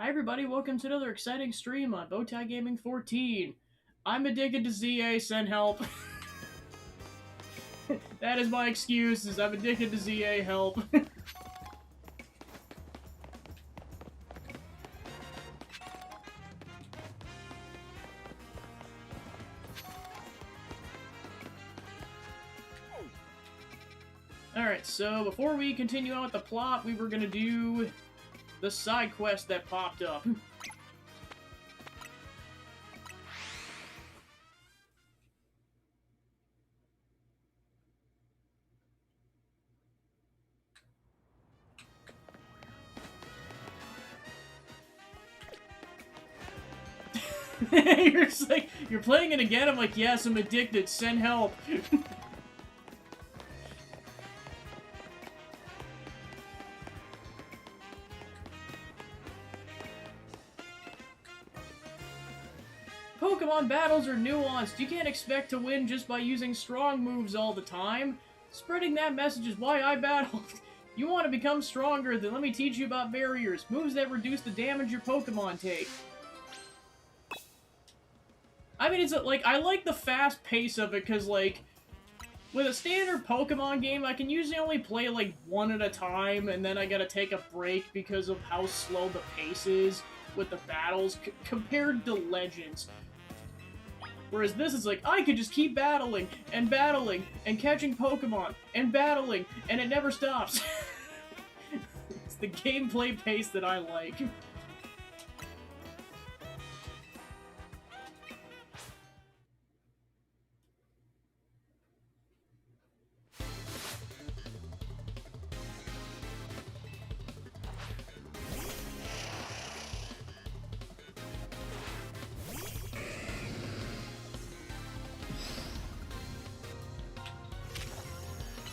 Hi everybody, welcome to another exciting stream on Bowtie Gaming 14. I'm addicted to ZA, send help. That is my excuse, is I'm addicted to ZA, help. Alright, so before we continue on with the plot, we were gonna do the side quest that popped up. You're just like, you're playing it again? I'm like, yes, I'm addicted, send help. Pokemon battles are nuanced. You can't expect to win just by using strong moves all the time. Spreading that message is why I battled. You want to become stronger, then let me teach you about barriers. Moves that reduce the damage your Pokemon take. I mean, like, I like the fast pace of it, because, like, with a standard Pokemon game, I can usually only play, like, one at a time, and then I gotta take a break because of how slow the pace is with the battles, compared to Legends. Whereas this is like, I could just keep battling, and catching Pokemon, and battling, and it never stops. It's the gameplay pace that I like.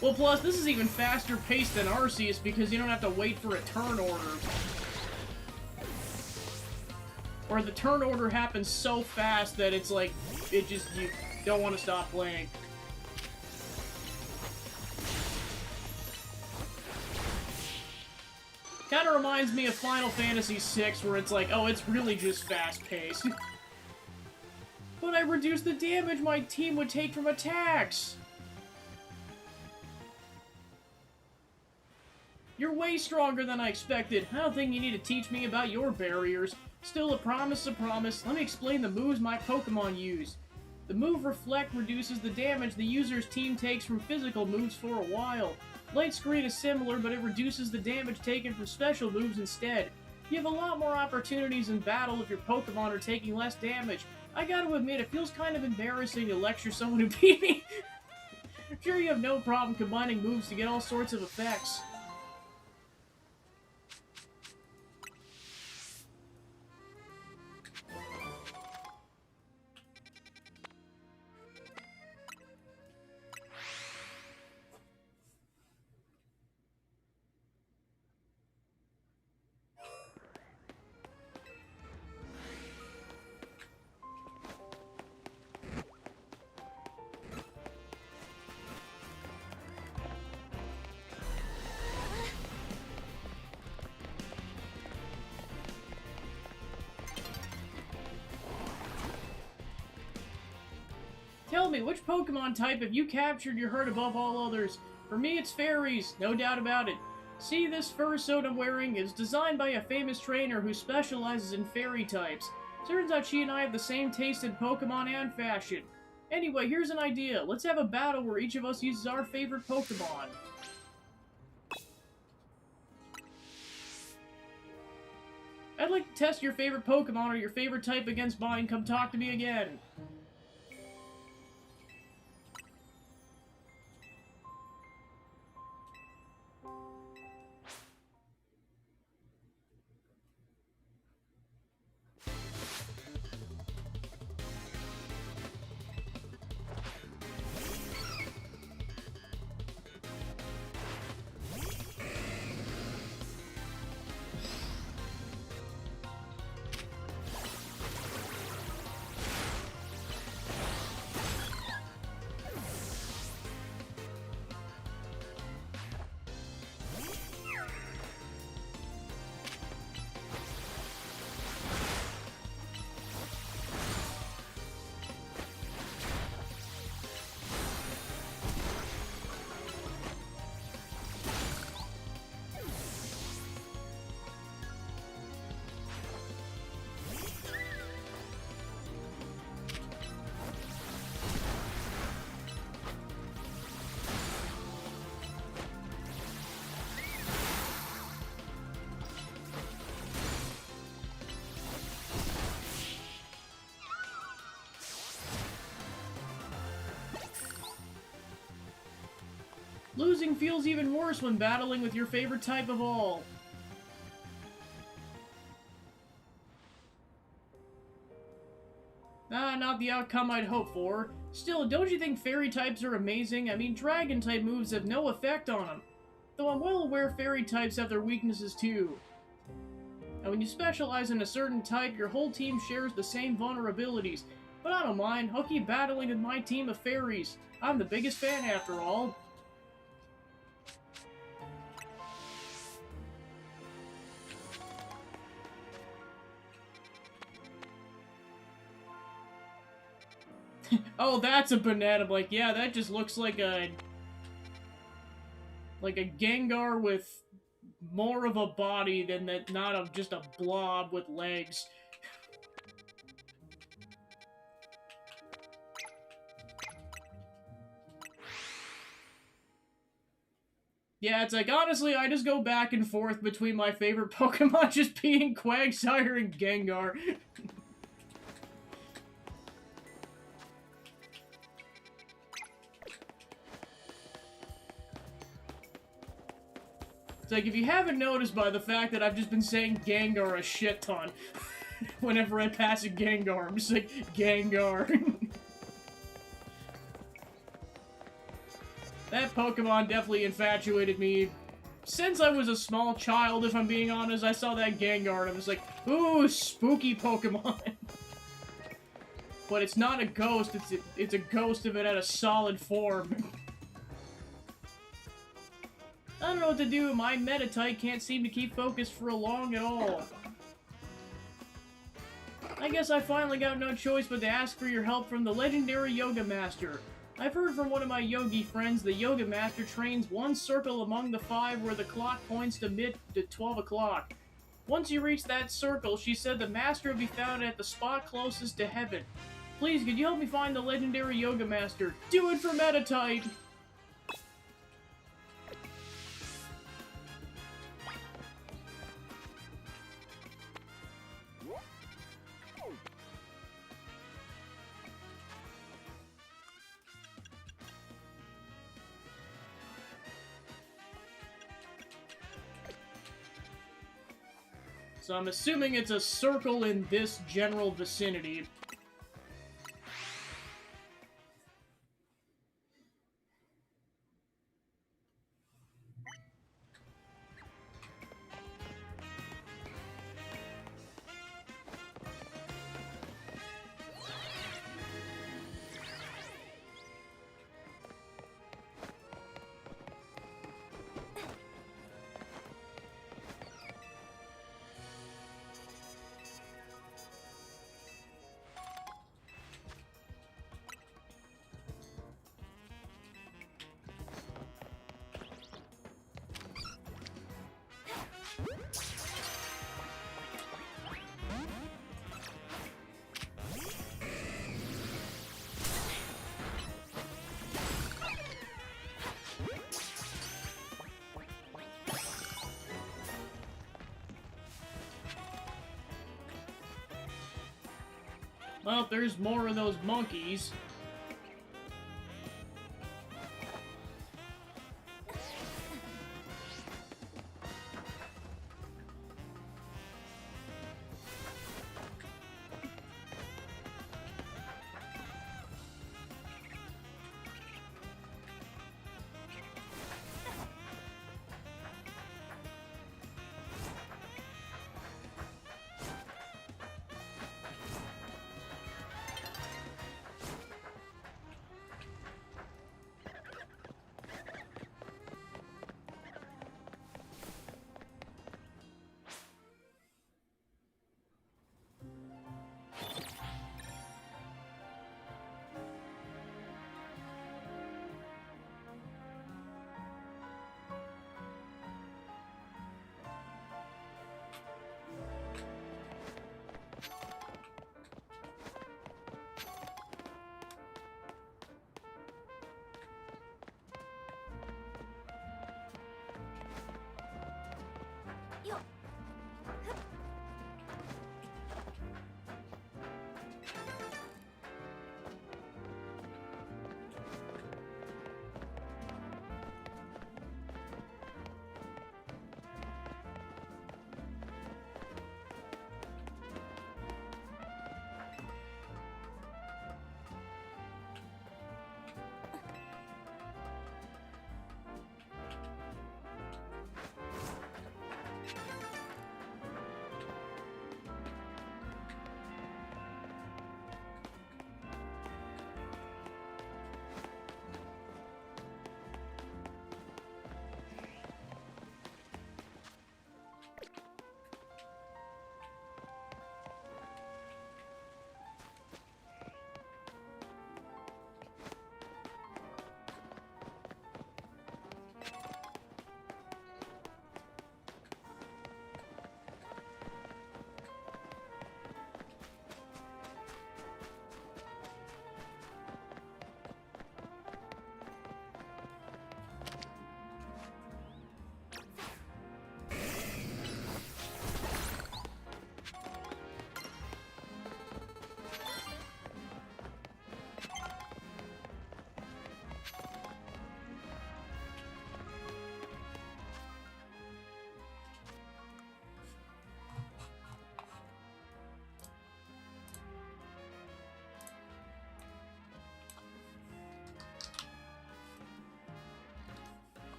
Well, plus, this is even faster paced than Arceus because you don't have to wait for a turn order. Or the turn order happens so fast that it's like, you don't want to stop playing. Kinda reminds me of Final Fantasy VI, where it's like, oh, it's really just fast-paced. But I reduced the damage my team would take from attacks! You're way stronger than I expected. I don't think you need to teach me about your barriers. Still, a promise, a promise. Let me explain the moves my Pokemon use. The move Reflect reduces the damage the user's team takes from physical moves for a while. Light Screen is similar, but it reduces the damage taken from special moves instead. You have a lot more opportunities in battle if your Pokemon are taking less damage. I gotta admit, it feels kind of embarrassing to lecture someone who beat me. I'm sure you have no problem combining moves to get all sorts of effects. Tell me, which Pokemon type have you captured your herd above all others? For me, it's fairies, no doubt about it. See, this fursuit I'm wearing is designed by a famous trainer who specializes in fairy types. Turns out she and I have the same taste in Pokemon and fashion. Anyway, here's an idea. Let's have a battle where each of us uses our favorite Pokemon. I'd like to test your favorite Pokemon or your favorite type against mine. Come talk to me again. Losing feels even worse when battling with your favorite type of all. Ah, not the outcome I'd hoped for. Still, don't you think fairy types are amazing? I mean, dragon type moves have no effect on them. Though I'm well aware fairy types have their weaknesses too. And when you specialize in a certain type, your whole team shares the same vulnerabilities. But I don't mind, I'll keep battling with my team of fairies. I'm the biggest fan after all. Oh, that's a banana. Like, yeah, that just looks like a Gengar with more of a body than that, not of just a blob with legs. Yeah, it's like, honestly, I just go back and forth between my favorite Pokemon just being Quagsire and Gengar. It's like, if you haven't noticed by the fact that I've just been saying Gengar a shit ton whenever I pass a Gengar, I'm just like, Gengar. That Pokemon definitely infatuated me. Since I was a small child, if I'm being honest, I saw that Gengar and I was like, ooh, spooky Pokemon. But it's not a ghost, it's a ghost of it at a solid form. I don't know what to do, my Meditite can't seem to keep focused for long at all. I guess I finally got no choice but to ask for your help from the legendary Yoga Master. I've heard from one of my yogi friends the Yoga Master trains one circle among the 5 where the clock points to 12 o'clock. Once you reach that circle, she said the Master will be found at the spot closest to heaven. Please, could you help me find the legendary Yoga Master? Do it for Meditite! So I'm assuming it's a circle in this general vicinity. Well, if there's more of those monkeys.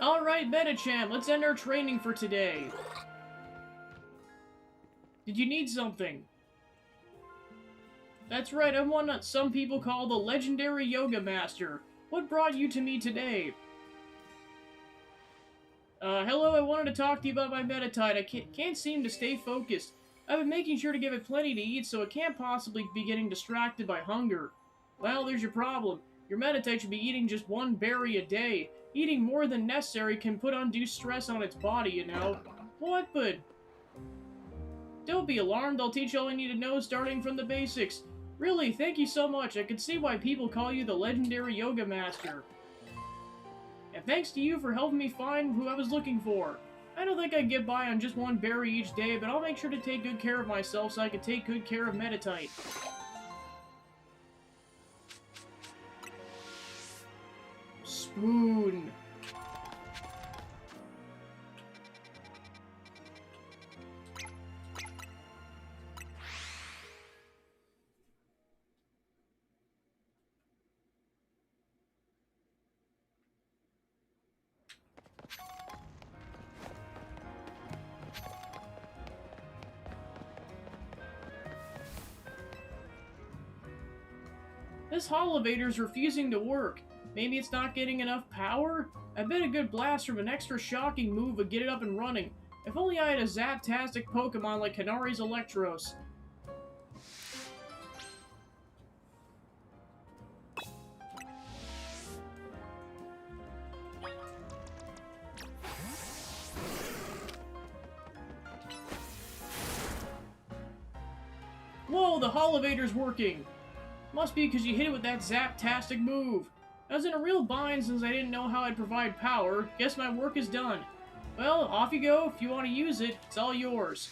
Alright, Medicham, let's end our training for today. Did you need something? That's right, I'm one that some people call the legendary yoga master. What brought you to me today? Hello, I wanted to talk to you about my Meditite. I can't seem to stay focused. I've been making sure to give it plenty to eat, so it can't possibly be getting distracted by hunger. Well, there's your problem. Your Meditite should be eating just one berry a day. Eating more than necessary can put undue stress on its body, you know. What, but... Don't be alarmed, I'll teach you all I need to know starting from the basics. Really, thank you so much. I can see why people call you the legendary yoga master. And thanks to you for helping me find who I was looking for. I don't think I can get by on just one berry each day, but I'll make sure to take good care of myself so I can take good care of Meditite. Spoon. This Holovator's refusing to work. Maybe it's not getting enough power? I bet a good blast from an extra shocking move would get it up and running. If only I had a Zaptastic Pokemon like Kanari's Electros. Whoa, the Holovator's working! Must be because you hit it with that Zaptastic move. I was in a real bind since I didn't know how I'd provide power. Guess my work is done. Well, off you go. If you want to use it, it's all yours.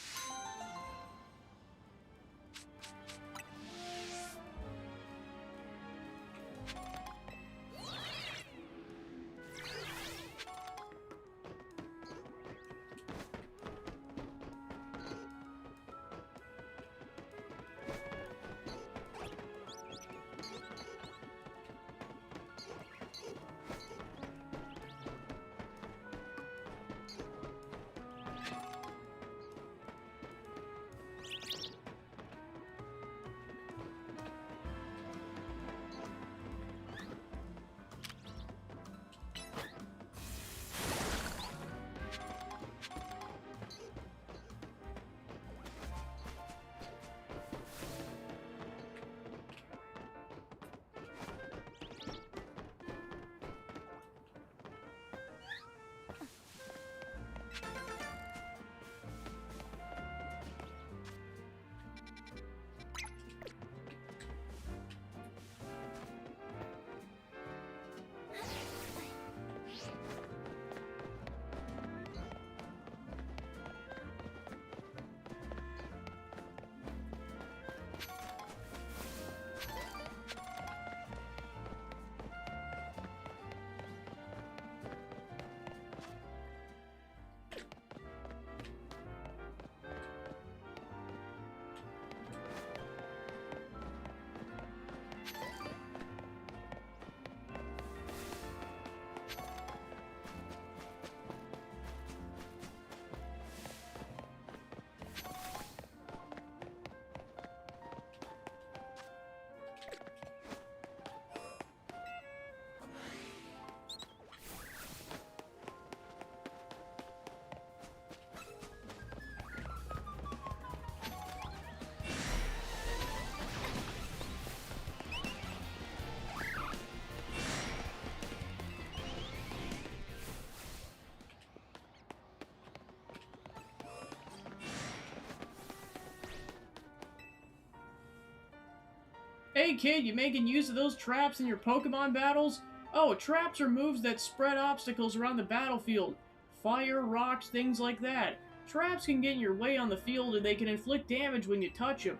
Hey kid, you making use of those traps in your Pokemon battles? Oh, traps are moves that spread obstacles around the battlefield. Fire, rocks, things like that. Traps can get in your way on the field and they can inflict damage when you touch them.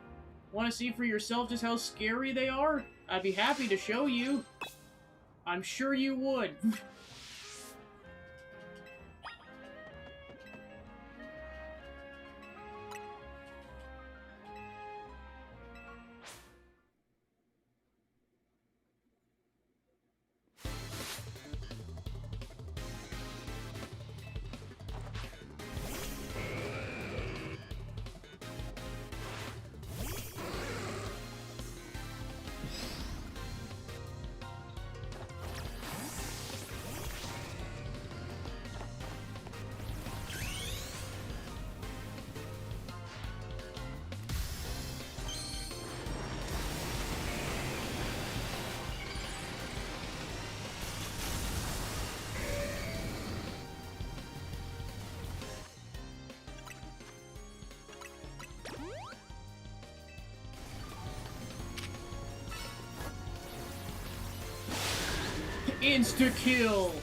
Want to see for yourself just how scary they are? I'd be happy to show you. I'm sure you would. Insta-kill!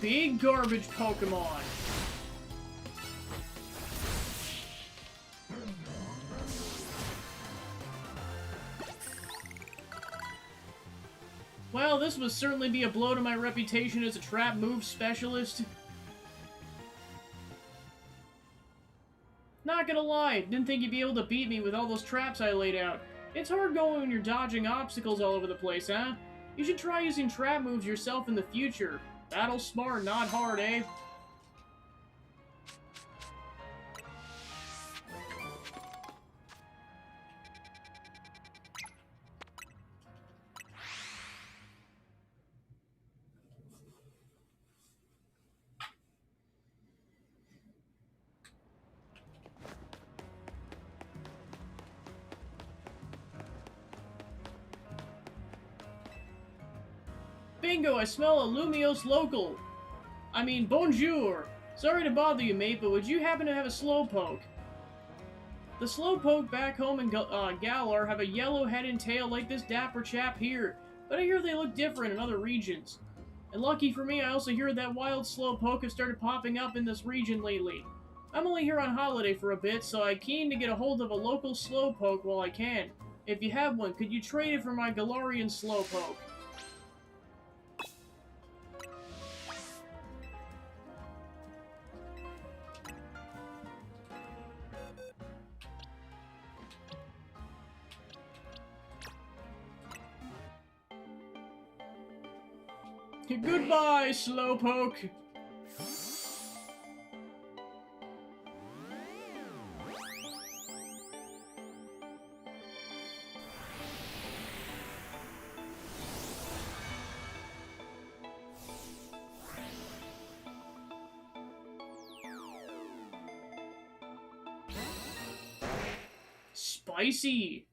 Big garbage Pokemon. Well, this would certainly be a blow to my reputation as a trap move specialist. Not gonna lie, didn't think you'd be able to beat me with all those traps I laid out. It's hard going when you're dodging obstacles all over the place, huh? You should try using trap moves yourself in the future. Battle smart, not hard, eh? Bingo, I smell a Lumiose local. I mean, bonjour. Sorry to bother you, mate, but would you happen to have a Slowpoke? The Slowpoke back home in Galar have a yellow head and tail like this dapper chap here, but I hear they look different in other regions. And lucky for me, I also hear that wild Slowpoke have started popping up in this region lately. I'm only here on holiday for a bit, so I'm keen to get a hold of a local Slowpoke while I can. If you have one, could you trade it for my Galarian Slowpoke? Goodbye, Slowpoke! Spicy!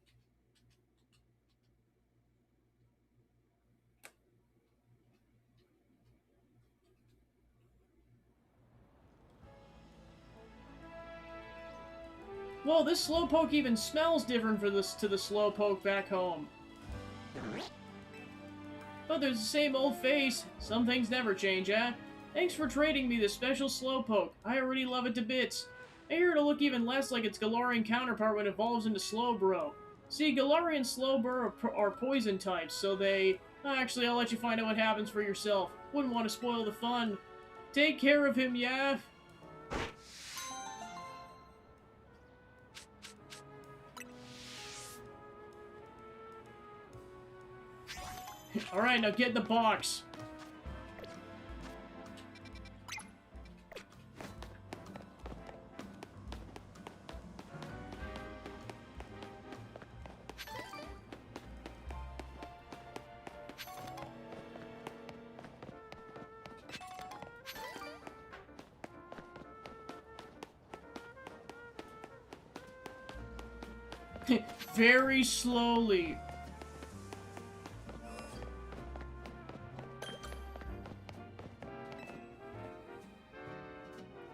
Whoa, this Slowpoke even smells different to the Slowpoke back home. But there's the same old face. Some things never change, eh? Thanks for trading me this special Slowpoke. I already love it to bits. I hear it'll look even less like its Galarian counterpart when it evolves into Slowbro. See, Galarian and Slowbro are poison types, so they... Actually, I'll let you find out what happens for yourself. Wouldn't want to spoil the fun. Take care of him, yeah? Alright, now get in the box. Very slowly.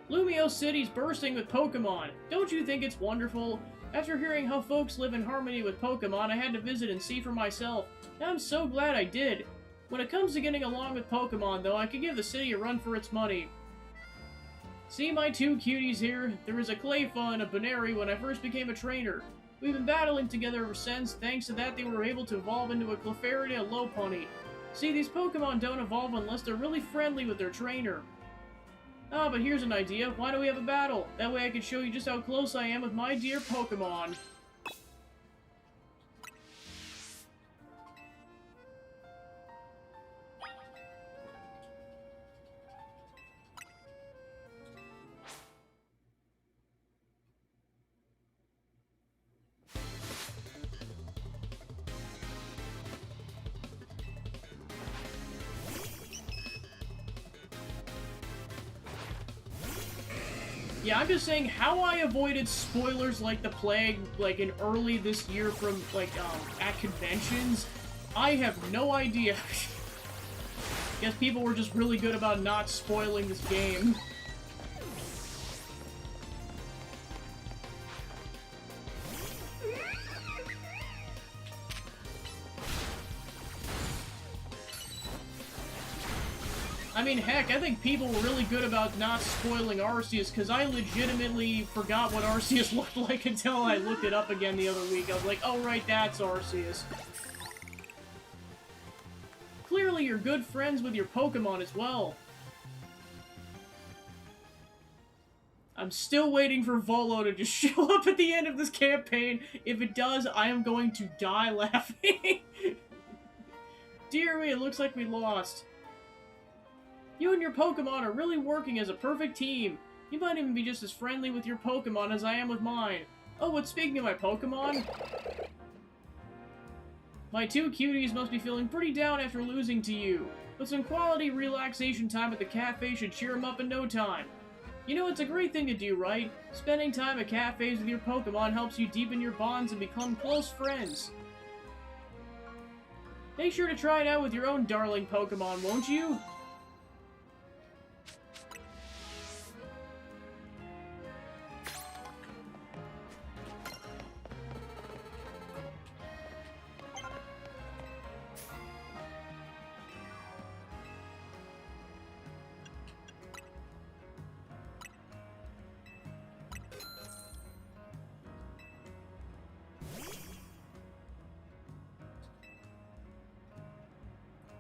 Lumiose City's bursting with Pokemon. Don't you think it's wonderful? After hearing how folks live in harmony with Pokemon, I had to visit and see for myself. And I'm so glad I did. When it comes to getting along with Pokemon, though, I could give the city a run for its money. See my two cuties here? There was a Clefairy and a Buneary when I first became a trainer. We've been battling together ever since. Thanks to that, they were able to evolve into a Clefairy and a Lopunny. See, these Pokemon don't evolve unless they're really friendly with their trainer. Ah, but here's an idea. Why don't we have a battle? That way I can show you just how close I am with my dear Pokemon. Yeah, I'm just saying how I avoided spoilers like the plague, like in early this year from, like, at conventions. I have no idea. Guess people were just really good about not spoiling this game. I mean, heck, I think people were really good about not spoiling Arceus, because I legitimately forgot what Arceus looked like until I looked it up again the other week. I was like, oh right, that's Arceus. Clearly you're good friends with your Pokemon as well. I'm still waiting for Volo to just show up at the end of this campaign. If it does, I am going to die laughing. Dear me, it looks like we lost. You and your Pokemon are really working as a perfect team. You might even be just as friendly with your Pokemon as I am with mine. Oh, but speaking of my Pokemon... My two cuties must be feeling pretty down after losing to you. But some quality relaxation time at the cafe should cheer them up in no time. You know, it's a great thing to do, right? Spending time at cafes with your Pokemon helps you deepen your bonds and become close friends. Make sure to try it out with your own darling Pokemon, won't you?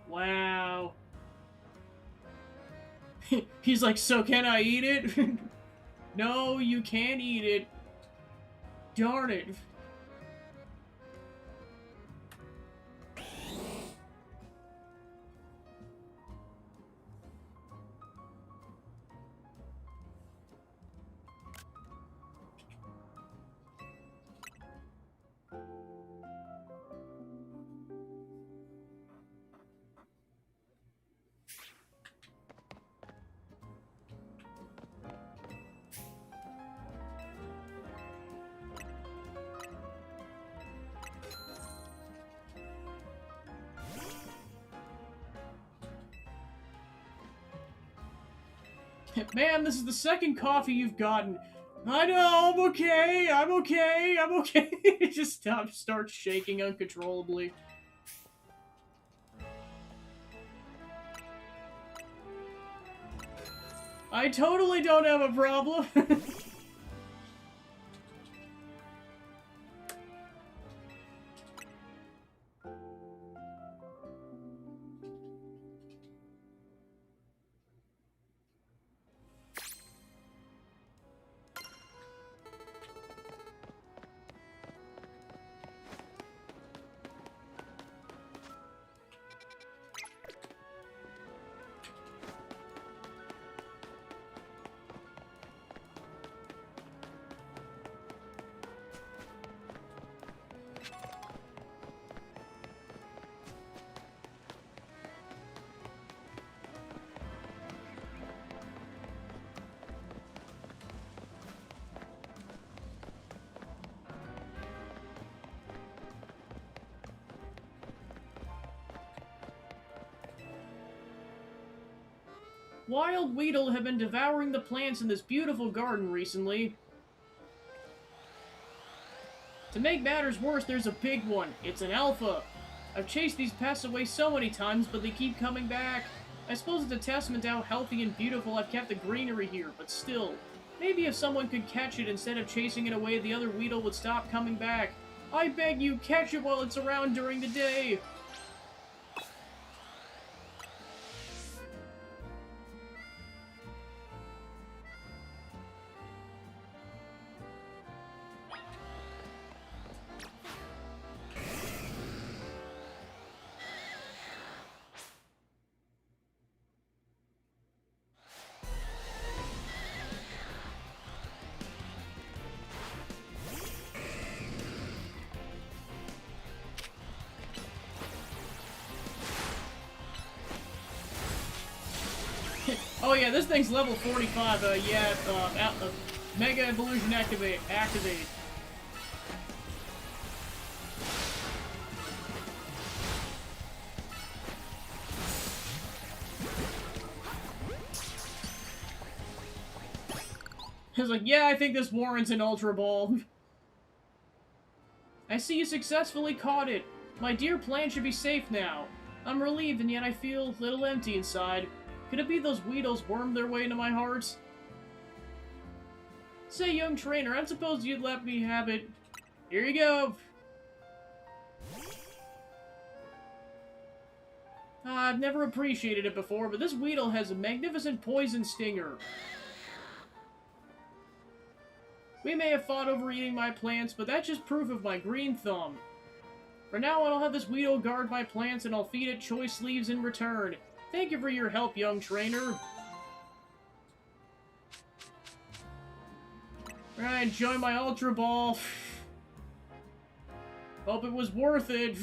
Wow. He's like, so can I eat it? No, you can't eat it. Darn it. Ma'am, this is the second coffee you've gotten. I know, I'm okay, I'm okay, I'm okay. It just starts shaking uncontrollably. I totally don't have a problem. Wild Weedle have been devouring the plants in this beautiful garden recently. To make matters worse, there's a big one. It's an alpha. I've chased these pests away so many times, but they keep coming back. I suppose it's a testament to how healthy and beautiful I've kept the greenery here, but still. Maybe if someone could catch it instead of chasing it away, the other Weedle would stop coming back. I beg you, catch it while it's around during the day. Oh yeah, this thing's level 45, Mega Evolution activate. I was like, yeah, I think this warrants an Ultra Ball. I see you successfully caught it. My dear plant should be safe now. I'm relieved, and yet I feel a little empty inside. Could it be those Weedles wormed their way into my heart? Say, young trainer, I suppose you'd let me have it. Here you go. I've never appreciated it before, but this Weedle has a magnificent poison stinger. We may have fought over eating my plants, but that's just proof of my green thumb. For now on, I'll have this Weedle guard my plants, and I'll feed it choice leaves in return. Thank you for your help, young trainer. Alright, enjoy my Ultra Ball. Hope it was worth it.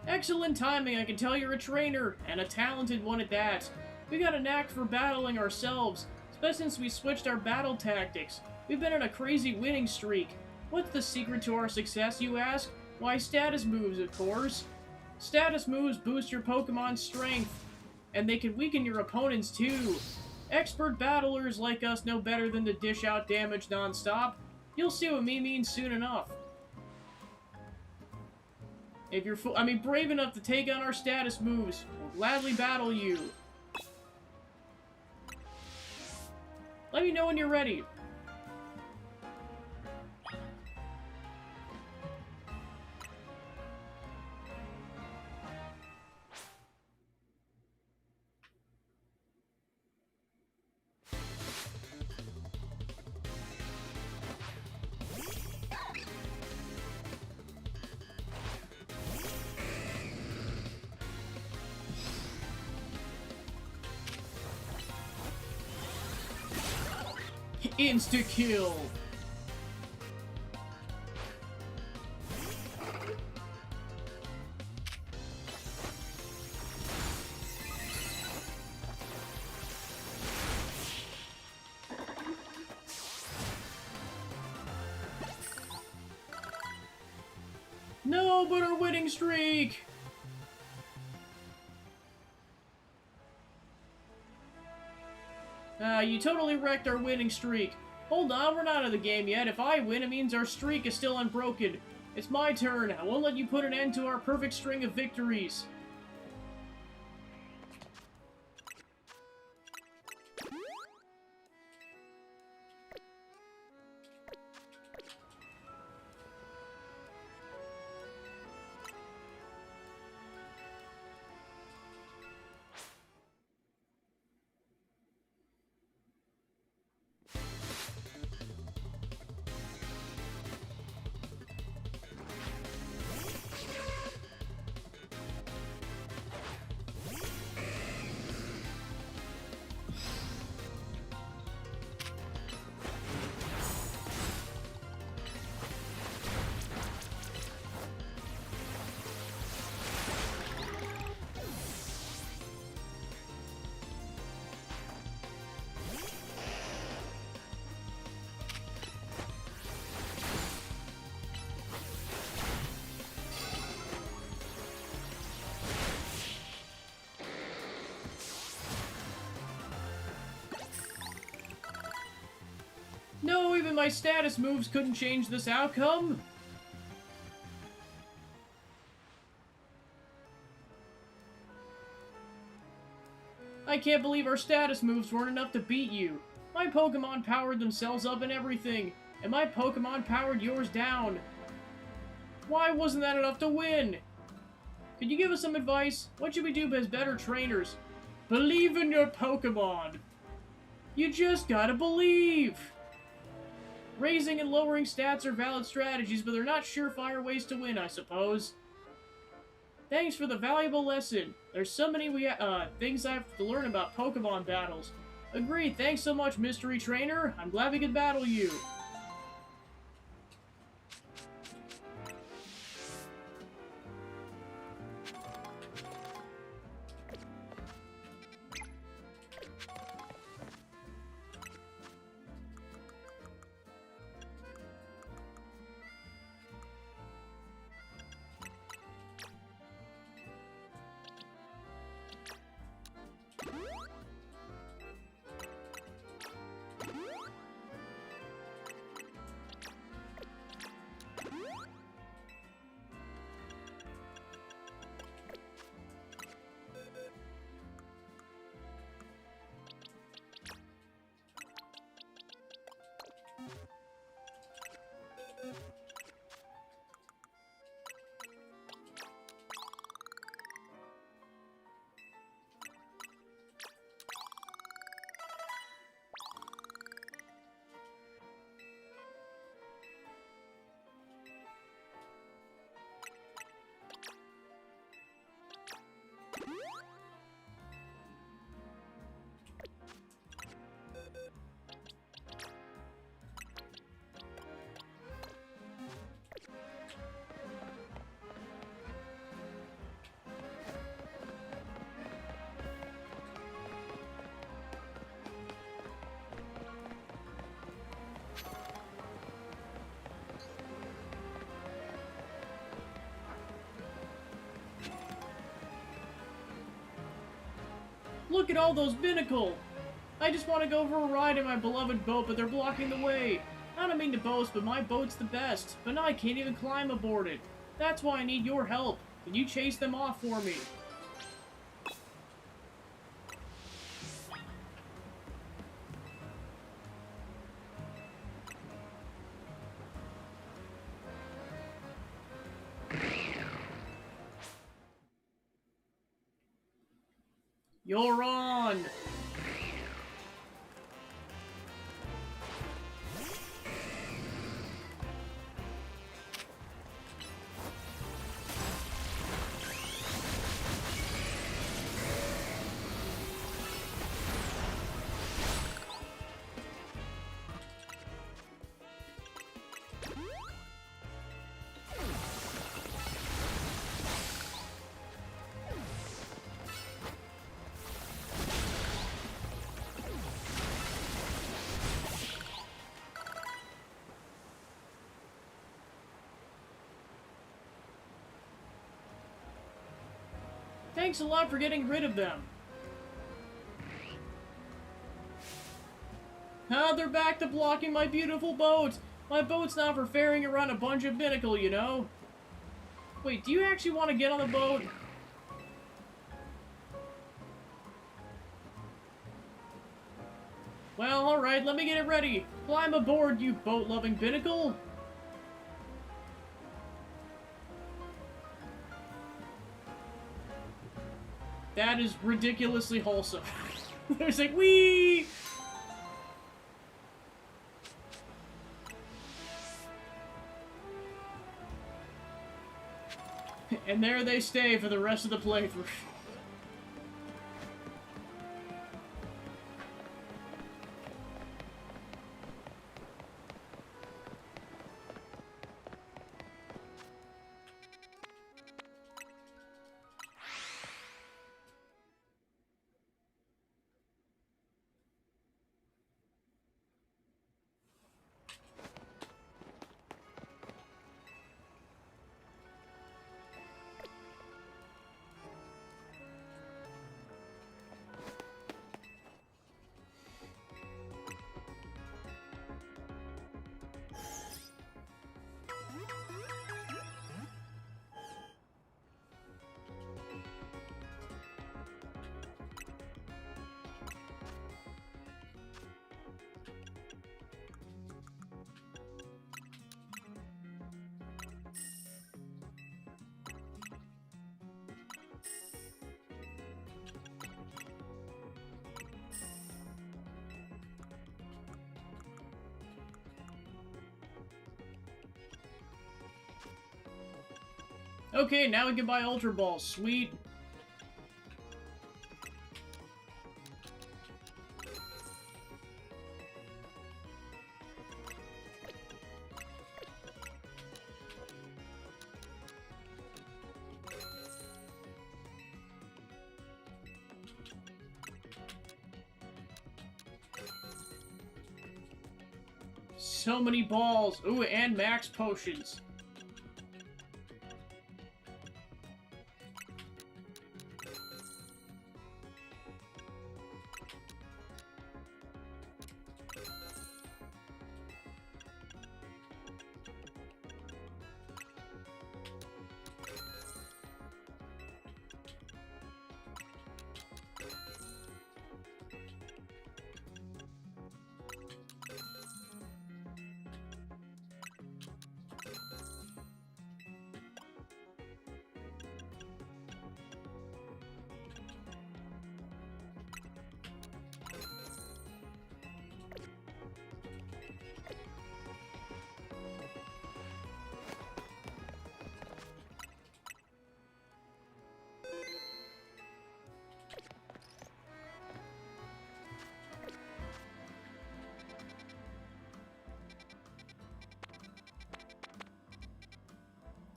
Excellent timing, I can tell you're a trainer, and a talented one at that. We got a knack for battling ourselves, especially since we switched our battle tactics. We've been on a crazy winning streak. What's the secret to our success, you ask? Why, status moves, of course. Status moves boost your Pokemon's strength, and they can weaken your opponents too. Expert battlers like us know better than to dish out damage non-stop. You'll see what me means soon enough. If you're brave enough to take on our status moves, we'll gladly battle you. Let me know when you're ready. Insta-kill! No, but our winning streak! You totally wrecked our winning streak. Hold on, we're not out of the game yet. If I win, it means our streak is still unbroken. It's my turn. I won't let you put an end to our perfect string of victories. No, even my status moves couldn't change this outcome. I can't believe our status moves weren't enough to beat you. My Pokemon powered themselves up and everything, and my Pokemon powered yours down. Why wasn't that enough to win? Could you give us some advice? What should we do as better trainers? Believe in your Pokemon. You just gotta believe. Raising and lowering stats are valid strategies, but they're not surefire ways to win, I suppose. Thanks for the valuable lesson. There's so many things I have to learn about Pokemon battles. Agreed, thanks so much, Mystery Trainer. I'm glad we could battle you. Look at all those Binnacle! I just want to go for a ride in my beloved boat, but they're blocking the way. I don't mean to boast, but my boat's the best. But now I can't even climb aboard it. That's why I need your help. Can you chase them off for me? You're on! Thanks a lot for getting rid of them. Ah, they're back to blocking my beautiful boat. My boat's not for ferrying around a bunch of Binnacle, you know. Wait, do you actually want to get on the boat? Well, alright, let me get it ready. Climb aboard, you boat-loving Binnacle. That is ridiculously wholesome. There's like, wee! And there they stay for the rest of the playthrough. Okay, now we can buy Ultra Balls. Sweet. So many balls. Ooh, and max potions.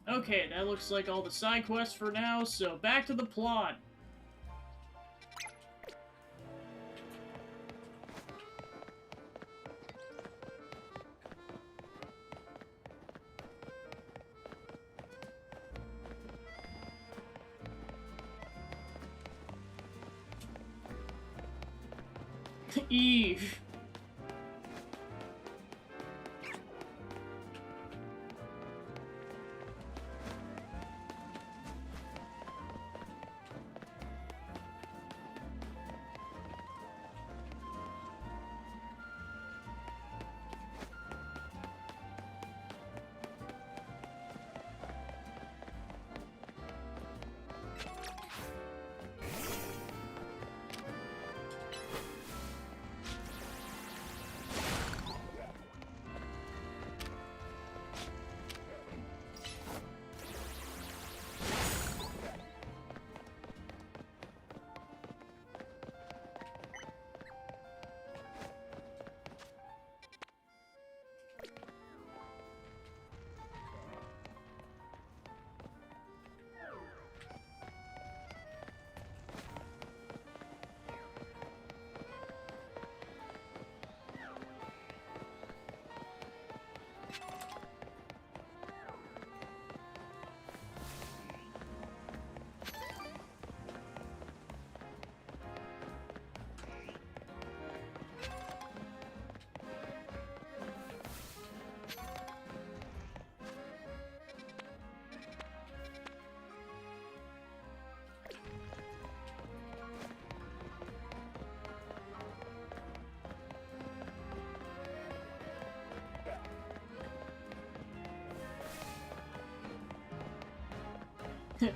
Okay, that looks like all the side quests for now, so back to the plot. Eve.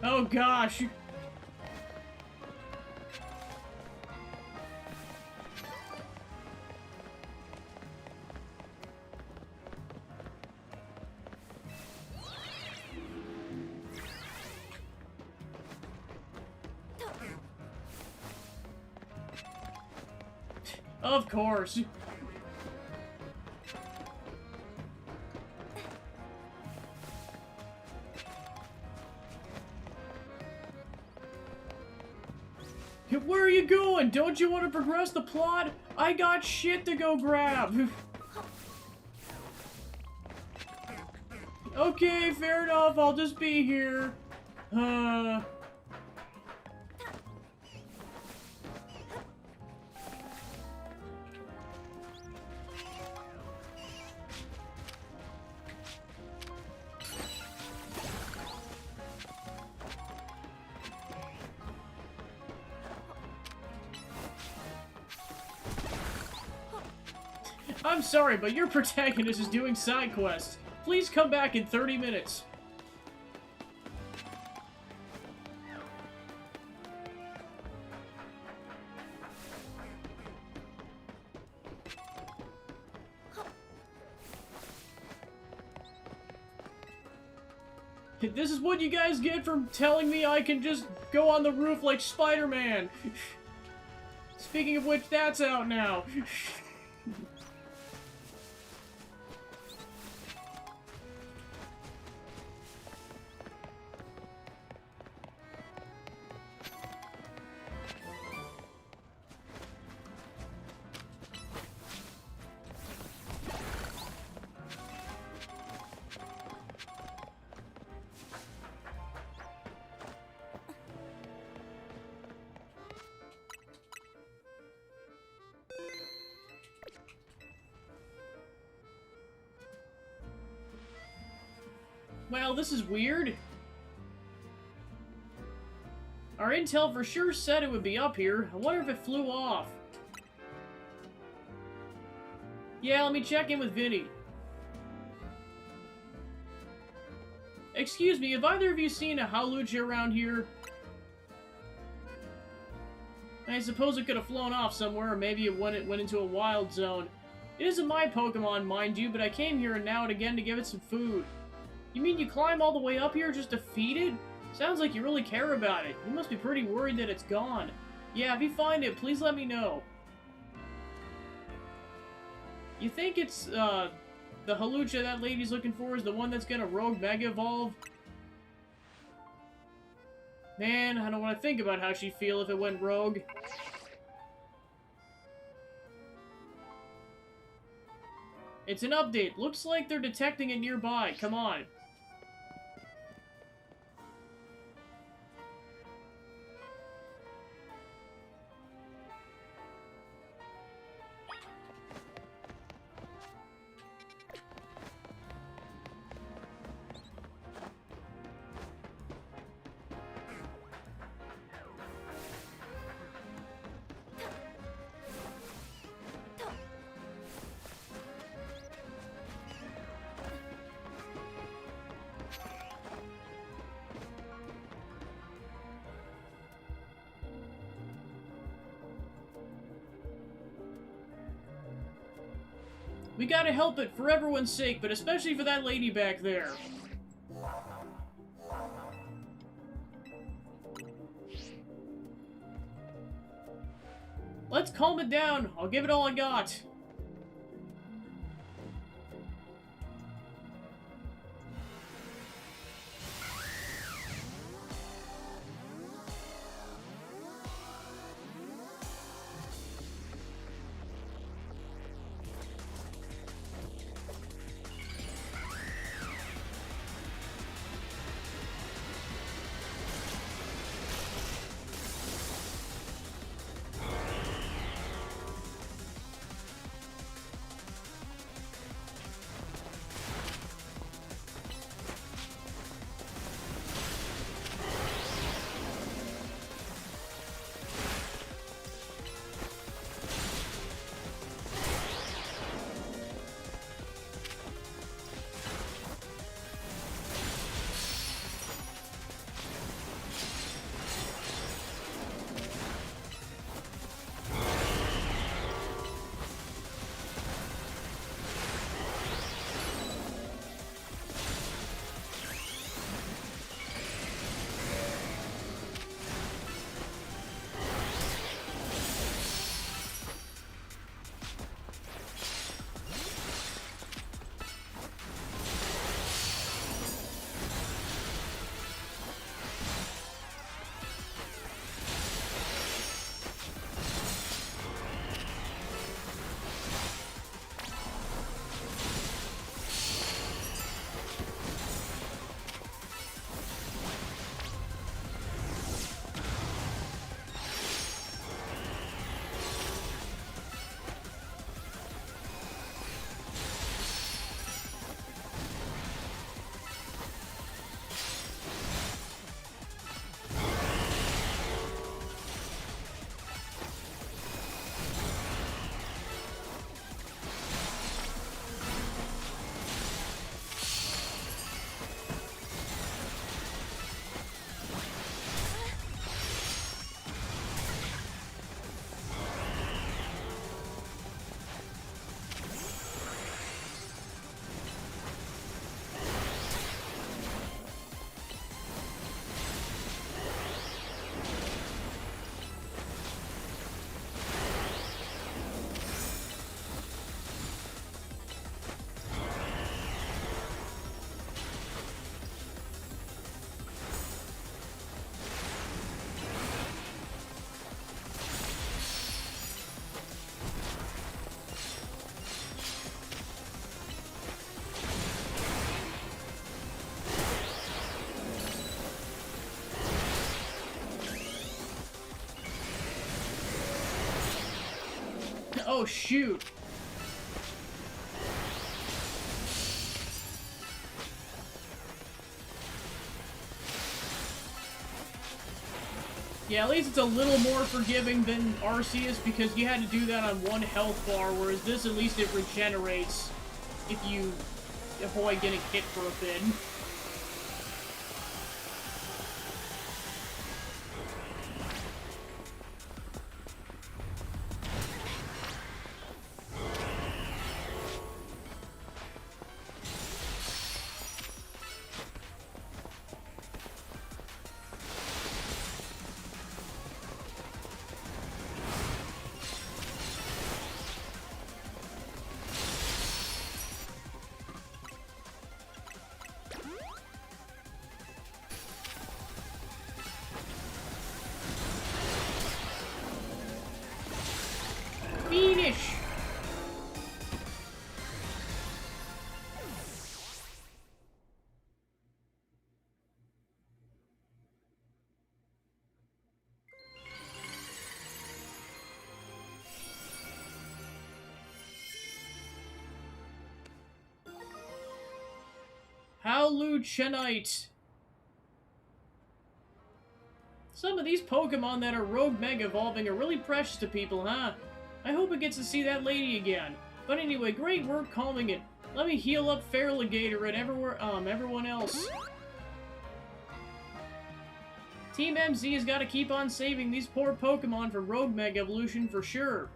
Oh gosh. Of course. Where are you going? Don't you want to progress the plot? I got shit to go grab. Okay, fair enough. I'll just be here. I'm sorry, but your protagonist is doing side quests. Please come back in 30 minutes. This is what you guys get from telling me I can just go on the roof like Spider-Man. Speaking of which, that's out now. Well, this is weird. Our intel for sure said it would be up here. I wonder if it flew off. Yeah, let me check in with Vinny. Excuse me, have either of you seen a Hawlucha around here? I suppose it could have flown off somewhere, or maybe it went into a wild zone. It isn't my Pokemon, mind you, but I came here now and again to give it some food. You mean you climb all the way up here just to feed it? Sounds like you really care about it. You must be pretty worried that it's gone. Yeah, if you find it, please let me know. You think it's, the Hawlucha that lady's looking for is the one that's gonna Rogue Mega Evolve? Man, I don't want to think about how she'd feel if it went rogue. It's an update. Looks like they're detecting it nearby. Come on. We gotta help it for everyone's sake, but especially for that lady back there. Let's calm it down. I'll give it all I got. Oh, shoot. Yeah, at least it's a little more forgiving than Arceus because you had to do that on one health bar, whereas this, at least it regenerates if you avoid getting hit for a bit. Finish! Howluchenite. Some of these Pokemon that are Rogue Mega evolving are really precious to people, huh? I hope it gets to see that lady again. But anyway, great work calming it. Let me heal up Feraligatr and everyone else. Team MZ has got to keep on saving these poor Pokemon from Rogue Mega evolution for sure.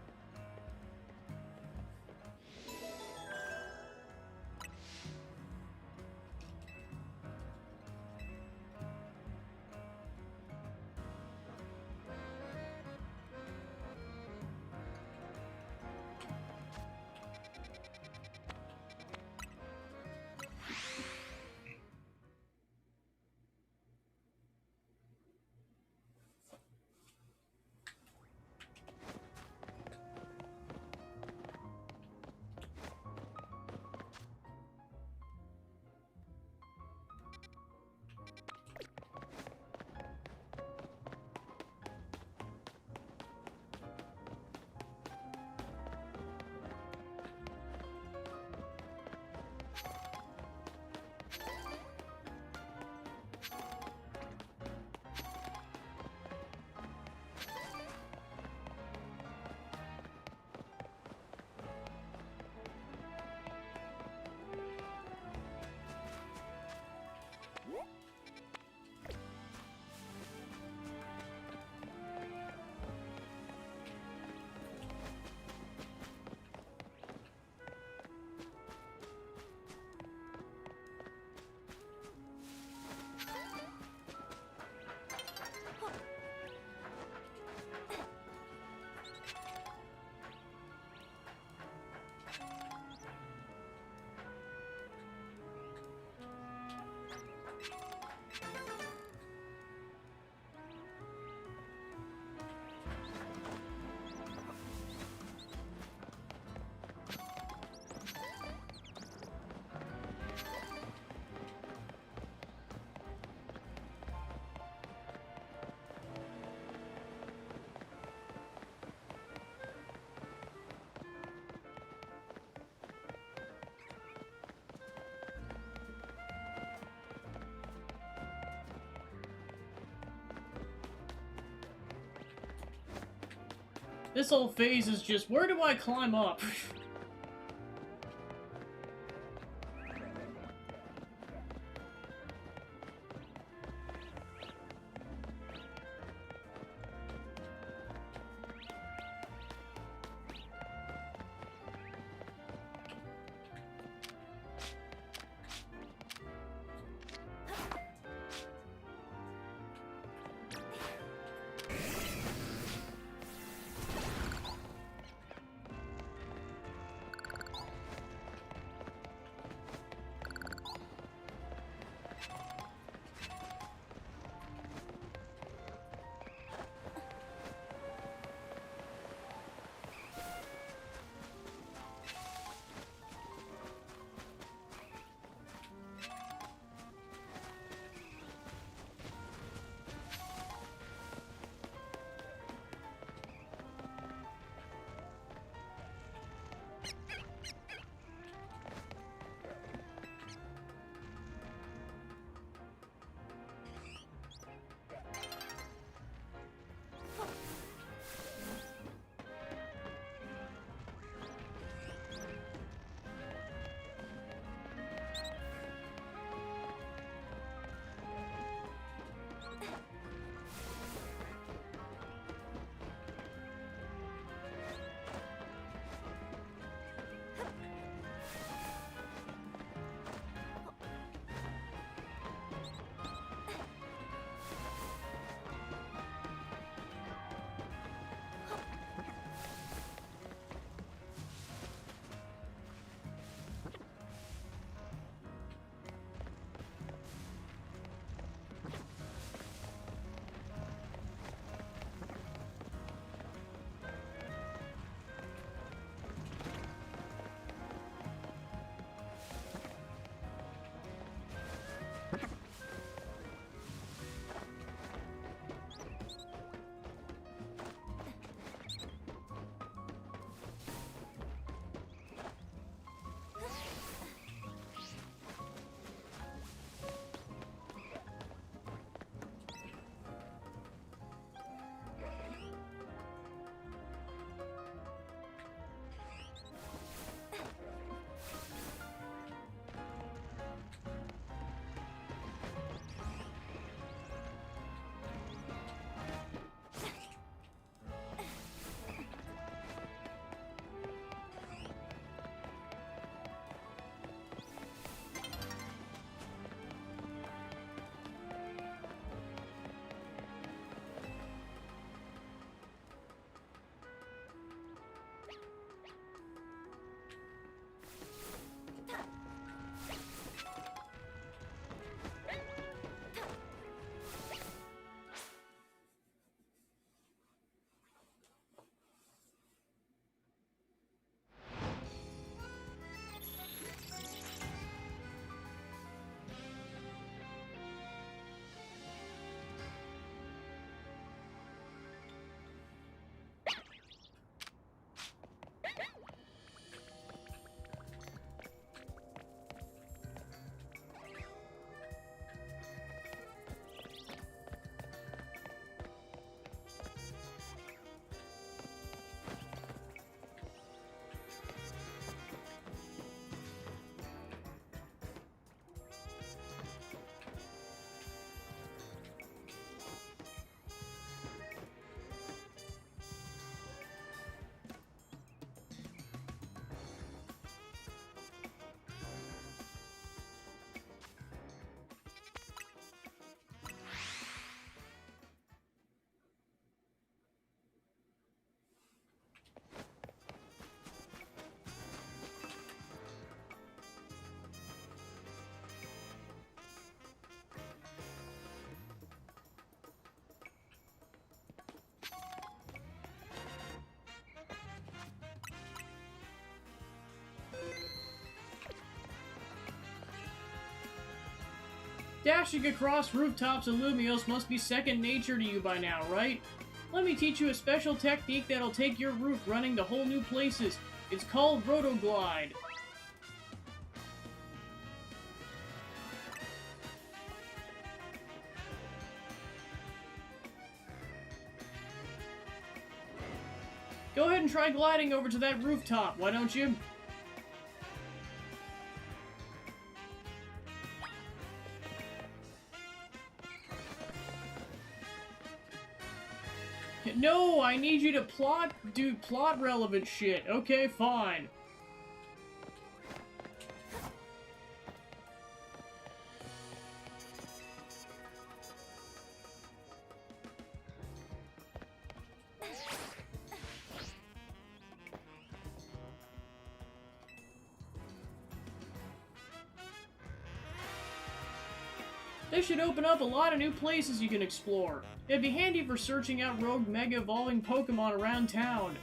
This whole phase is just, where do I climb up? Dashing across rooftops of Lumios must be second nature to you by now, right? Let me teach you a special technique that'll take your roof running to whole new places. It's called Rotoglide. Go ahead and try gliding over to that rooftop, why don't you? No, I need you to do plot relevant shit. Okay, fine. They should open up a lot of new places you can explore. It'd be handy for searching out rogue Mega Evolving Pokemon around town.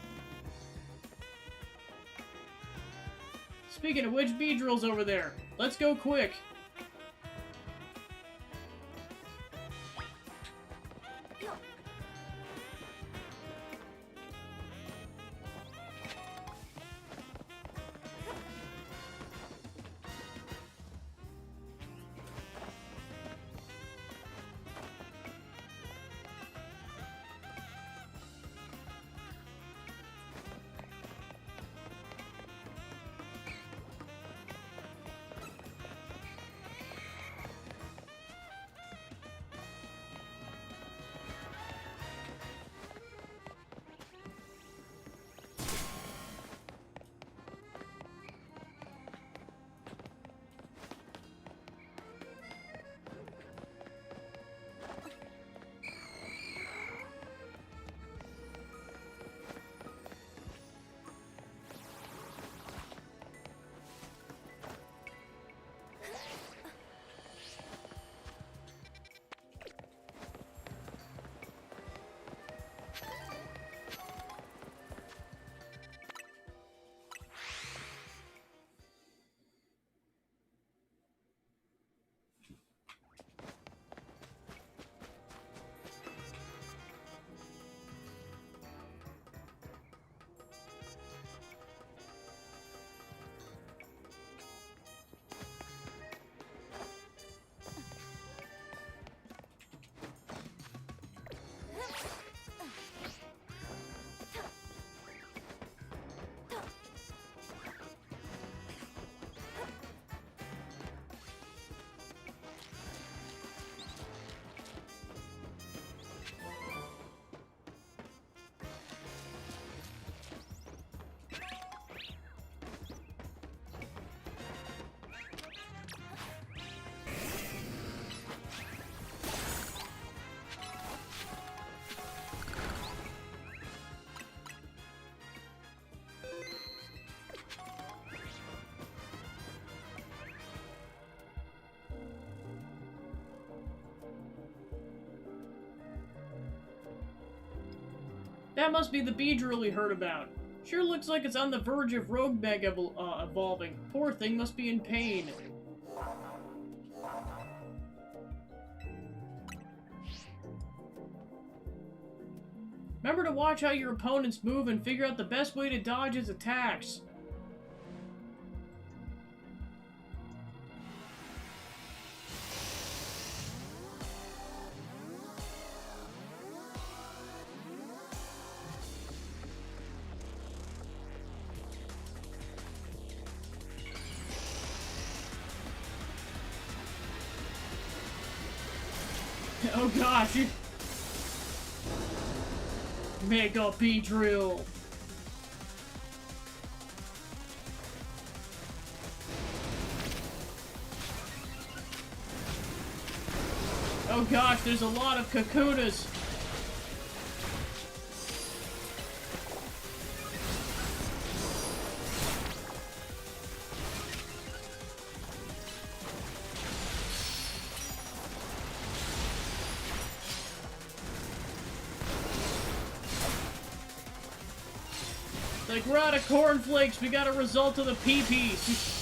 Speaking of which, Beedrill's over there. Let's go quick. That must be the Beedrill we heard about. Sure looks like it's on the verge of Rogue Mega evolving. Poor thing must be in pain. Remember to watch how your opponents move and figure out the best way to dodge its attacks. Oh gosh! Mega Beedrill! Oh gosh, there's a lot of Kakunas! Like, we're out of cornflakes, we got a result of the pee-pees.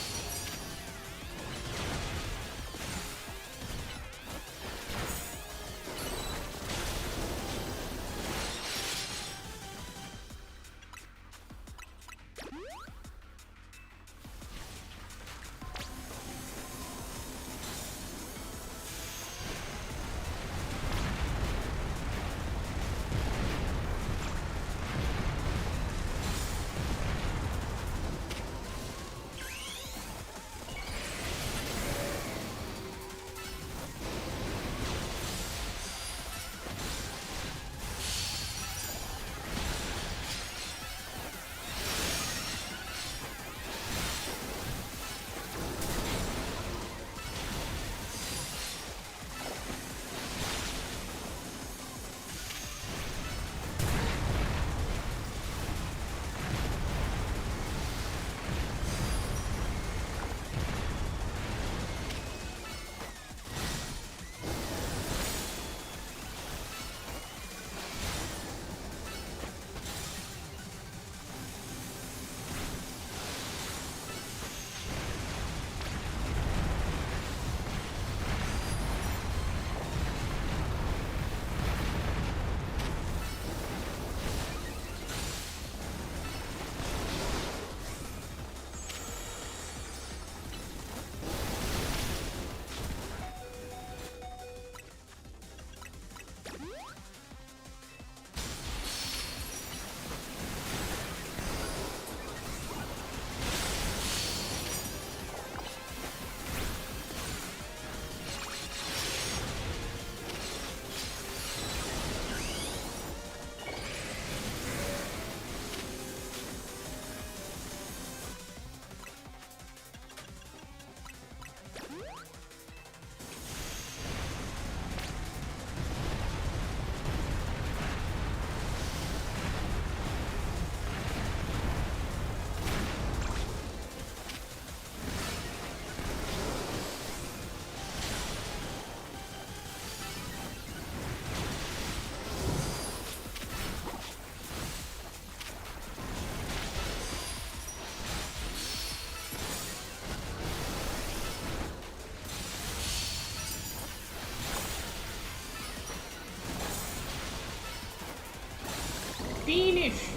fiendish!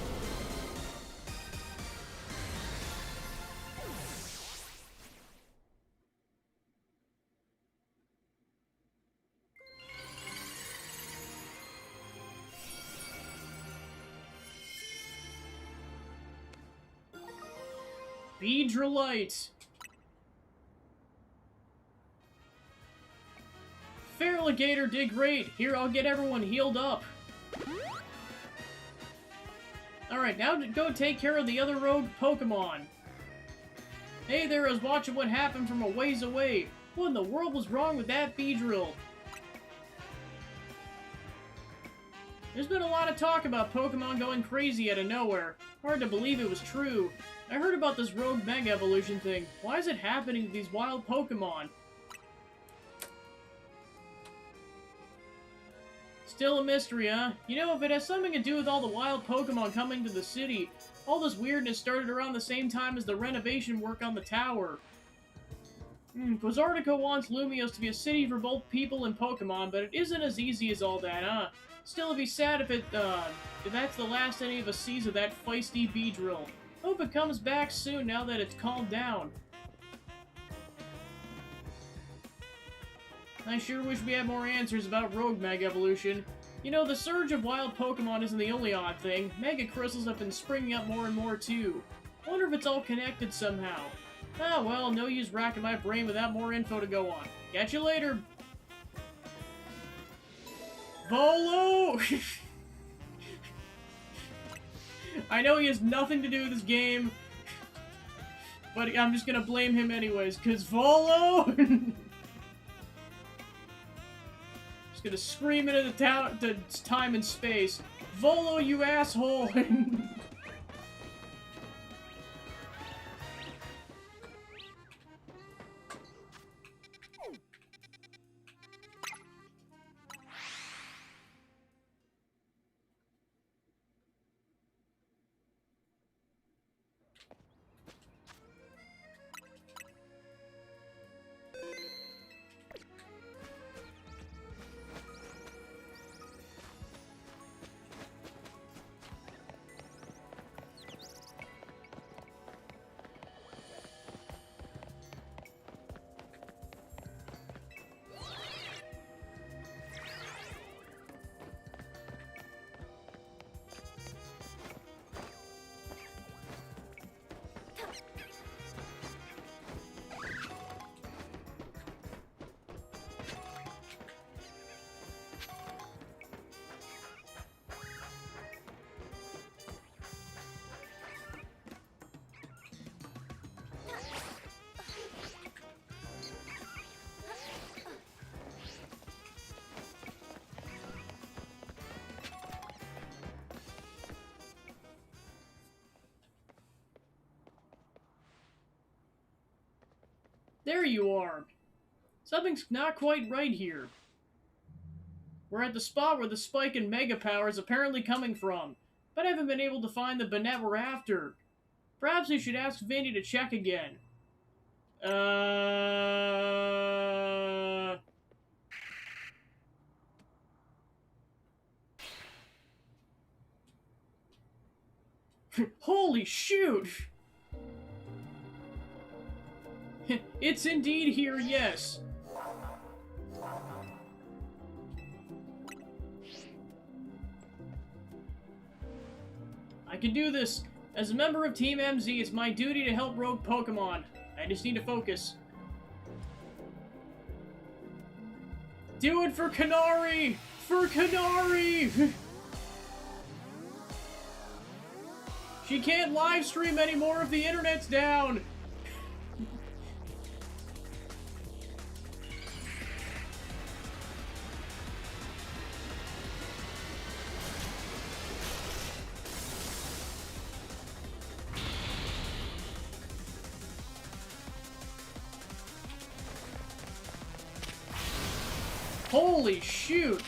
Beedrillite! Feraligatr did great! Here, I'll get everyone healed up. Alright, now to go take care of the other rogue Pokemon. Hey there, I was watching what happened from a ways away. What in the world was wrong with that Beedrill? There's been a lot of talk about Pokemon going crazy out of nowhere. Hard to believe it was true. I heard about this rogue Mega Evolution thing. Why is it happening to these wild Pokemon? Still a mystery, huh? You know, if it has something to do with all the wild Pokemon coming to the city, all this weirdness started around the same time as the renovation work on the tower. Quasartico wants Lumios to be a city for both people and Pokemon, but it isn't as easy as all that, huh? Still, it'd be sad if that's the last any of us sees of that feisty Beedrill. Hope it comes back soon now that it's calmed down. I sure wish we had more answers about Rogue Mega Evolution. You know, the surge of wild Pokemon isn't the only odd thing. Mega Crystals have been springing up more and more, too. Wonder if it's all connected somehow. Ah, well, no use racking my brain without more info to go on. Catch you later! Volo! I know he has nothing to do with this game, but I'm just gonna blame him anyways, cause Volo! Just gonna scream into the time and space. Volo, you asshole! There you are! Something's not quite right here. We're at the spot where the spike in Mega Power is apparently coming from, but I haven't been able to find the Banette we're after. Perhaps we should ask Vinny to check again. Holy shoot! It's indeed here, yes. I can do this. As a member of Team MZ, it's my duty to help rogue Pokemon. I just need to focus. Do it for Kanari! For Kanari! She can't live stream anymore if the internet's down! Holy shoot!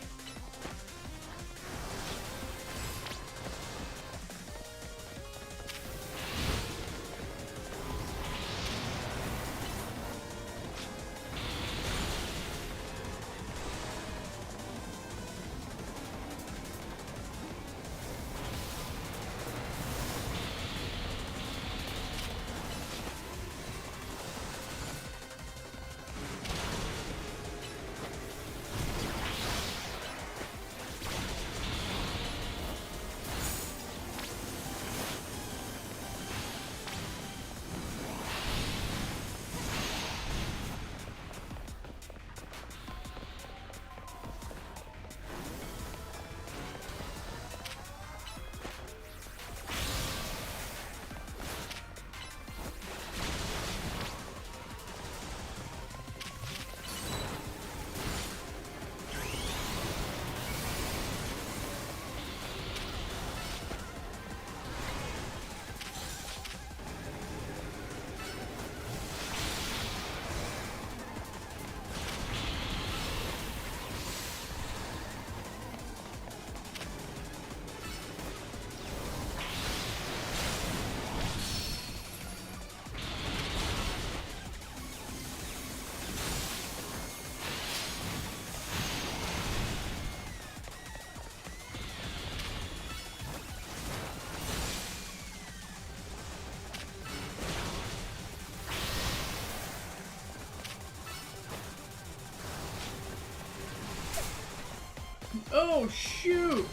Oh, shoot!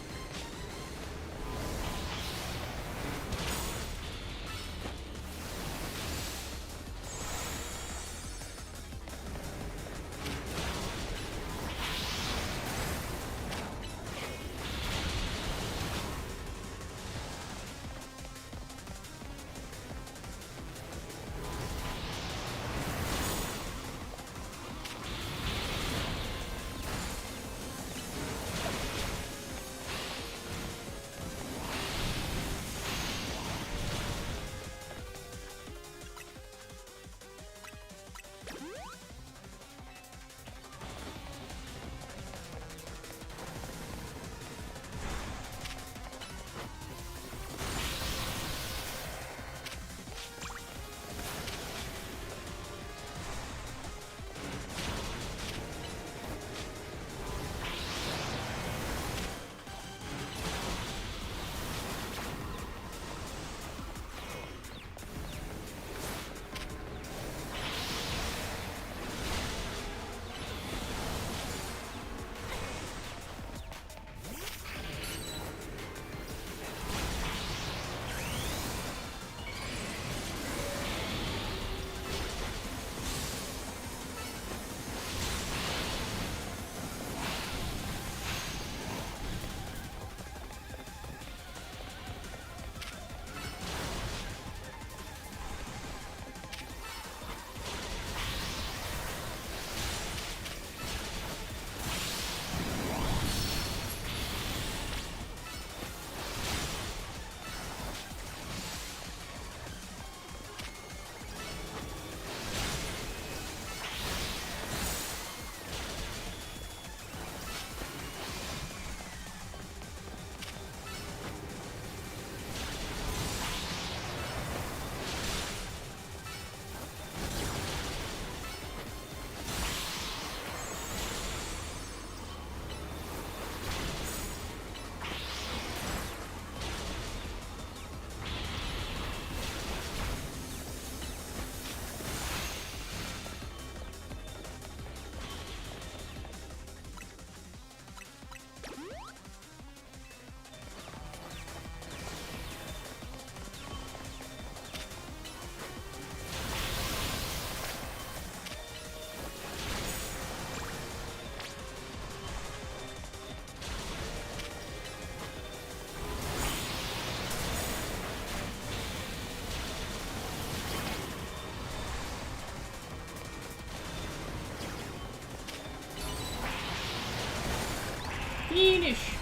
Finish!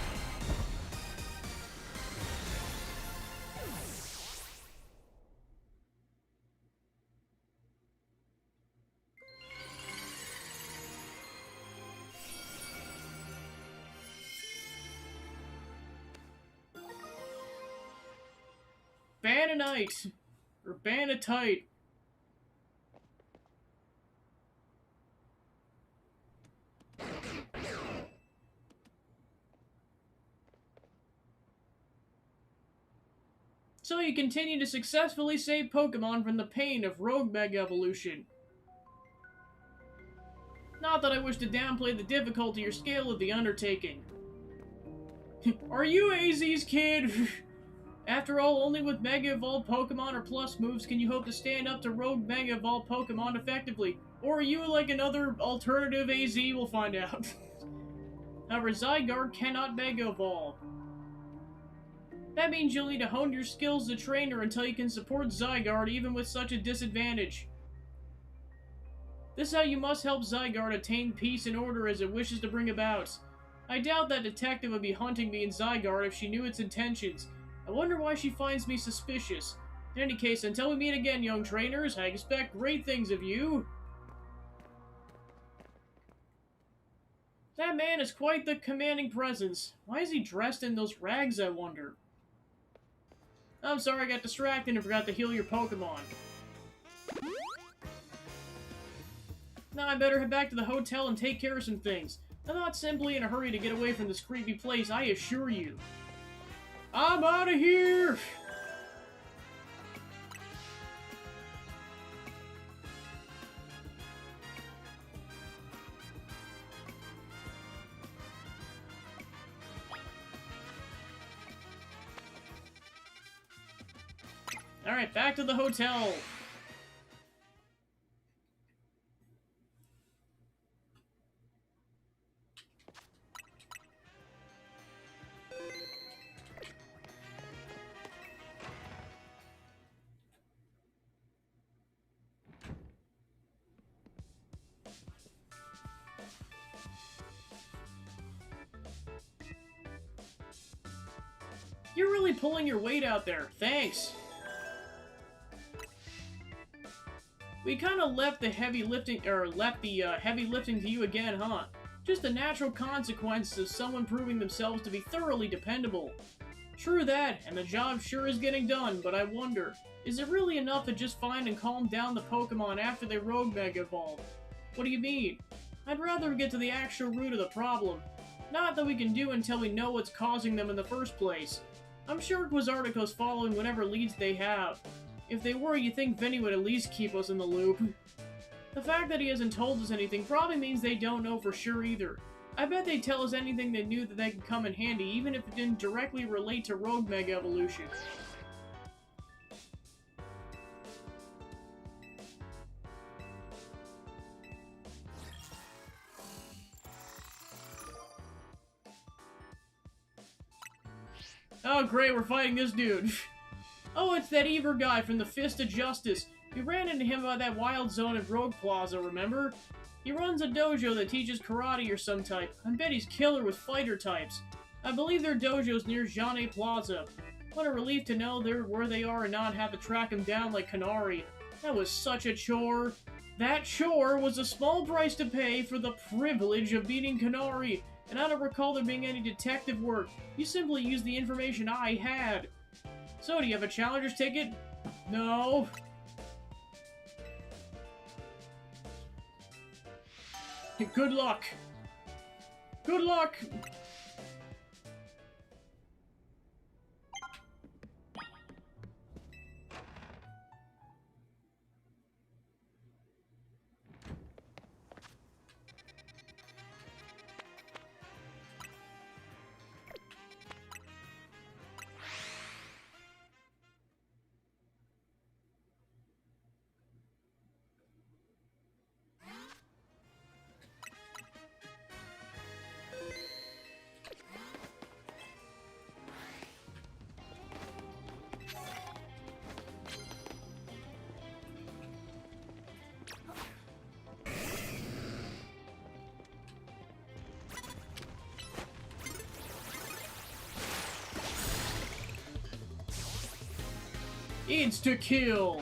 Bananite! Or Banatite. So you continue to successfully save Pokemon from the pain of Rogue Mega Evolution. Not that I wish to downplay the difficulty or scale of the undertaking. Are you AZ's kid? After all, only with Mega Evolved Pokemon or Plus moves can you hope to stand up to Rogue Mega Evolved Pokemon effectively. Or are you like another alternative AZ? We'll find out. However, Zygarde cannot Mega Evolve. That means you'll need to hone your skills as a trainer until you can support Zygarde even with such a disadvantage. This is how you must help Zygarde attain peace and order as it wishes to bring about. I doubt that detective would be hunting me in Zygarde if she knew its intentions. I wonder why she finds me suspicious. In any case, until we meet again, young trainers, I expect great things of you. That man is quite the commanding presence. Why is he dressed in those rags, I wonder? I'm sorry I got distracted and forgot to heal your Pokemon. Now I better head back to the hotel and take care of some things. I'm not simply in a hurry to get away from this creepy place, I assure you. I'm out of here! Alright, back to the hotel. You're really pulling your weight out there. Thanks. We kind of left the heavy lifting to you again, huh? Just the natural consequences of someone proving themselves to be thoroughly dependable. True that, and the job sure is getting done, but I wonder, is it really enough to just find and calm down the Pokemon after they Rogue Mega evolve? What do you mean? I'd rather get to the actual root of the problem. Not that we can do until we know what's causing them in the first place. I'm sure Quasartico's following whatever leads they have. If they were, you'd think Vinny would at least keep us in the loop. The fact that he hasn't told us anything probably means they don't know for sure either. I bet they'd tell us anything they knew that could come in handy, even if it didn't directly relate to Rogue Mega Evolution. Oh great, we're fighting this dude. Oh, it's that Ever guy from the Fist of Justice. We ran into him by that wild zone at Rogue Plaza, remember? He runs a dojo that teaches karate or some type. I bet he's killer with fighter types. I believe their dojo's near Jeanne Plaza. What a relief to know they're where they are and not have to track him down like Kanari. That was such a chore. That chore was a small price to pay for the privilege of beating Kanari, and I don't recall there being any detective work. You simply used the information I had. So, do you have a challenger's ticket? No. Good luck. Good luck. Insta-kill!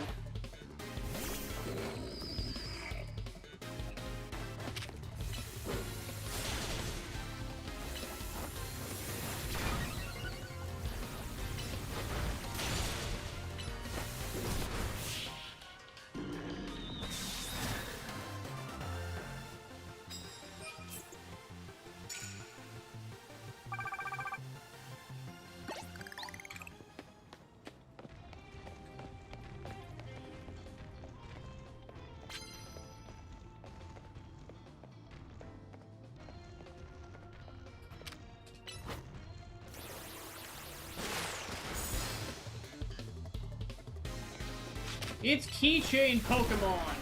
It's Keychain Pokemon!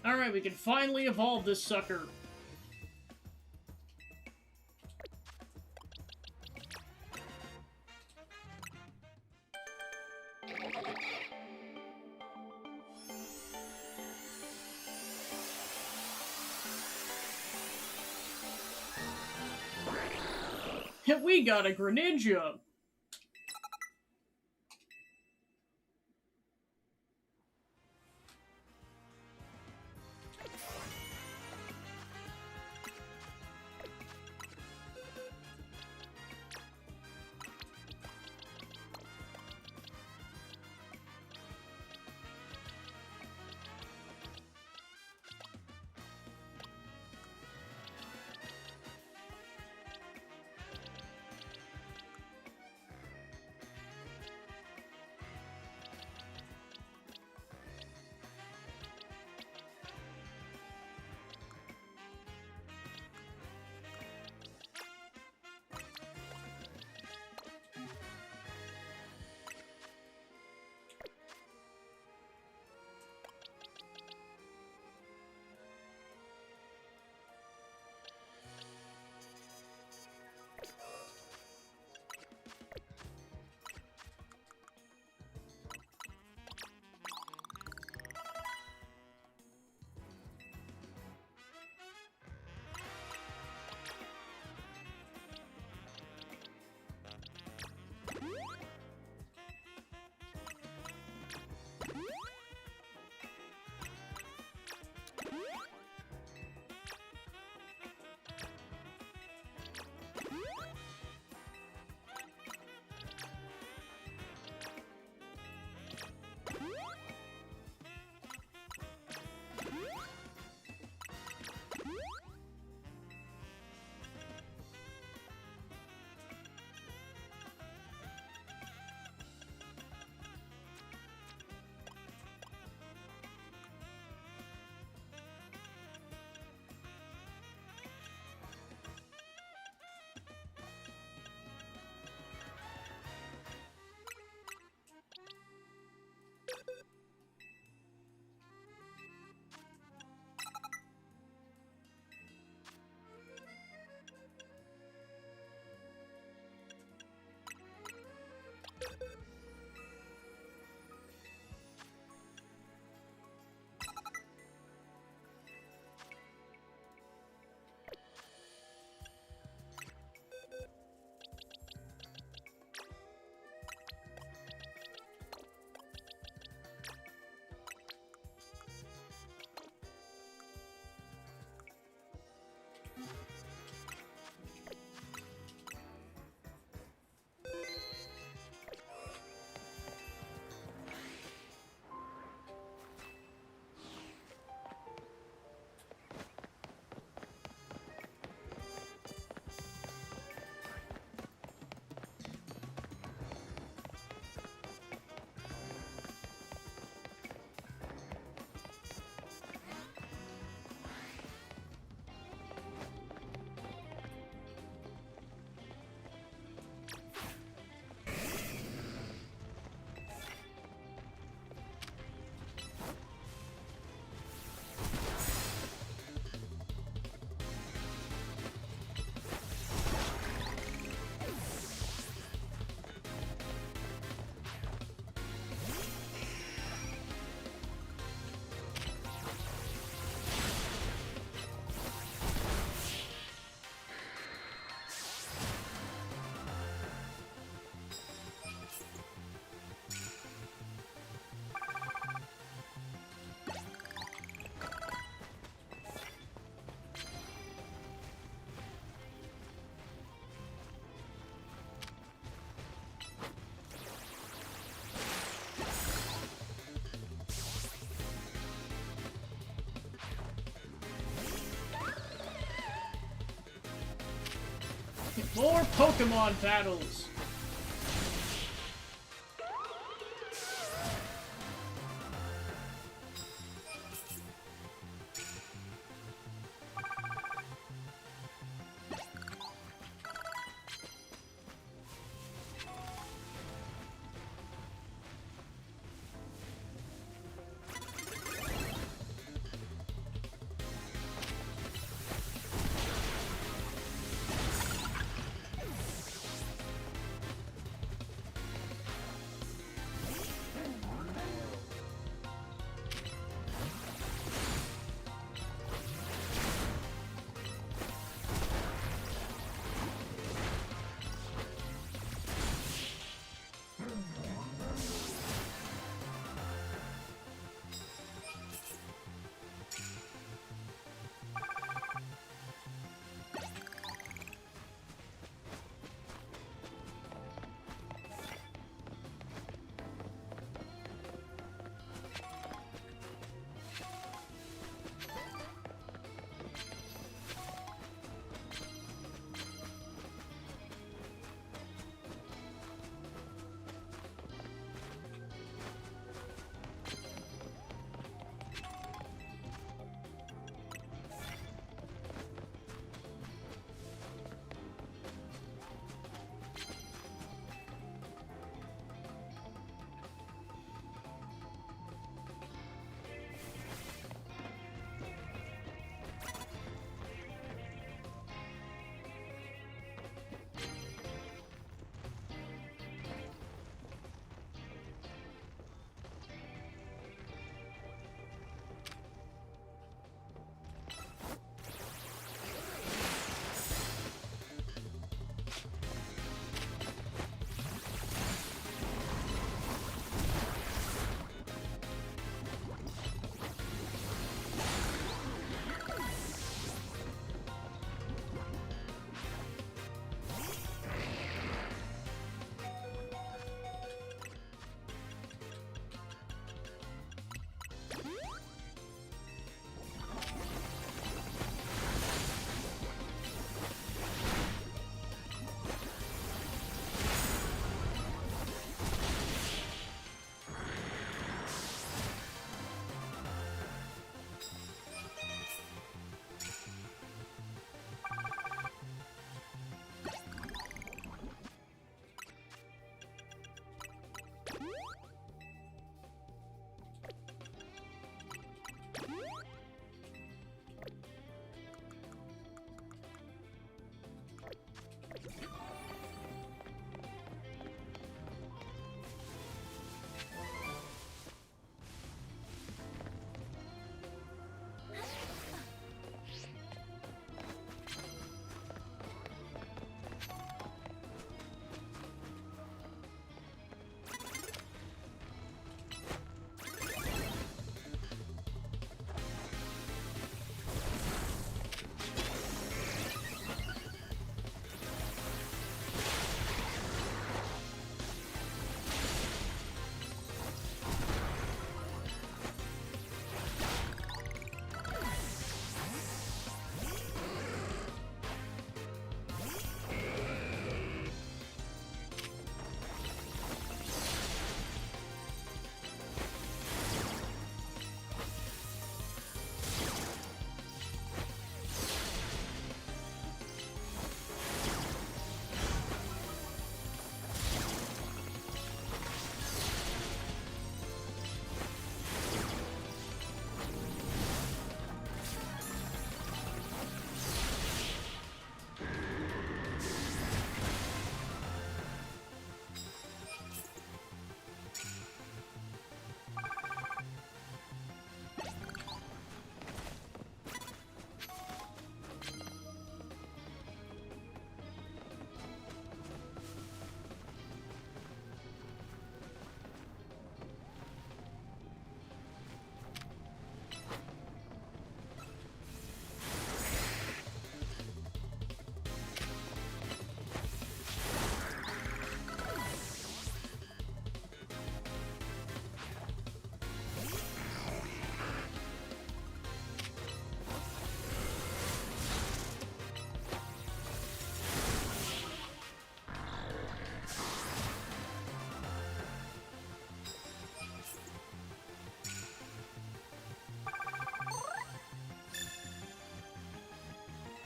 Alright, we can finally evolve this sucker. We got a Greninja! More Pokemon battles!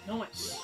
Nice.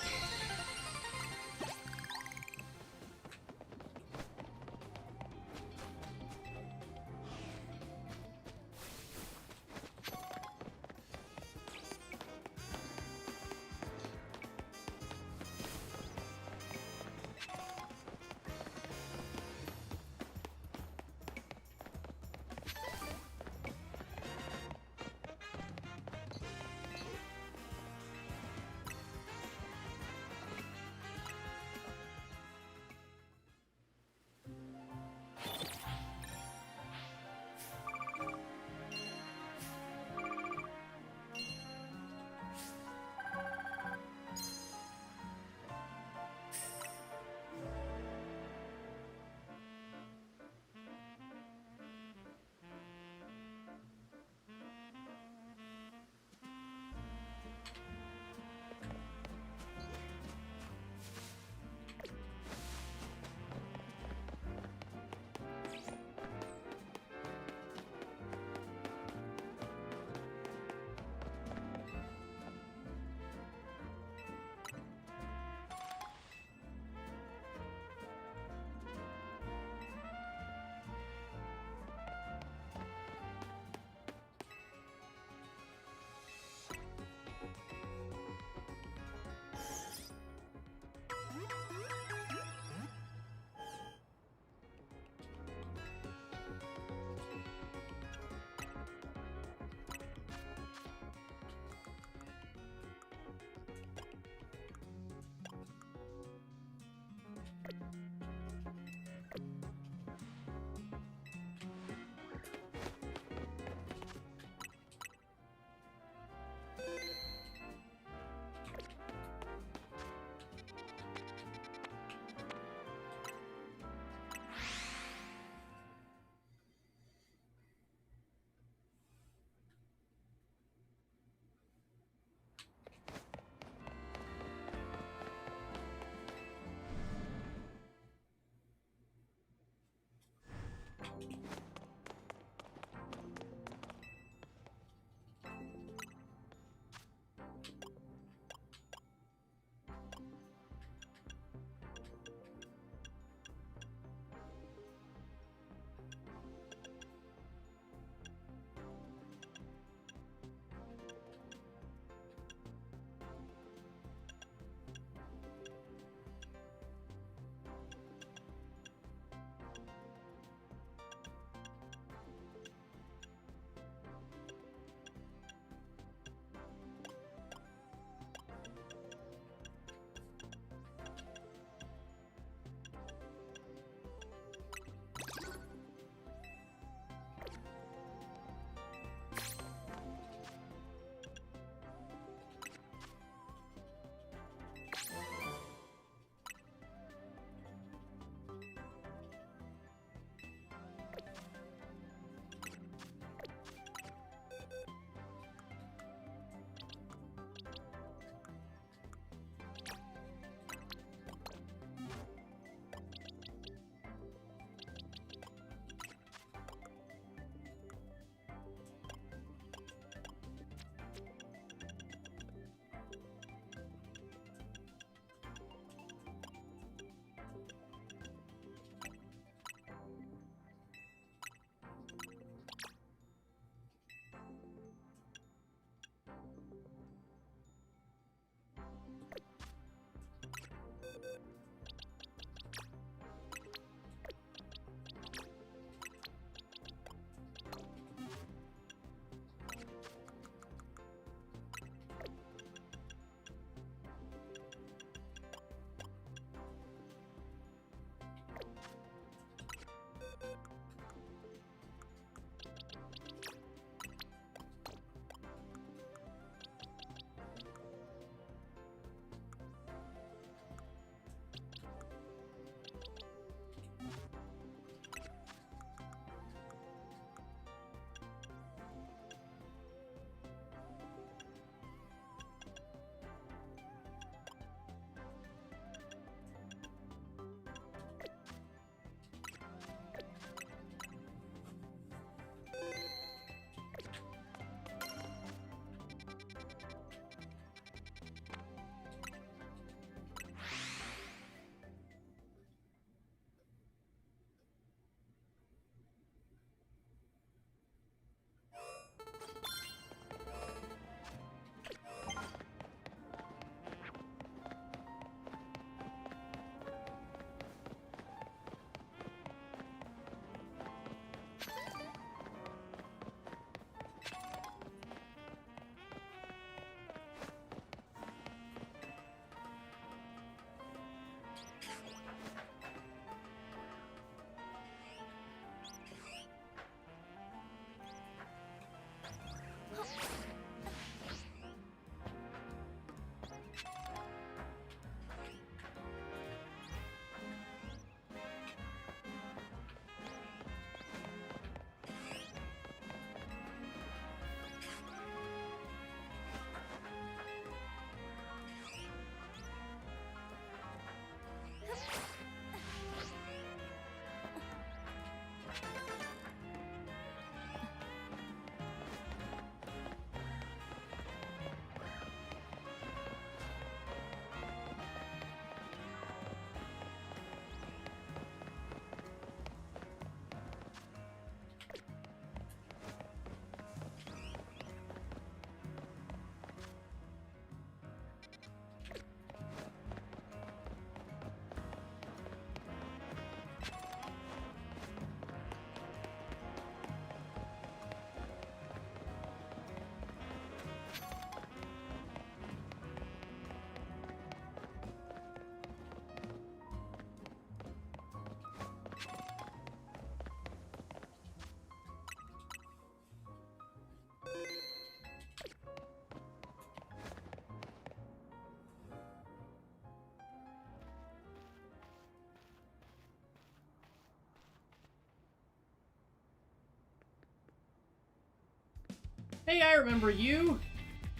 Hey, I remember you!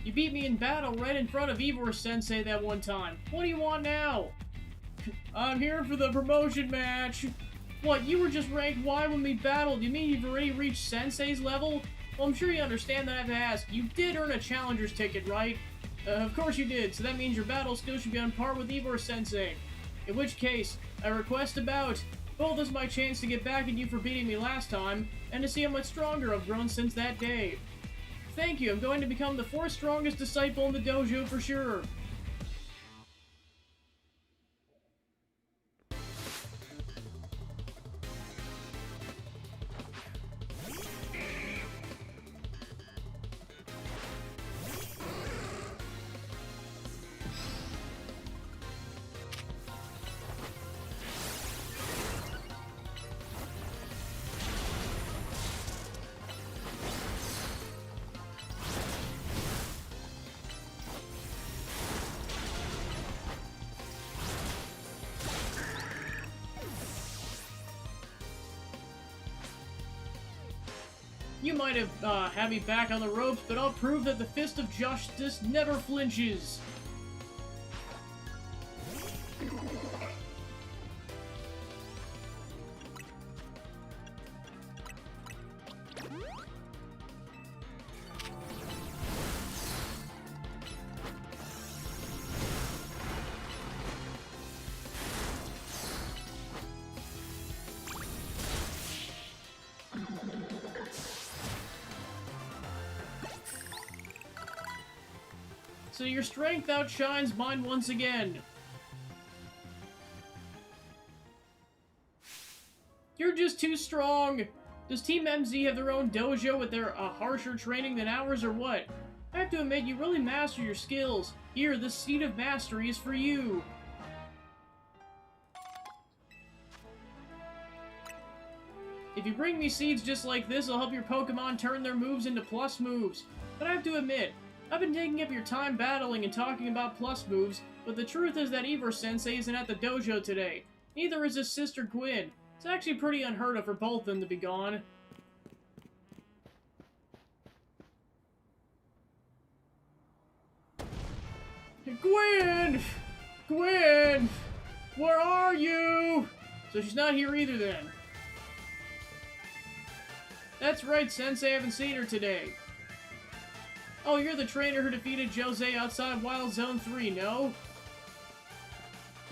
You beat me in battle right in front of Ivor-sensei that one time. What do you want now? I'm here for the promotion match! What, you were just ranked Y when we battled? You mean you've already reached Sensei's level? Well, I'm sure you understand that I have to ask. You did earn a challenger's ticket, right? Of course you did, so that means your battle skill should be on par with Ivor-sensei. In which case, I request a bout. Both is my chance to get back at you for beating me last time, and to see how much stronger I've grown since that day. Thank you, I'm going to become the 4th strongest disciple in the dojo for sure. You might have had me back on the ropes, but I'll prove that the Fist of Justice never flinches. So your strength outshines mine once again. You're just too strong. Does Team MZ have their own dojo with their harsher training than ours or what? I have to admit, you really master your skills. Here, this seed of mastery is for you. If you bring me seeds just like this, I'll help your Pokemon turn their moves into plus moves. But I have to admit, I've been taking up your time battling and talking about plus moves, but the truth is that Ivor-sensei isn't at the dojo today. Neither is his sister Gwyn. It's actually pretty unheard of for both of them to be gone. Gwyn! Gwyn! Where are you? So she's not here either then. That's right, Sensei, I haven't seen her today. Oh, you're the trainer who defeated Jose outside Wild Zone 3, no?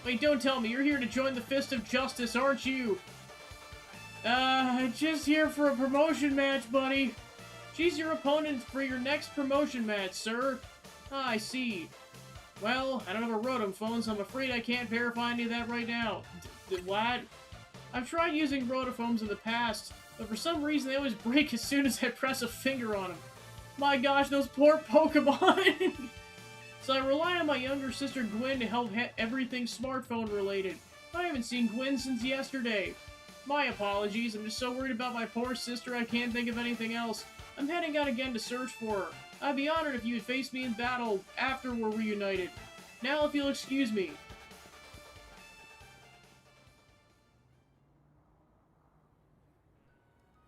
Wait, don't tell me, you're here to join the Fist of Justice, aren't you? Just here for a promotion match, buddy. She's your opponent for your next promotion match, sir. Ah, I see. Well, I don't have a Rotom phone, so I'm afraid I can't verify any of that right now. What? I've tried using Rotophones in the past, but for some reason they always break as soon as I press a finger on them. My gosh, those poor Pokemon! So I rely on my younger sister Gwyn to help everything smartphone related. I haven't seen Gwyn since yesterday. My apologies, I'm just so worried about my poor sister I can't think of anything else. I'm heading out again to search for her. I'd be honored if you would face me in battle after we're reunited. Now if you'll excuse me.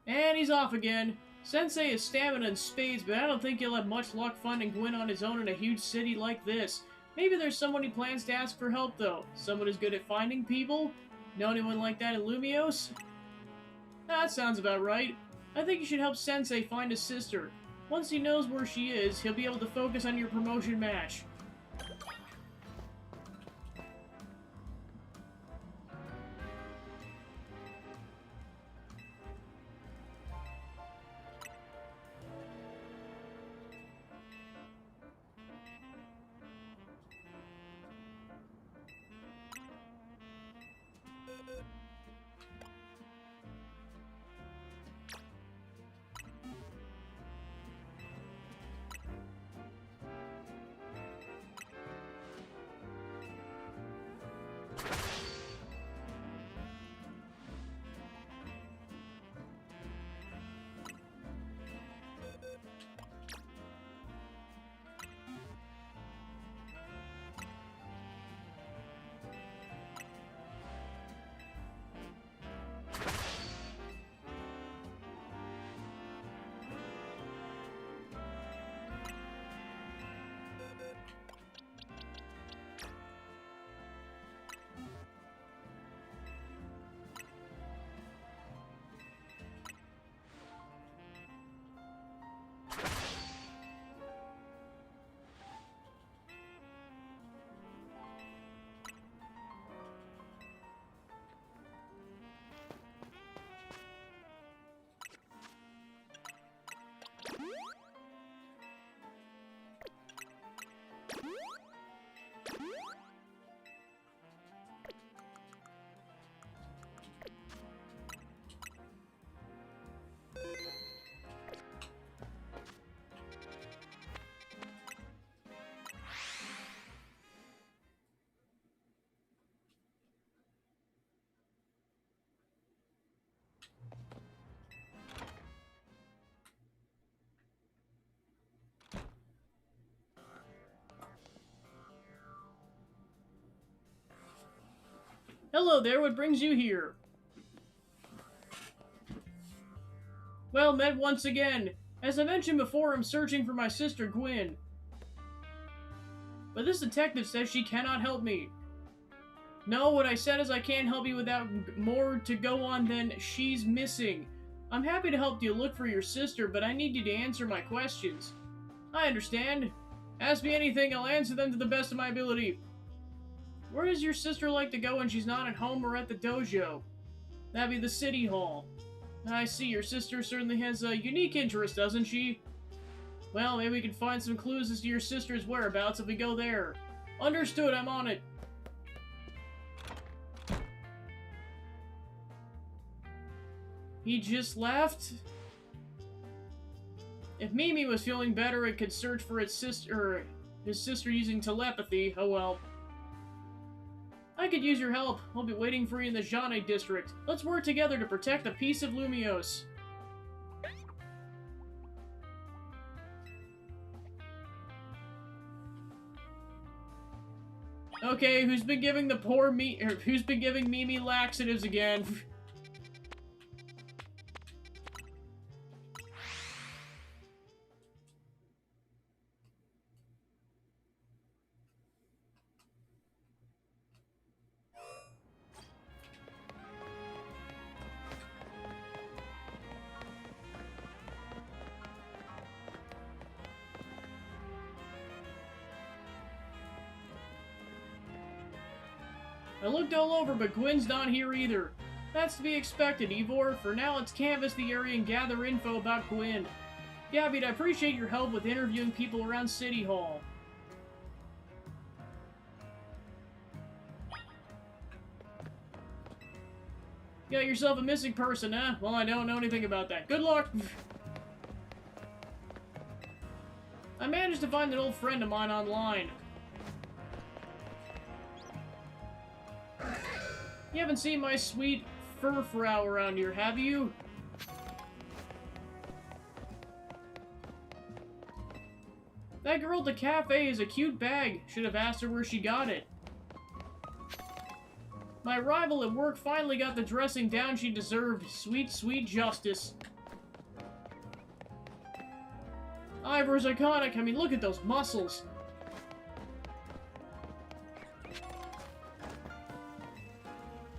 And he's off again. Sensei has stamina and spades, but I don't think he'll have much luck finding Gwyn on his own in a huge city like this. Maybe there's someone he plans to ask for help, though. Someone who's good at finding people? Know anyone like that in Lumiose? That sounds about right. I think you should help Sensei find his sister. Once he knows where she is, he'll be able to focus on your promotion match. Hello there, what brings you here? Well met once again. As I mentioned before, I'm searching for my sister, Gwyn. But this detective says she cannot help me. No, what I said is I can't help you without more to go on than she's missing. I'm happy to help you look for your sister, but I need you to answer my questions. I understand. Ask me anything, I'll answer them to the best of my ability. Where does your sister like to go when she's not at home or at the dojo? That'd be the city hall. I see, your sister certainly has a unique interest, doesn't she? Well, maybe we can find some clues as to your sister's whereabouts if we go there. Understood, I'm on it. He just left? If Mimi was feeling better, it could search for his sister using telepathy. Oh well. I could use your help. I'll be waiting for you in the Jane district. Let's work together to protect the peace of Lumiose. Okay, who's been giving Mimi laxatives again? I looked all over, but Gwyn's not here either. That's to be expected, Ivor. For now, let's canvass the area and gather info about Gwyn. Gabby, I appreciate your help with interviewing people around City Hall. You got yourself a missing person, huh? Well, I don't know anything about that. Good luck! I managed to find an old friend of mine online. You haven't seen my sweet Furfrau around here, have you? That girl at the cafe is a cute bag. Should have asked her where she got it. My rival at work finally got the dressing down she deserved. Sweet, sweet justice. Ivor's iconic. I mean, look at those muscles.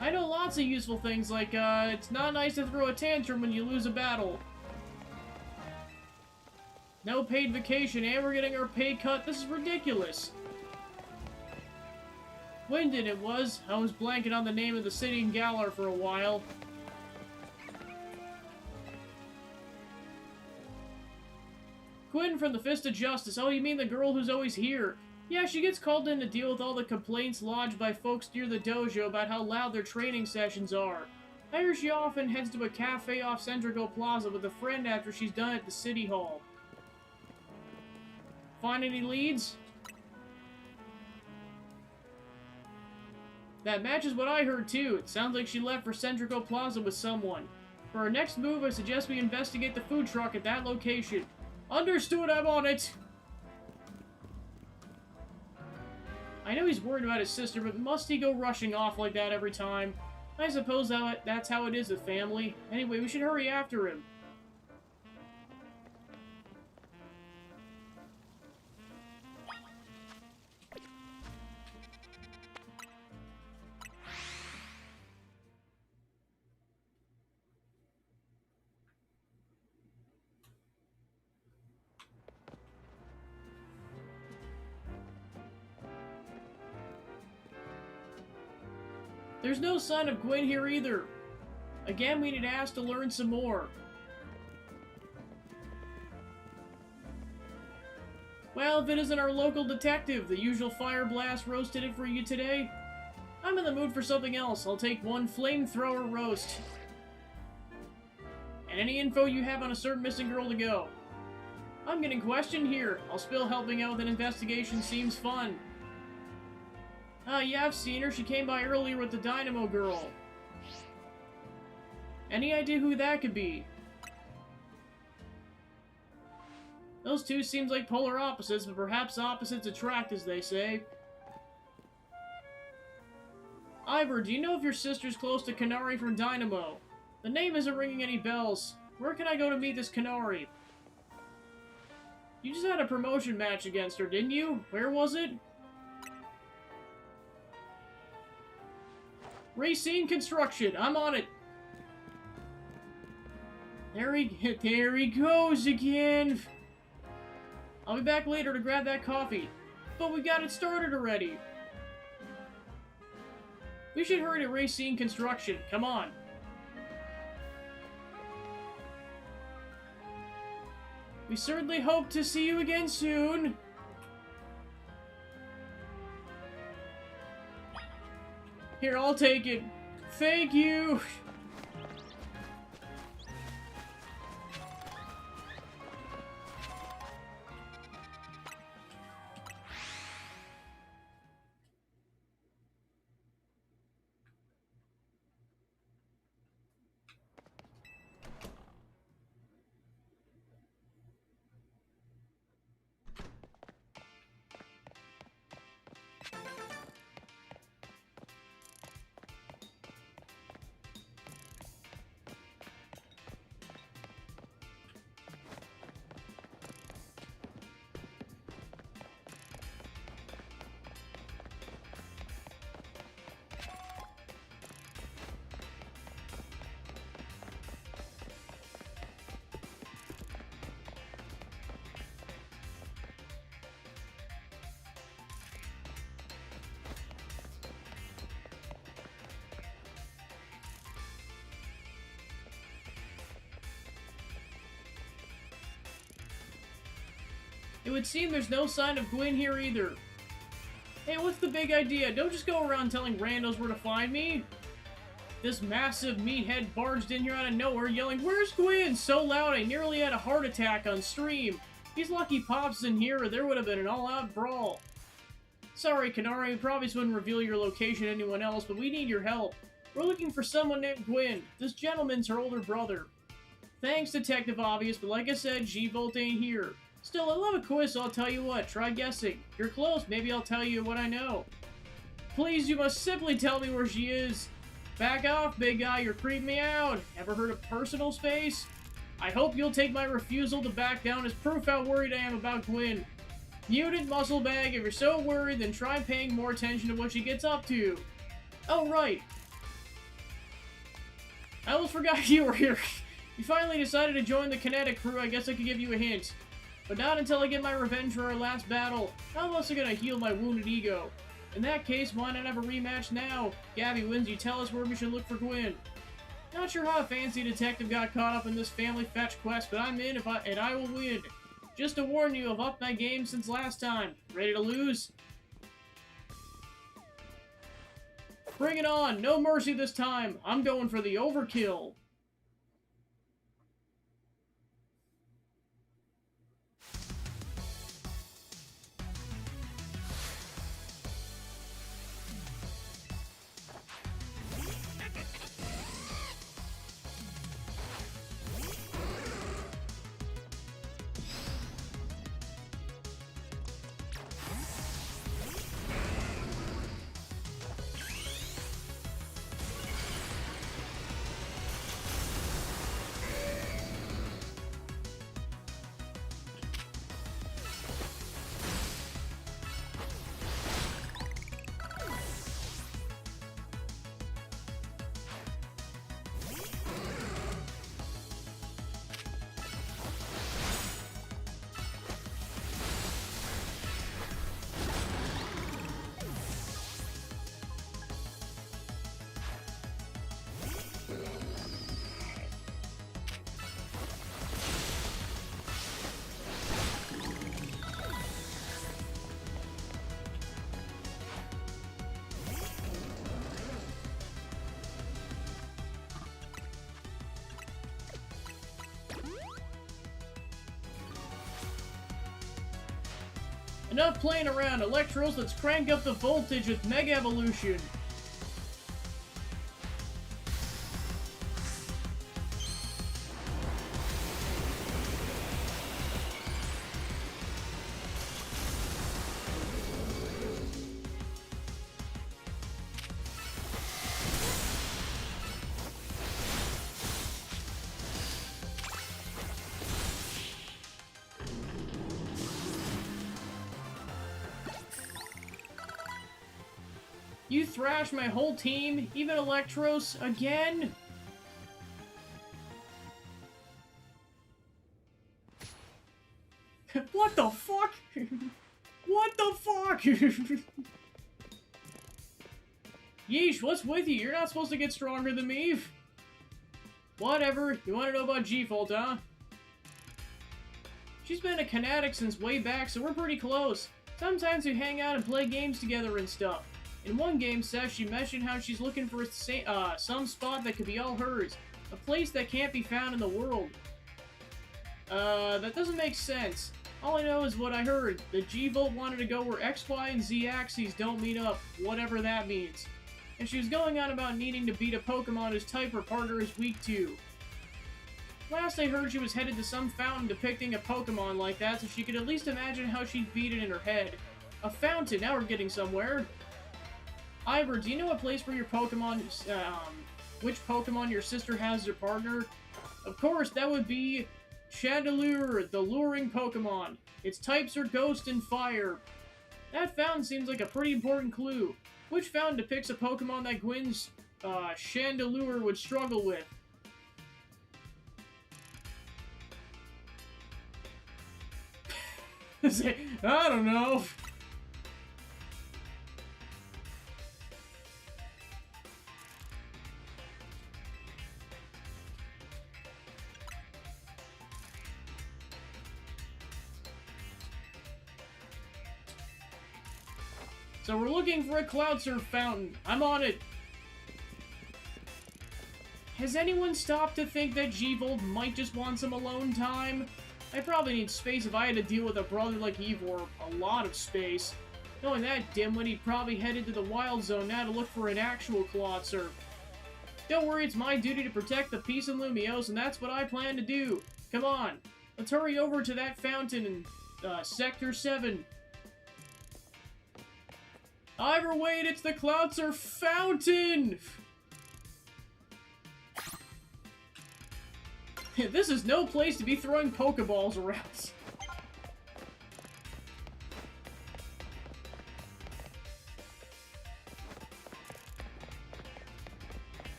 I know lots of useful things, like, it's not nice to throw a tantrum when you lose a battle. No paid vacation, and we're getting our pay cut. This is ridiculous. Wyndon it was. I was blanking on the name of the city in Galar for a while. Gwyn from the Fist of Justice. Oh, you mean the girl who's always here? Yeah, she gets called in to deal with all the complaints lodged by folks near the dojo about how loud their training sessions are. I hear she often heads to a cafe off Centrico Plaza with a friend after she's done at the city hall. Find any leads? That matches what I heard too. It sounds like she left for Centrico Plaza with someone. For our next move, I suggest we investigate the food truck at that location. Understood, I'm on it! I know he's worried about his sister, but must he go rushing off like that every time? I suppose that's how it is with family. Anyway, we should hurry after him. There's no sign of Gwyn here either. Again, we need to ask to learn some more. Well, if it isn't our local detective, the usual fire blast roasted it for you today. I'm in the mood for something else. I'll take one flamethrower roast. And any info you have on a certain missing girl to go. I'm getting questioned here. I'll spill helping out with an investigation seems fun. Yeah, I've seen her. She came by earlier with the Dynamo Girl. Any idea who that could be? Those two seems like polar opposites, but perhaps opposites attract, as they say. Ivor, do you know if your sister's close to Kanari from Dynamo? The name isn't ringing any bells. Where can I go to meet this Kanari? You just had a promotion match against her, didn't you? Where was it? Racine Construction. I'm on it. There he goes again. I'll be back later to grab that coffee. But we got it started already. We should hurry to Racine Construction. Come on. We certainly hope to see you again soon. Here, I'll take it. Thank you. It would seem there's no sign of Gwyn here either. Hey, what's the big idea? Don't just go around telling randos where to find me. This massive meathead barged in here out of nowhere yelling, "Where's Gwyn?" so loud I nearly had a heart attack on stream. He's lucky Pop's in here or there would have been an all-out brawl. Sorry, Kanari, we probably wouldn't reveal your location to anyone else, but we need your help. We're looking for someone named Gwyn. This gentleman's her older brother. Thanks, Detective Obvious, but like I said, G-Bolt ain't here. Still, I love a quiz, so I'll tell you what. Try guessing. If you're close, maybe I'll tell you what I know. Please, you must simply tell me where she is. Back off, big guy. You're creeping me out. Ever heard of personal space? I hope you'll take my refusal to back down as proof how worried I am about Gwyn. Mutant muscle bag, if you're so worried, then try paying more attention to what she gets up to. Oh, right. I almost forgot you were here. You finally decided to join the Kinetic crew. I guess I could give you a hint. But not until I get my revenge for our last battle. How else am I gonna heal my wounded ego? In that case, why not have a rematch now? Gabby wins, you tell us where we should look for Gwyn. Not sure how a fancy detective got caught up in this family fetch quest, but I'm in and I will win. Just to warn you, I've upped my game since last time. Ready to lose? Bring it on! No mercy this time! I'm going for the overkill! Enough playing around, Electros, let's crank up the voltage with Mega Evolution. You thrashed my whole team, even Electros, again? What the fuck? What the fuck? Yeesh, what's with you? You're not supposed to get stronger than me. Whatever, you want to know about G-Fault, huh? She's been a Kinetic since way back, so we're pretty close. Sometimes we hang out and play games together and stuff. In one game set, she mentioned how she's looking for some spot that could be all hers. A place that can't be found in the world. That doesn't make sense. All I know is what I heard. The G-Volt wanted to go where X, Y, and Z axes don't meet up, whatever that means. And she was going on about needing to beat a Pokemon whose type her partner is weak to. Last I heard, she was headed to some fountain depicting a Pokemon like that, so she could at least imagine how she'd beat it in her head. A fountain, now we're getting somewhere. Ivor, do you know a place where your Pokemon, which Pokemon your sister has as her partner? Of course, that would be Chandelure, the luring Pokemon. Its types are Ghost and Fire. That fountain seems like a pretty important clue. Which fountain depicts a Pokemon that Gwen's Chandelure would struggle with? I don't know. So we're looking for a Cloudsurf fountain. I'm on it. Has anyone stopped to think that G-Volt might just want some alone time? I probably need space if I had to deal with a brother like Ivor. A lot of space. Knowing that dimwit, he'd probably headed to the Wild Zone now to look for an actual Cloudsurf. Don't worry, it's my duty to protect the peace in Lumiose, and that's what I plan to do. Come on, let's hurry over to that fountain in Sector 7. Ivor, wait, it's the Cloudsurf fountain! This is no place to be throwing Pokeballs around.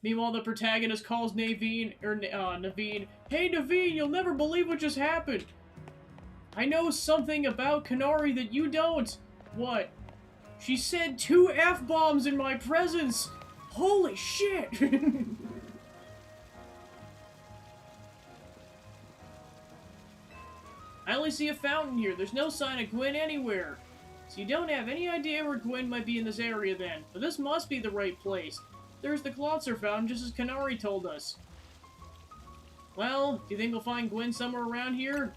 Meanwhile, the protagonist calls Naveen, Naveen, "Hey Naveen, you'll never believe what just happened! I know something about Kanari that you don't! What? She said 2 F-bombs in my presence! Holy shit!" I only see a fountain here. There's no sign of Gwen anywhere. So you don't have any idea where Gwen might be in this area then. But this must be the right place. There's the Cloudsurf fountain, just as Kanari told us. Well, do you think we'll find Gwen somewhere around here?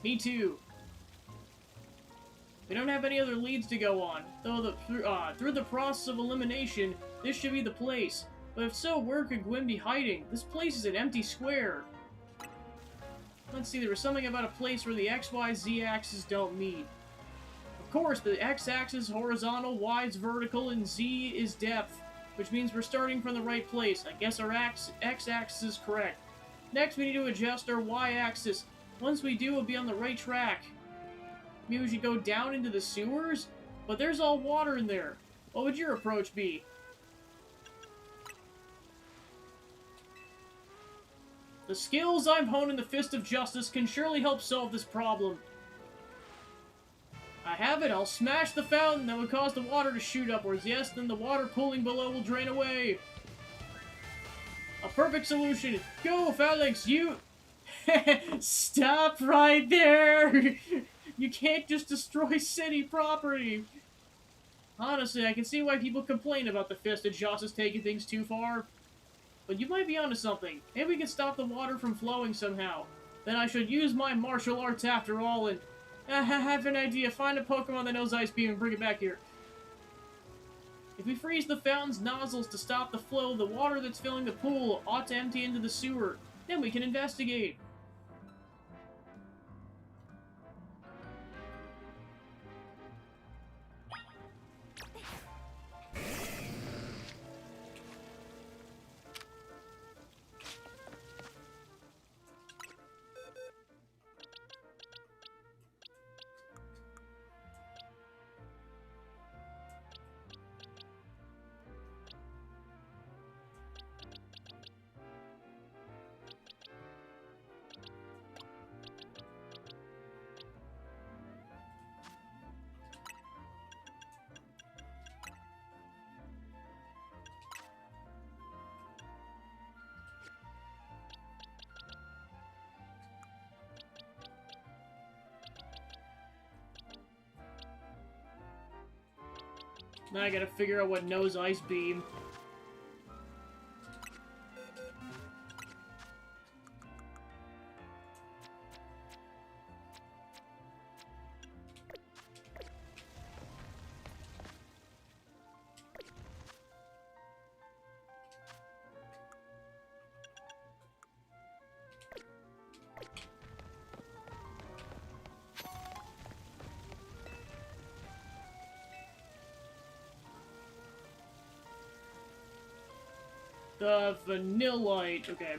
Me too. We don't have any other leads to go on, though through the process of elimination, this should be the place. But if so, where could Gwen be hiding? This place is an empty square. Let's see, there was something about a place where the X, Y, Z axes don't meet. Of course, the X axis is horizontal, Y is vertical, and Z is depth. Which means we're starting from the right place. I guess our X-axis is correct. Next, we need to adjust our Y-axis. Once we do, we'll be on the right track. Maybe we should go down into the sewers? But there's all water in there. What would your approach be? The skills I've honed in the Fist of Justice can surely help solve this problem. I have it. I'll smash the fountain that would cause the water to shoot upwards. Yes, then the water pooling below will drain away. A perfect solution. Go, Phalanx, you... Stop right there! You can't just destroy city property. Honestly, I can see why people complain about the Fist of Justice taking things too far. But you might be onto something. Maybe we can stop the water from flowing somehow. Then I should use my martial arts after all and... I have an idea. Find a Pokemon that knows Ice Beam and bring it back here. If we freeze the fountain's nozzles to stop the flow, the water that's filling the pool ought to empty into the sewer. Then we can investigate. Now I gotta figure out what knows Ice Beam. The Vanillite, okay.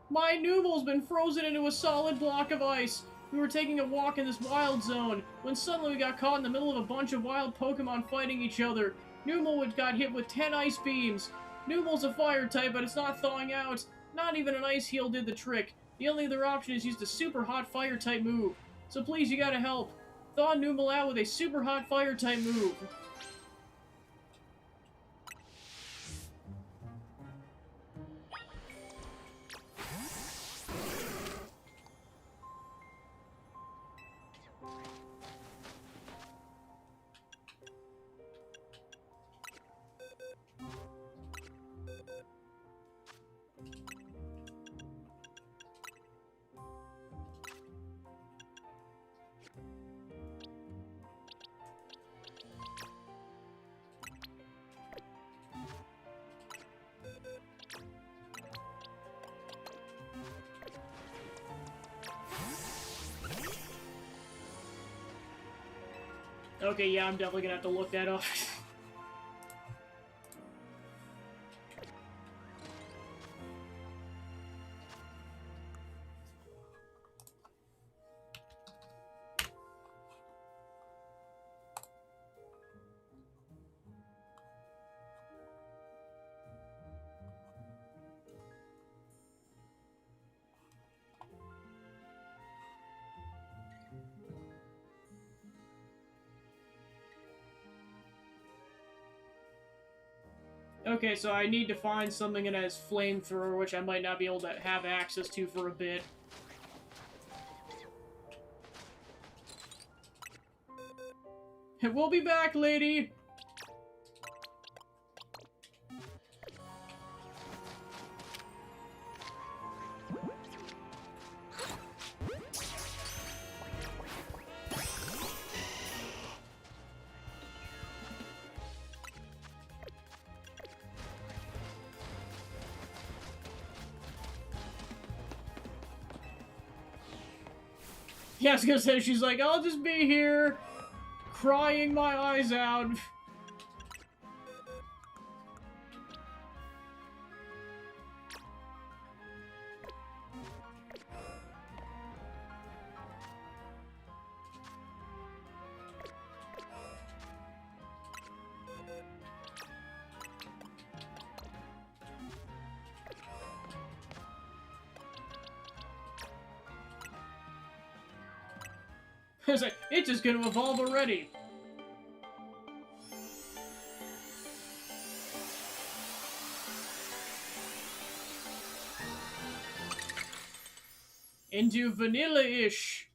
My Numel's been frozen into a solid block of ice. We were taking a walk in this wild zone, when suddenly we got caught in the middle of a bunch of wild Pokemon fighting each other. Numel got hit with 10 ice beams. Numel's a fire type, but it's not thawing out. Not even an ice heal did the trick. The only other option is use a super hot fire type move. So please, you gotta help. Thaw Numel out with a super hot fire type move. Okay, yeah, I'm definitely gonna have to look that up. Okay, so I need to find something that has flamethrower, which I might not be able to have access to for a bit. We'll be back, lady! Yeah, I was gonna say, she's like, I'll just be here, crying my eyes out. It's like, it's just gonna evolve already. Into vanilla-ish.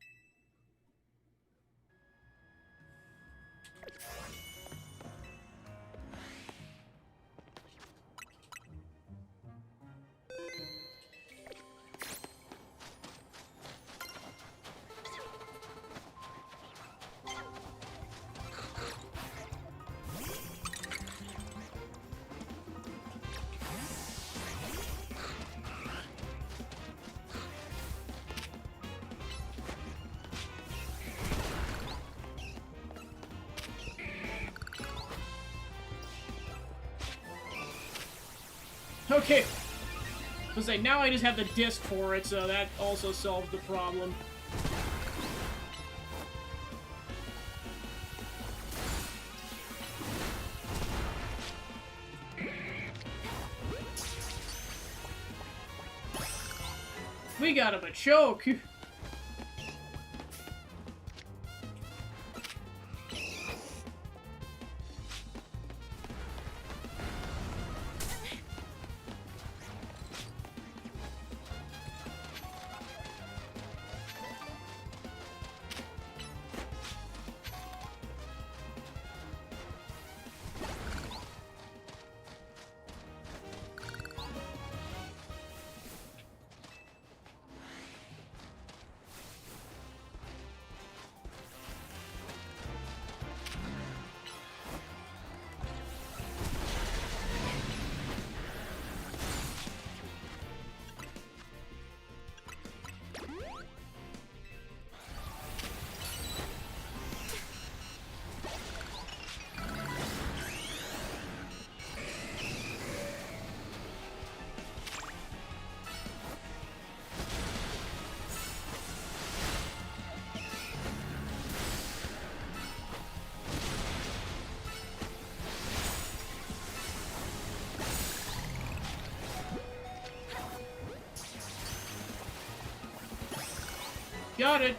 Okay. I was like, now I just have the disc for it, so that also solves the problem. We got him a choke. Got it.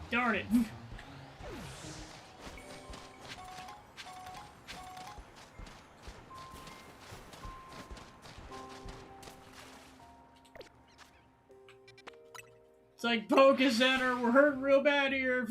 Darn it. It's like Poke Center, we're hurting real bad here.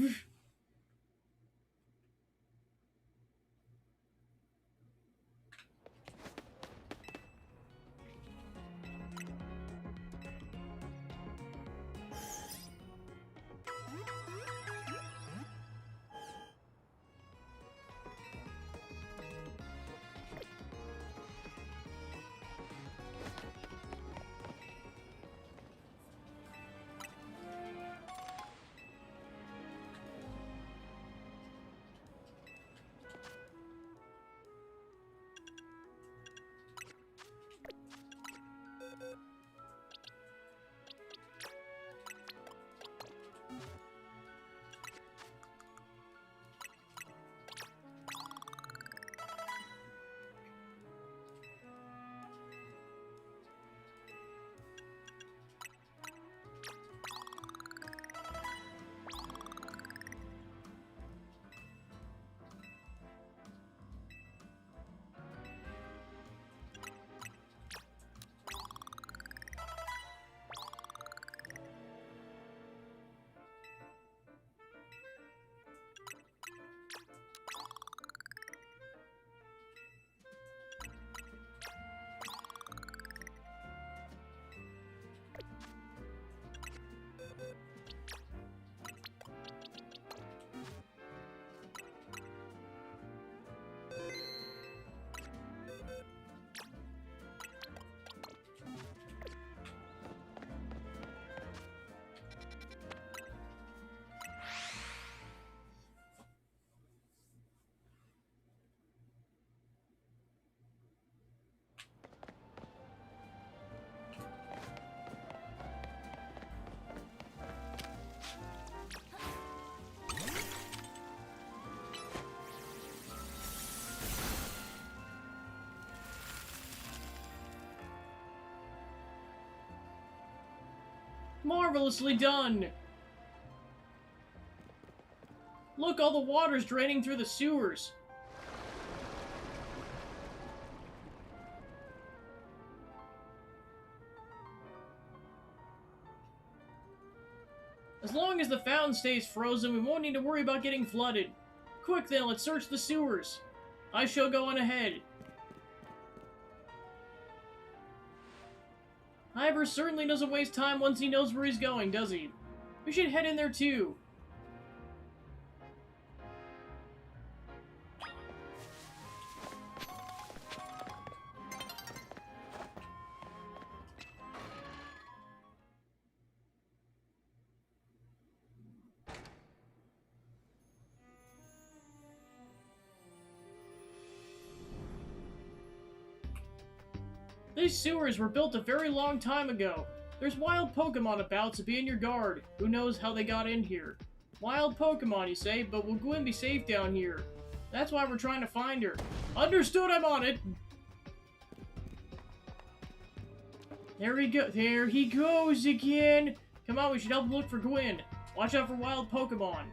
Marvelously done! Look, all the water's draining through the sewers. As long as the fountain stays frozen, we won't need to worry about getting flooded. Quick then, let's search the sewers. I shall go on ahead. Ivor certainly doesn't waste time once he knows where he's going, does he? We should head in there too. These sewers were built a very long time ago. There's wild Pokemon about, so be on your guard. Who knows how they got in here? Wild Pokemon, you say, but will Gwyn be safe down here? That's why we're trying to find her. Understood, I'm on it! There he goes again! Come on, we should help him look for Gwyn. Watch out for wild Pokemon.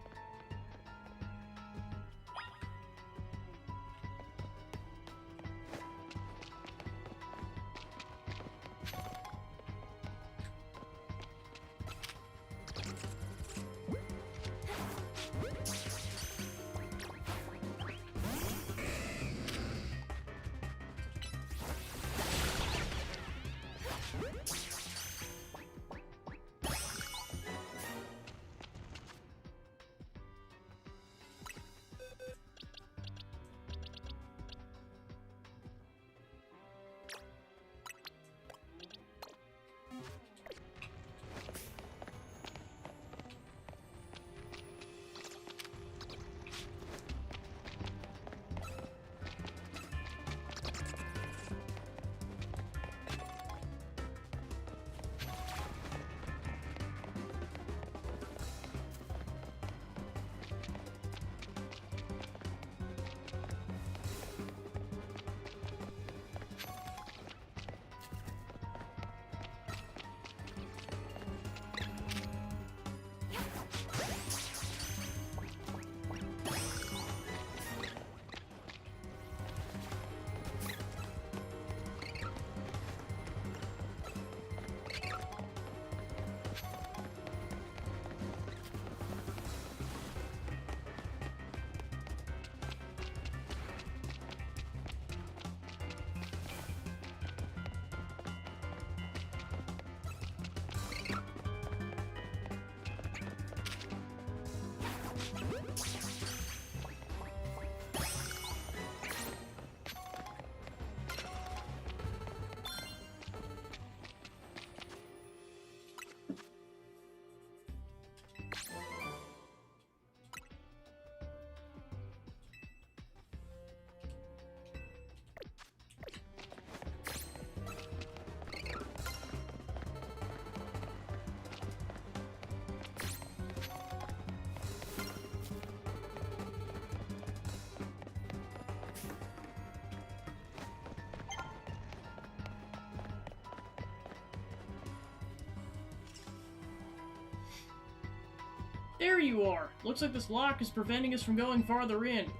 There you are. Looks like this lock is preventing us from going farther in.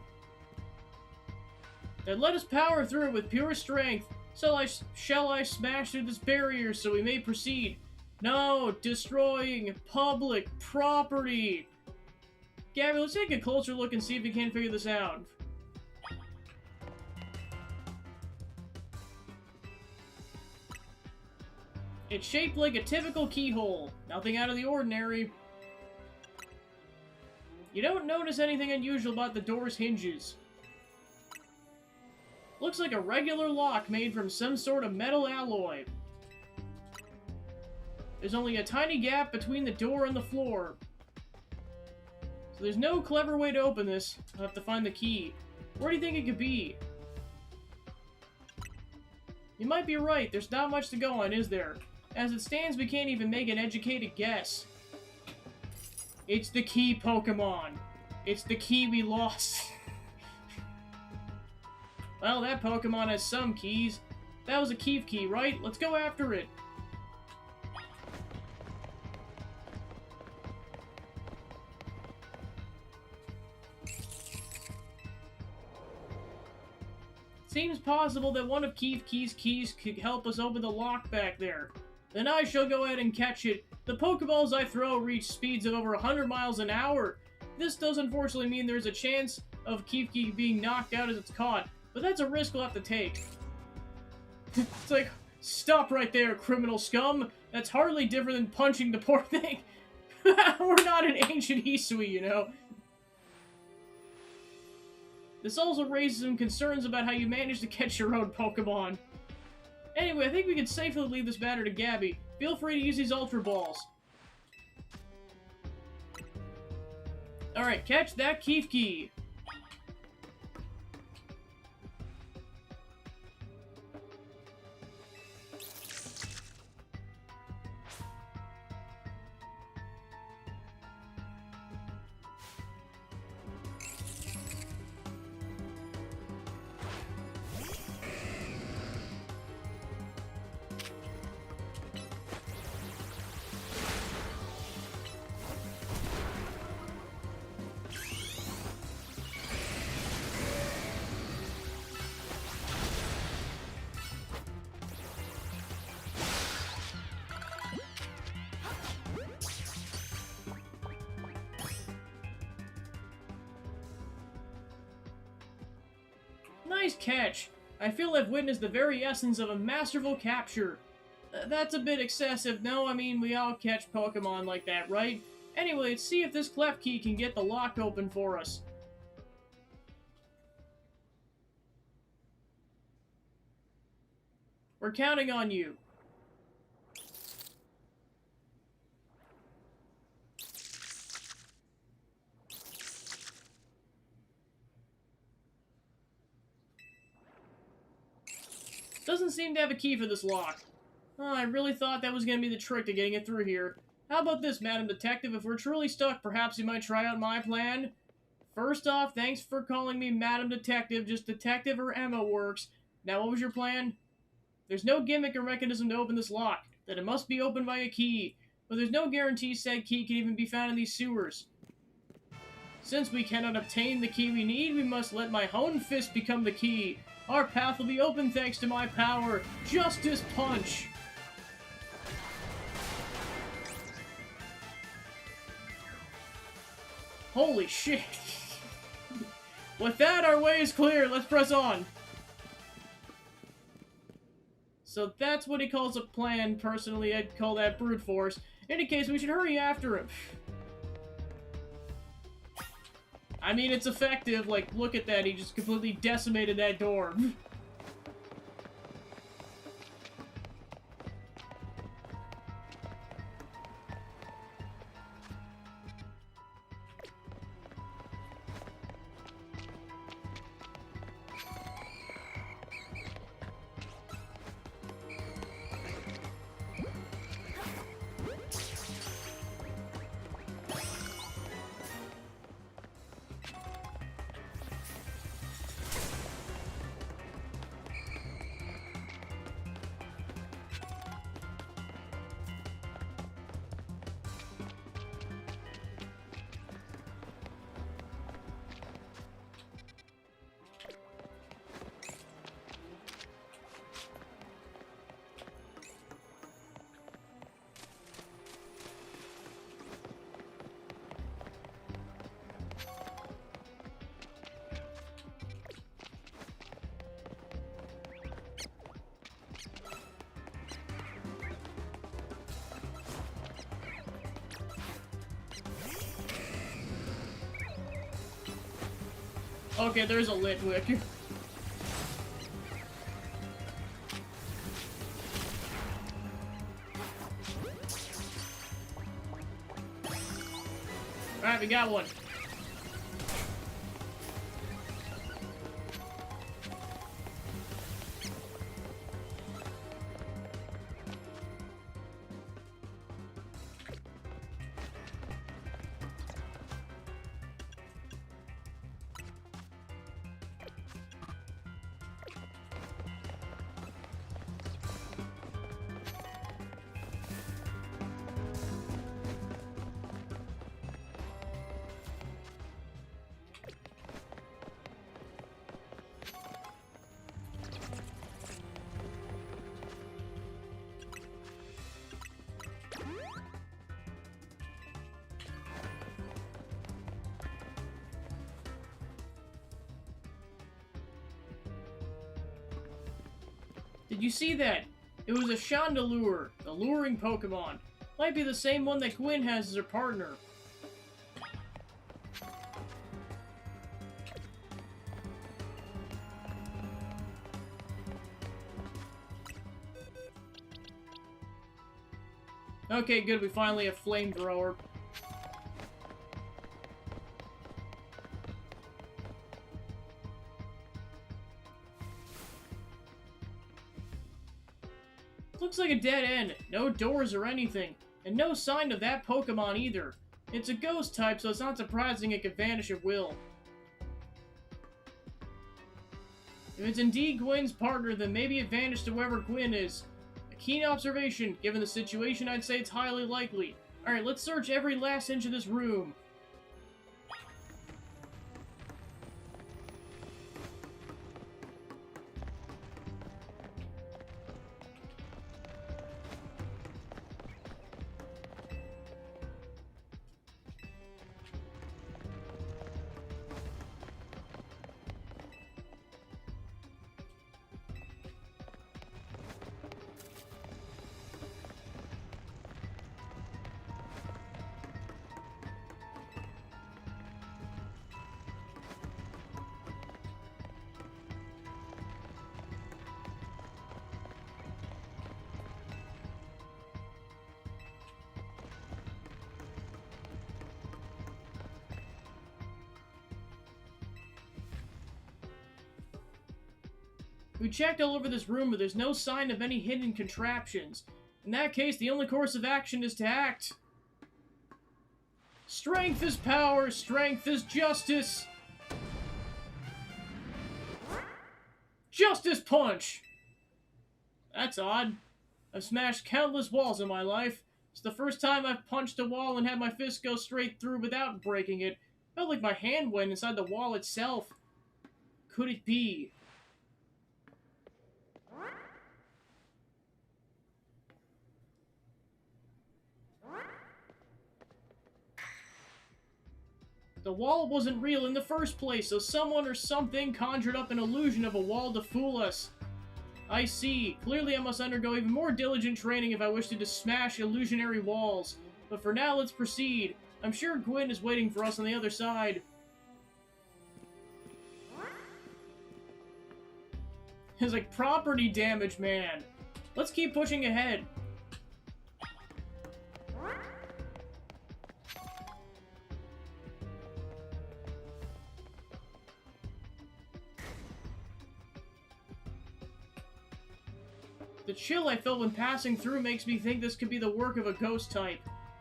Then let us power through it with pure strength. Shall I smash through this barrier so we may proceed? No, destroying public property. Gabby, let's take a closer look and see if we can figure this out. It's shaped like a typical keyhole. Nothing out of the ordinary. You don't notice anything unusual about the door's hinges. Looks like a regular lock made from some sort of metal alloy. There's only a tiny gap between the door and the floor. So there's no clever way to open this. I'll have to find the key. Where do you think it could be? You might be right, there's not much to go on, is there? As it stands, we can't even make an educated guess. It's the key, Pokemon. It's the key we lost. Well, that Pokemon has some keys. That was a Keef key, right? Let's go after it. Seems possible that one of Keef Key's keys could help us open the lock back there. Then I shall go ahead and catch it. The Pokeballs I throw reach speeds of over 100 miles an hour. This does unfortunately mean there's a chance of Keef Key being knocked out as it's caught, but that's a risk we'll have to take. It's like, stop right there, criminal scum. That's hardly different than punching the poor thing. We're not an ancient Hisui, you know. This also raises some concerns about how you managed to catch your own Pokemon. Anyway, I think we can safely leave this matter to Gabby. Feel free to use these Ultra Balls. Alright, catch that Keef Key. Nice catch. I feel I've witnessed the very essence of a masterful capture. That's a bit excessive. No, I mean, we all catch Pokemon like that, right? Anyway, let's see if this Klefki can get the lock open for us. We're counting on you. Doesn't seem to have a key for this lock. Oh, I really thought that was going to be the trick to getting it through here. How about this, Madam Detective? If we're truly stuck, perhaps you might try out my plan? First off, thanks for calling me Madam Detective. Just Detective or Emma works. Now, what was your plan? There's no gimmick or mechanism to open this lock. That it must be opened by a key. But there's no guarantee said key can even be found in these sewers. Since we cannot obtain the key we need, we must let my own fist become the key. Our path will be open thanks to my power. Justice Punch! Holy shit! With that, our way is clear. Let's press on. So that's what he calls a plan. Personally, I'd call that brute force. In any case, we should hurry after him. I mean, it's effective. Like, look at that. He just completely decimated that door. Okay, there's a Litwick. Alright, we got one. Did you see that? It was a Chandelure, the luring Pokemon. Might be the same one that Gwyn has as her partner. Okay, good, we finally have Flamethrower. Looks like a dead end. No doors or anything. And no sign of that Pokemon either. It's a ghost type, so it's not surprising it could vanish at will. If it's indeed Gwyn's partner, then maybe it vanished to wherever Gwyn is. A keen observation. Given the situation, I'd say it's highly likely. Alright, let's search every last inch of this room. We checked all over this room, but there's no sign of any hidden contraptions. In that case, the only course of action is to act. Strength is power, strength is justice. Justice Punch! That's odd. I've smashed countless walls in my life. It's the first time I've punched a wall and had my fist go straight through without breaking it. Felt like my hand went inside the wall itself. Could it be? The wall wasn't real in the first place, so someone or something conjured up an illusion of a wall to fool us. I see. Clearly I must undergo even more diligent training if I wish to smash illusionary walls. But for now, let's proceed. I'm sure Gwyn is waiting for us on the other side. It's like property damage, man. Let's keep pushing ahead. The chill I felt when passing through makes me think this could be the work of a ghost type.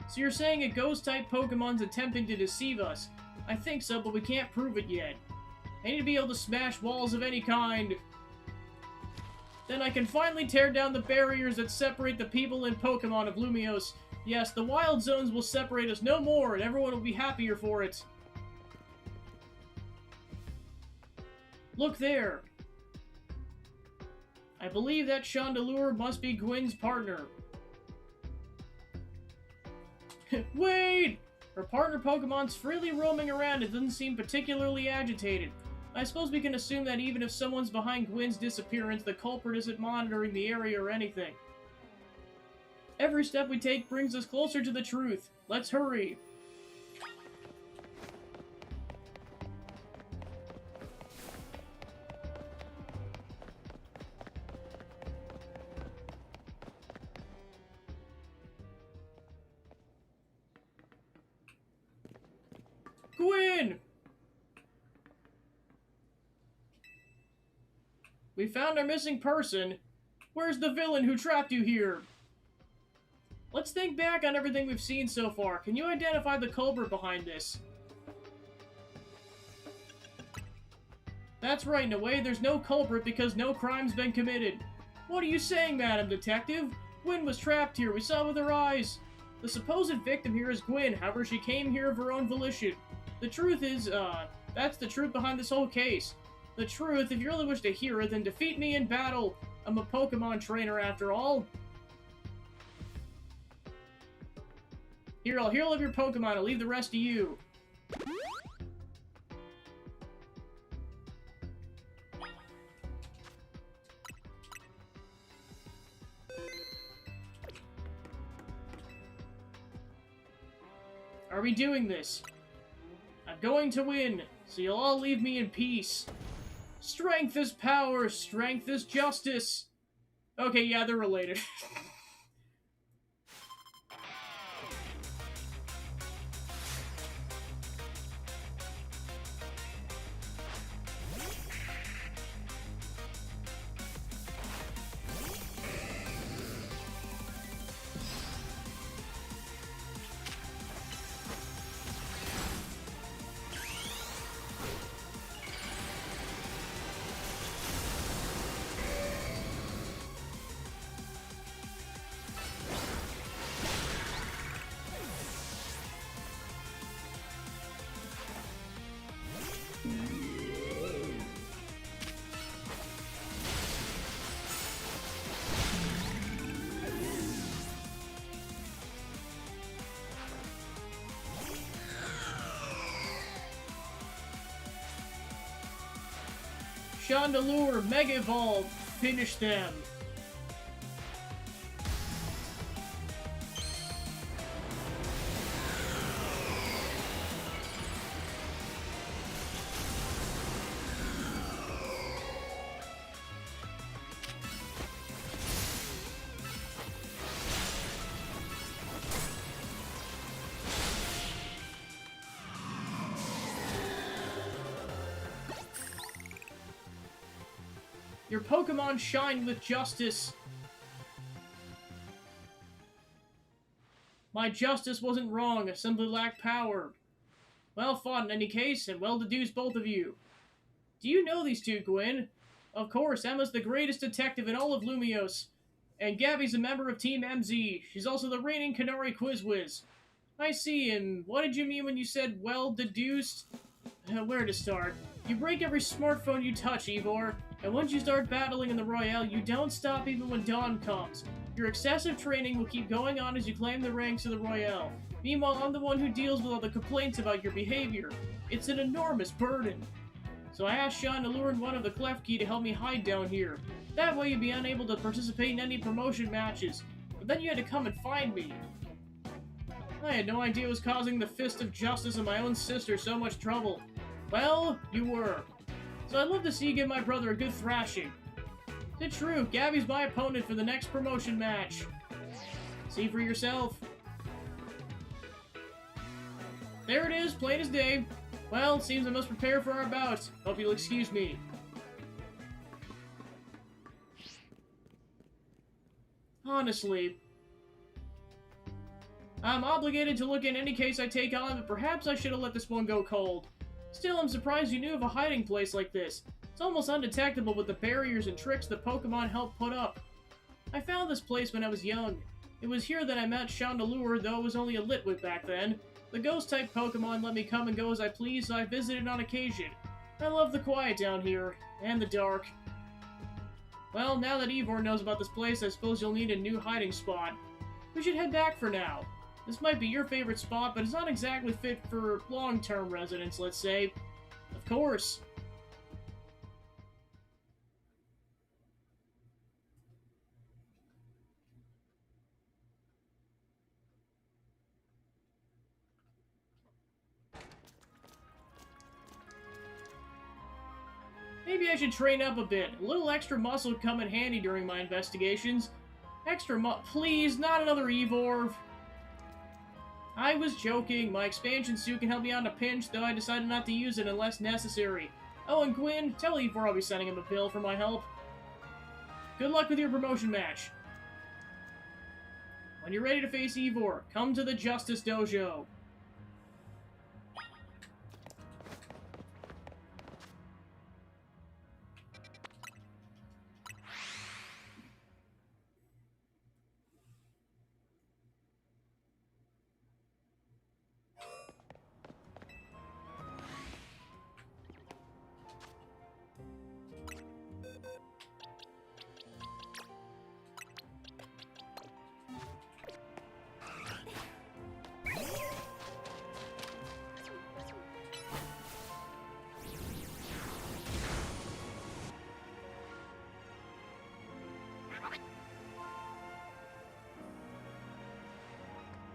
So you're saying a ghost type Pokemon's attempting to deceive us? I think so, but we can't prove it yet. I need to be able to smash walls of any kind. Then I can finally tear down the barriers that separate the people and Pokemon of Lumiose. Yes, the wild zones will separate us no more, and everyone will be happier for it. Look there. I believe that Chandelure must be Gwyn's partner. Wait! Her partner Pokemon's freely roaming around and doesn't seem particularly agitated. I suppose we can assume that even if someone's behind Gwyn's disappearance, the culprit isn't monitoring the area or anything. Every step we take brings us closer to the truth. Let's hurry. Gwyn! We found our missing person. Where's the villain who trapped you here? Let's think back on everything we've seen so far. Can you identify the culprit behind this? That's right, in a way, there's no culprit because no crime's been committed. What are you saying, Madam Detective? Gwyn was trapped here, we saw with our eyes. The supposed victim here is Gwyn, however she came here of her own volition. The truth is, that's the truth behind this whole case. The truth, if you really wish to hear it, then defeat me in battle. I'm a Pokemon trainer after all. Here, I'll heal up your Pokemon, I'll leave the rest to you. Are we doing this? I'm going to win, so you'll all leave me in peace. Strength is power, strength is justice. Okay, yeah, they're related. Chandelure, Mega Evolve, finish them. Your Pokemon shine with justice. My justice wasn't wrong, I simply lacked power. Well fought in any case, and well deduced both of you. Do you know these two, Gwyn? Of course, Emma's the greatest detective in all of Lumiose. And Gabby's a member of Team MZ. She's also the reigning Canary Quizwiz. I see, and what did you mean when you said well deduced? Where to start? You break every smartphone you touch, Ivor. And once you start battling in the Royale, you don't stop even when dawn comes. Your excessive training will keep going on as you climb the ranks of the Royale. Meanwhile, I'm the one who deals with all the complaints about your behavior. It's an enormous burden. So I asked Chandelure and one of the Klefki to help me hide down here. That way you'd be unable to participate in any promotion matches. But then you had to come and find me. I had no idea it was causing the Fist of Justice and my own sister so much trouble. Well, you were. So I'd love to see you give my brother a good thrashing. It's true, Gabby's my opponent for the next promotion match. See for yourself. There it is, plain as day. Well, it seems I must prepare for our bout. Hope you'll excuse me. Honestly, I'm obligated to look in any case I take on, but perhaps I should have let this one go cold. Still, I'm surprised you knew of a hiding place like this. It's almost undetectable with the barriers and tricks the Pokemon helped put up. I found this place when I was young. It was here that I met Chandelure, though it was only a Litwick back then. The ghost-type Pokemon let me come and go as I pleased, so I visited on occasion. I love the quiet down here, and the dark. Well, now that Ivor knows about this place, I suppose you'll need a new hiding spot. We should head back for now. This might be your favorite spot, but it's not exactly fit for long-term residents, let's say. Of course. Maybe I should train up a bit. A little extra muscle would come in handy during my investigations. Please, not another Evolve. I was joking. My expansion suit can help me out in a pinch, though I decided not to use it unless necessary. Oh, and Gwyn, tell Ivor I'll be sending him a bill for my help. Good luck with your promotion match. When you're ready to face Ivor, come to the Justice Dojo.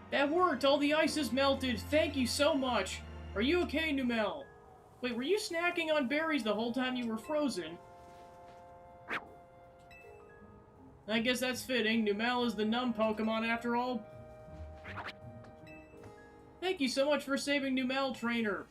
That worked! All the ice is melted! Thank you so much! Are you okay, Numel? Wait, were you snacking on berries the whole time you were frozen? I guess that's fitting. Numel is the numb Pokemon after all. Thank you so much for saving Numel, trainer.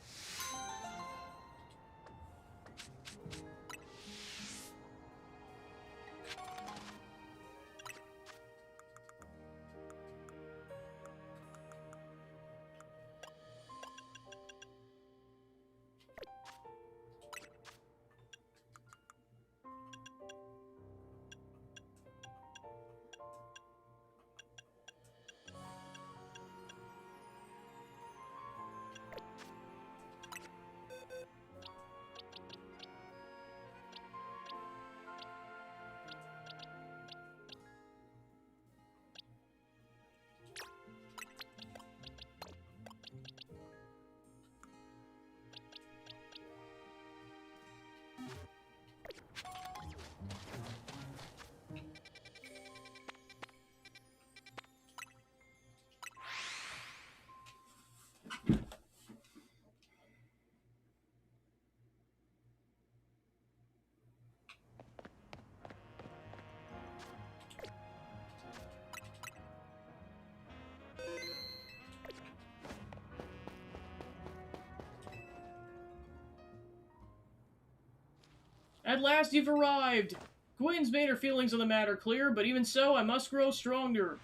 At last you've arrived! Gwyn's made her feelings on the matter clear, but even so, I must grow stronger.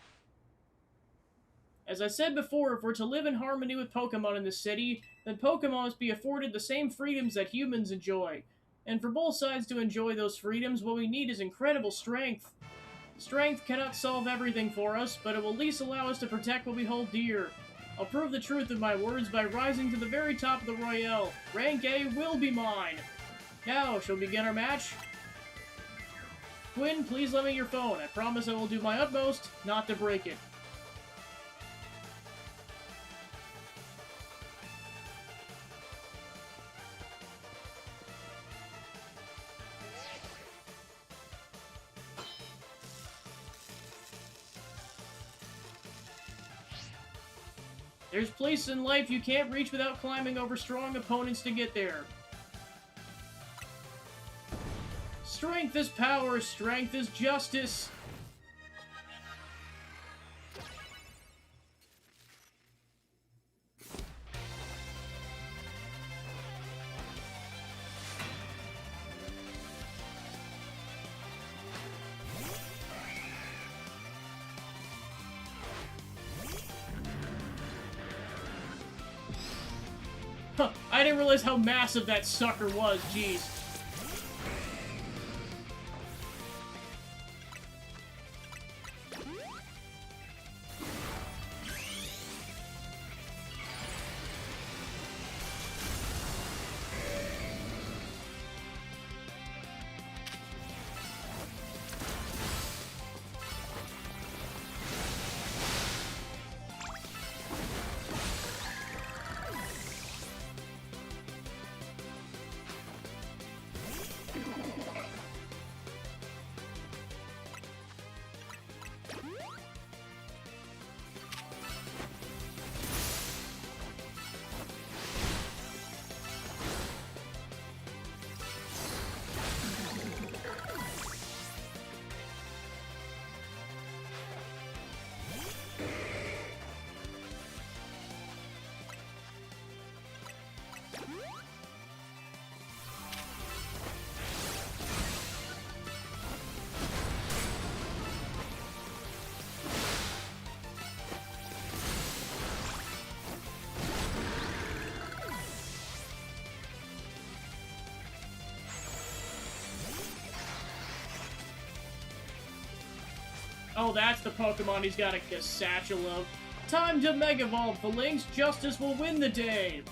As I said before, if we're to live in harmony with Pokemon in this city, then Pokemon must be afforded the same freedoms that humans enjoy. And for both sides to enjoy those freedoms, what we need is incredible strength. Strength cannot solve everything for us, but it will at least allow us to protect what we hold dear. I'll prove the truth of my words by rising to the very top of the Royale. Rank A will be mine! Now, shall we begin our match? Gwyn, please lend me your phone. I promise I will do my utmost not to break it. There's places in life you can't reach without climbing over strong opponents to get there. Strength is power, strength is justice. Huh, I didn't realize how massive that sucker was, jeez. Oh, that's the Pokemon he's got a satchel of. Time to Mega Evolve, Phalanx. Justice will win the day.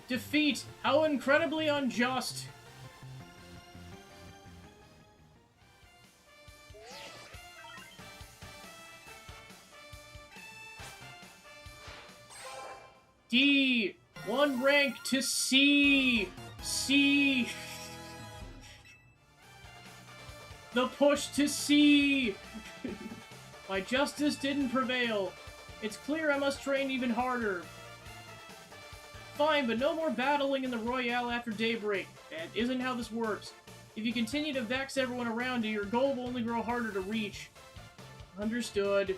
Defeat! How incredibly unjust! D! One rank to C! C! The push to C! My justice didn't prevail. It's clear I must train even harder. Fine, but no more battling in the Royale after daybreak. That isn't how this works. If you continue to vex everyone around you, your goal will only grow harder to reach. Understood.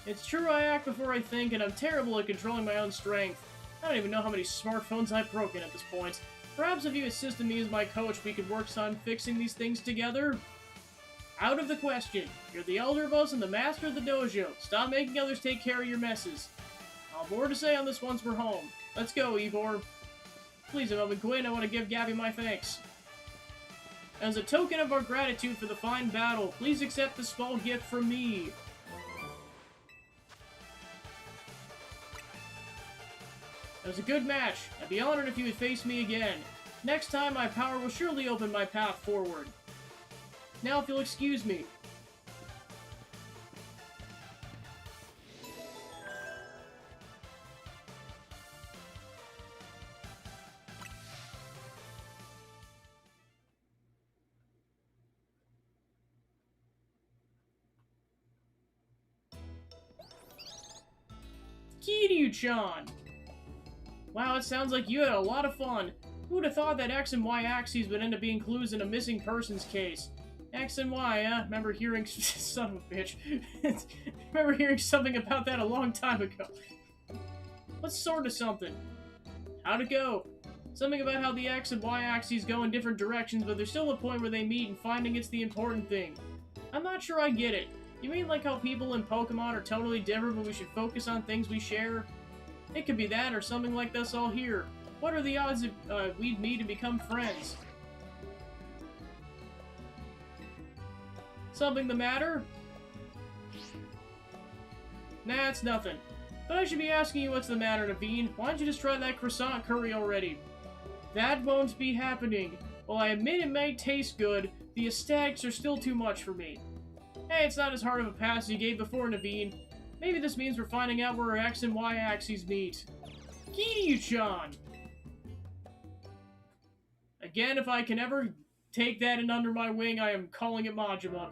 It's true I act before I think, and I'm terrible at controlling my own strength. I don't even know how many smartphones I've broken at this point. Perhaps if you assisted me as my coach, we could work on fixing these things together? Out of the question. You're the elder of us and the master of the dojo. Stop making others take care of your messes. I'll have more to say on this once we're home. Let's go, Ivor. Please, if I'm Gwyn, I want to give Gabby my thanks. As a token of our gratitude for the fine battle, please accept this small gift from me. It was a good match. I'd be honored if you would face me again. Next time, my power will surely open my path forward. Now, if you'll excuse me. Kiryu-chan! Wow, it sounds like you had a lot of fun. Who would have thought that X and Y axes would end up being clues in a missing persons case? X and Y, huh? Remember hearing... son of a bitch. Remember hearing something about that a long time ago. What's sort of something? How'd it go? Something about how the X and Y axes go in different directions, but there's still a point where they meet and finding it's the important thing. I'm not sure I get it. You mean like how people in Pokemon are totally different, but we should focus on things we share? It could be that, or something like this all here. What are the odds if we'd meet and become friends? Something the matter? Nah, it's nothing. But I should be asking you what's the matter, Naveen. Why don't you just try that croissant curry already? That won't be happening. While I admit it may taste good, the aesthetics are still too much for me. Hey, it's not as hard of a pass as you gave before, Naveen. Maybe this means we're finding out where our X and Y axes meet. Kiryu-chan! Again, if I can ever take that in under my wing, I am calling it Majima.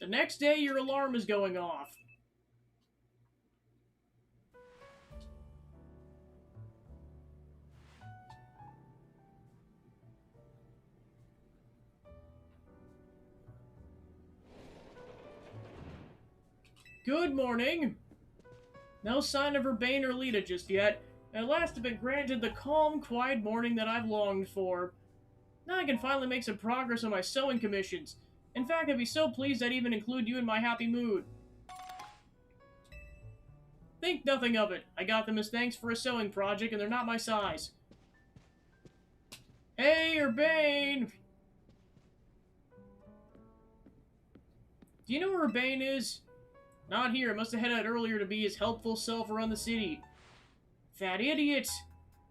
The next day, your alarm is going off. Good morning! No sign of Urbane or Lita just yet. At last I've been granted the calm, quiet morning that I've longed for. Now I can finally make some progress on my sewing commissions. In fact, I'd be so pleased I'd even include you in my happy mood. Think nothing of it. I got them as thanks for a sewing project, and they're not my size. Hey, Urbane! Do you know where Urbane is? Not here. Must have headed out earlier to be his helpful self around the city. That idiot!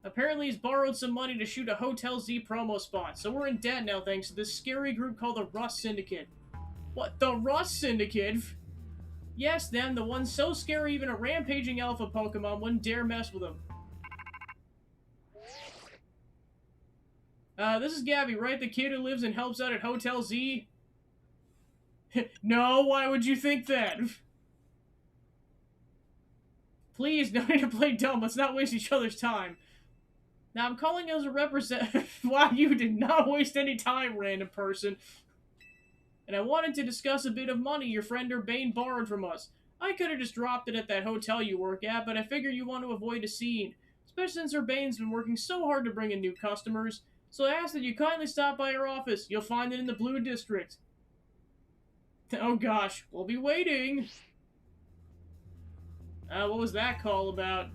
Apparently he's borrowed some money to shoot a Hotel Z promo spot, so we're in debt now thanks to this scary group called the Rust Syndicate. What? The Rust Syndicate? Yes, them, the ones so scary even a rampaging alpha Pokemon wouldn't dare mess with them. This is Gabby, right? The kid who lives and helps out at Hotel Z? No, why would you think that? Please, no need to play dumb. Let's not waste each other's time. Now, I'm calling as a representative. Wow, you did not waste any time, random person. And I wanted to discuss a bit of money your friend Urbane borrowed from us. I could have just dropped it at that hotel you work at, but I figure you want to avoid a scene, especially since Urbane's been working so hard to bring in new customers. So I ask that you kindly stop by our office. You'll find it in the Blue District. Oh gosh, we'll be waiting. What was that call about?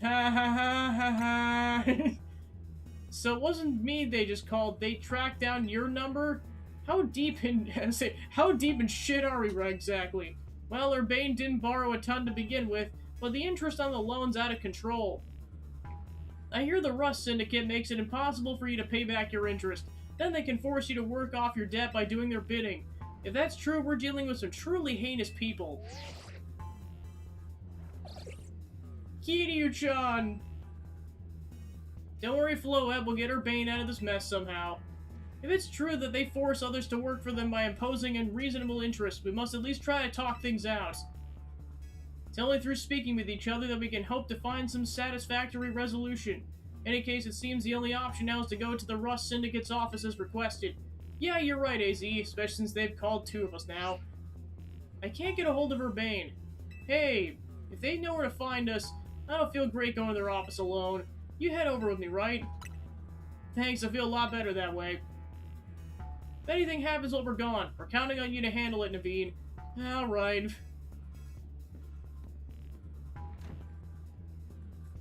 Ha ha ha ha ha. So it wasn't me they just called. They tracked down your number? How deep in shit are we exactly? Well, Urbane didn't borrow a ton to begin with, but the interest on the loan's out of control. I hear the Rust Syndicate makes it impossible for you to pay back your interest. Then they can force you to work off your debt by doing their bidding. If that's true, we're dealing with some truly heinous people. Kiryu-chan! Don't worry, Floette, we'll get Urbane out of this mess somehow. If it's true that they force others to work for them by imposing unreasonable interest, we must at least try to talk things out. It's only through speaking with each other that we can hope to find some satisfactory resolution. In any case, it seems the only option now is to go to the Rust Syndicate's office as requested. Yeah, you're right, AZ, especially since they've called two of us now. I can't get a hold of Urbane. Hey, if they know where to find us, I don't feel great going to their office alone. You head over with me, right? Thanks, I feel a lot better that way. If anything happens while we're gone, we're counting on you to handle it, Naveen. Alright.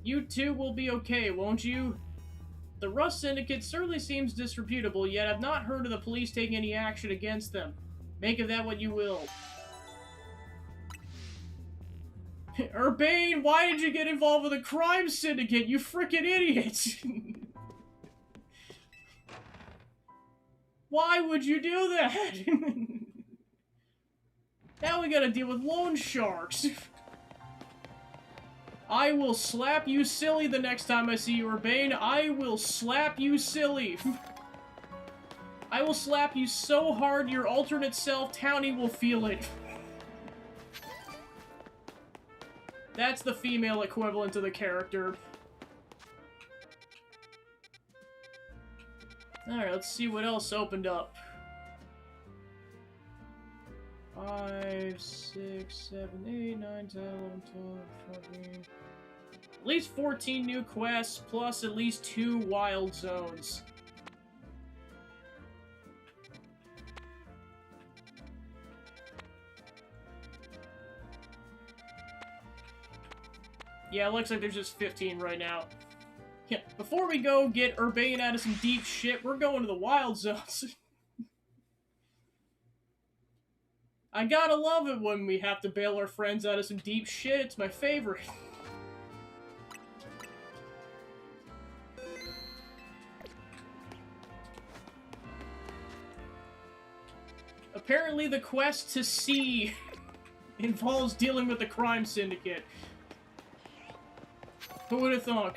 You two will be okay, won't you? The Rust Syndicate certainly seems disreputable, yet I've not heard of the police taking any action against them. Make of that what you will. Urbane, why did you get involved with a crime syndicate, you frickin' idiots? Why would you do that? Now we gotta deal with loan sharks. I will slap you silly the next time I see you, Urbane. I will slap you silly. I will slap you so hard your alternate self, Townie, will feel it. That's the female equivalent of the character. Alright, let's see what else opened up. 5, 6, 7, 8, 9, 10, 11, 12, 14... At least 14 new quests, plus at least 2 wild zones. Yeah, it looks like there's just 15 right now. Yeah, before we go get Urbane out of some deep shit, we're going to the wild zones. I gotta love it when we have to bail our friends out of some deep shit. It's my favorite. Apparently the quest to see involves dealing with the crime syndicate. Who would have thought?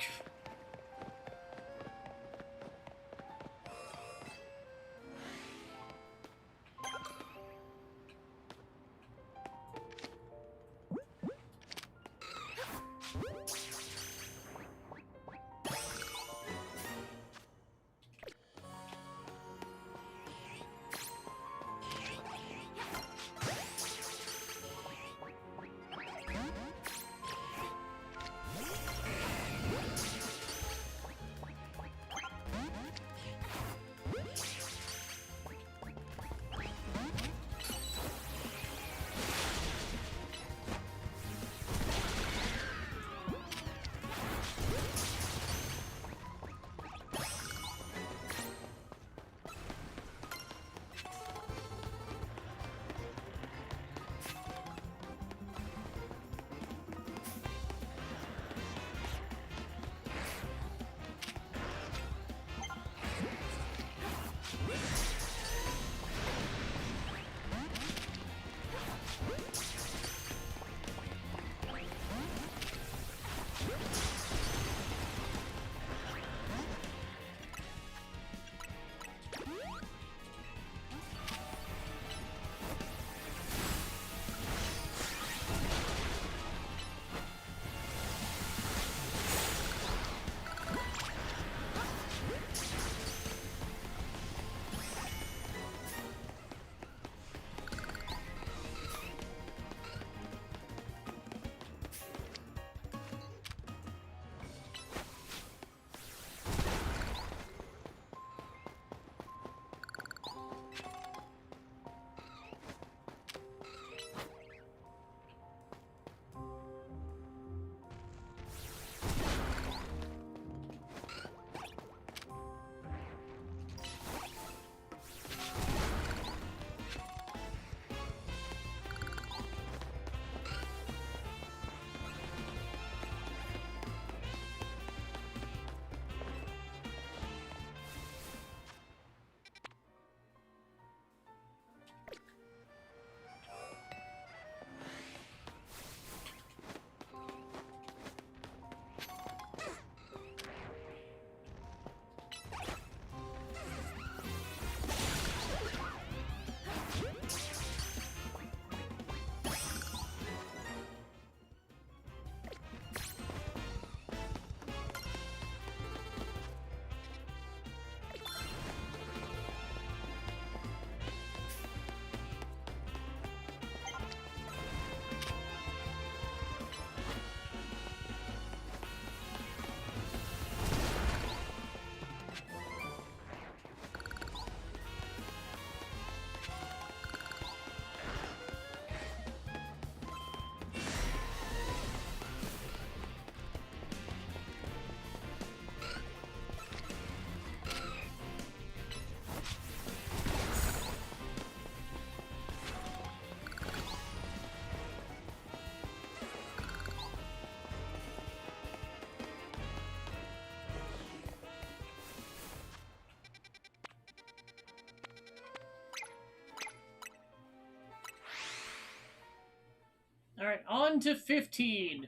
to 15.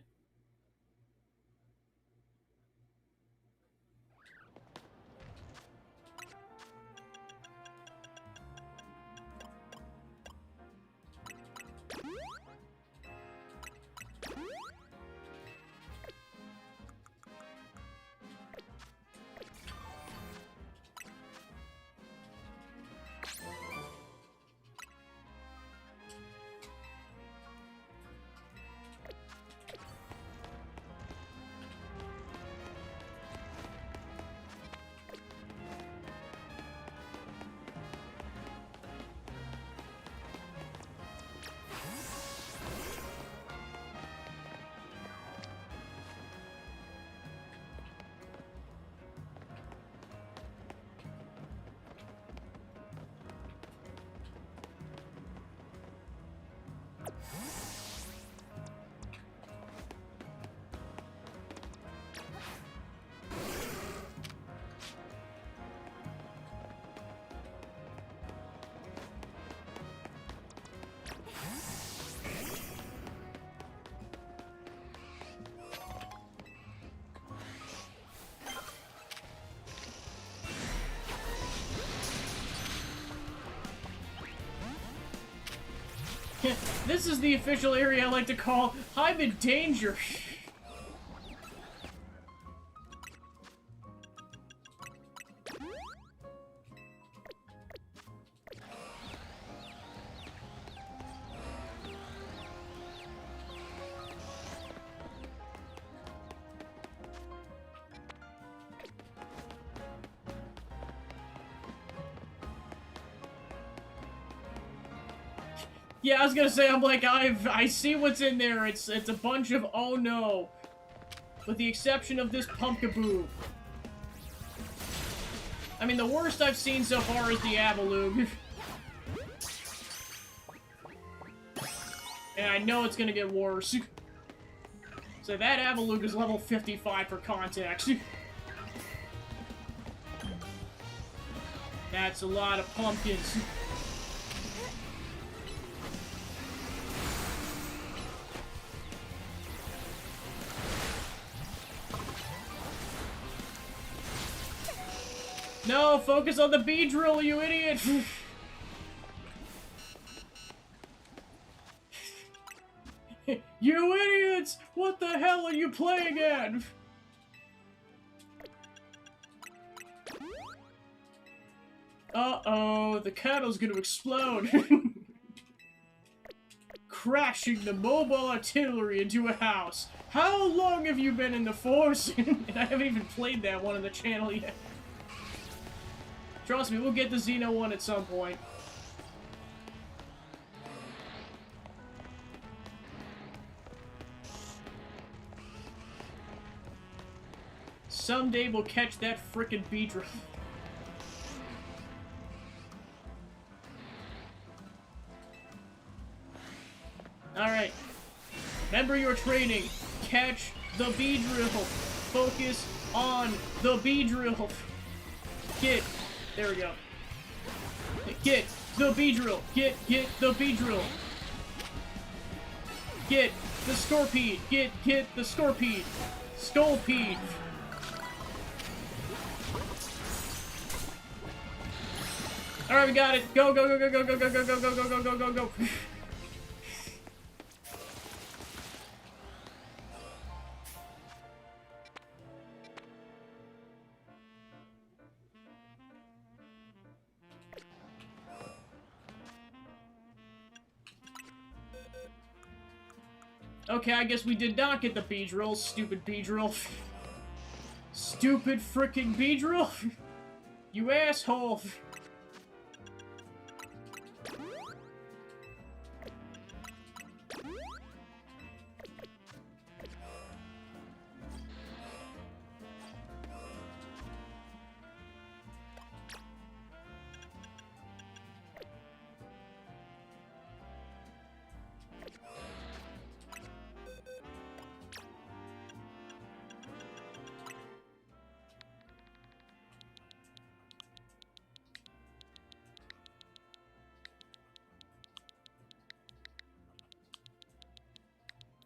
This is the official area I like to call I'm in danger. Yeah, I was gonna say, I'm like, I see what's in there. It's a bunch of oh no. With the exception of this Pumpkaboo. I mean, the worst I've seen so far is the Abalug. And I know it's gonna get worse. So that Abalug is level 55 for context. That's a lot of pumpkins. No, focus on the Beedrill, you idiot! You idiots! What the hell are you playing at? Uh-oh, the cattle's gonna explode. Crashing the mobile artillery into a house. How long have you been in the force? And I haven't even played that one on the channel yet. Trust me, we'll get the Xeno one at some point. Someday we'll catch that frickin' Beedrill. Alright. Remember your training. Catch the Beedrill. Focus on the Beedrill. Get. There we go. Get the Beedrill. Get the Beedrill. Get the Scorpede. Get the Scorpede. Skullpede. Alright, we got it. Go, go, go, go, go, go, go, go, go, go, go, go, go, go. Okay, I guess we did not get the Beedrill, stupid Beedrill. Stupid frickin' Beedrill! You asshole!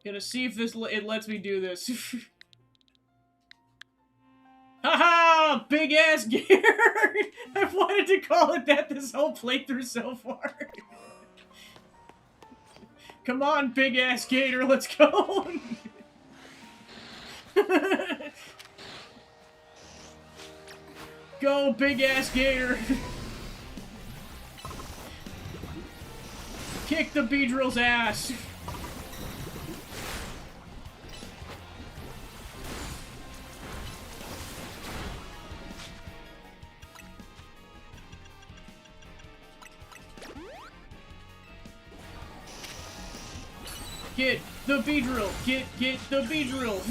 Gonna see if it lets me do this. Haha! Big ass gear! I've wanted to call it that this whole playthrough so far. Come on, big ass gator, let's go! Go, big ass gator! Kick the Beedrill's ass! Get the Beedrill! Get the Beedrill!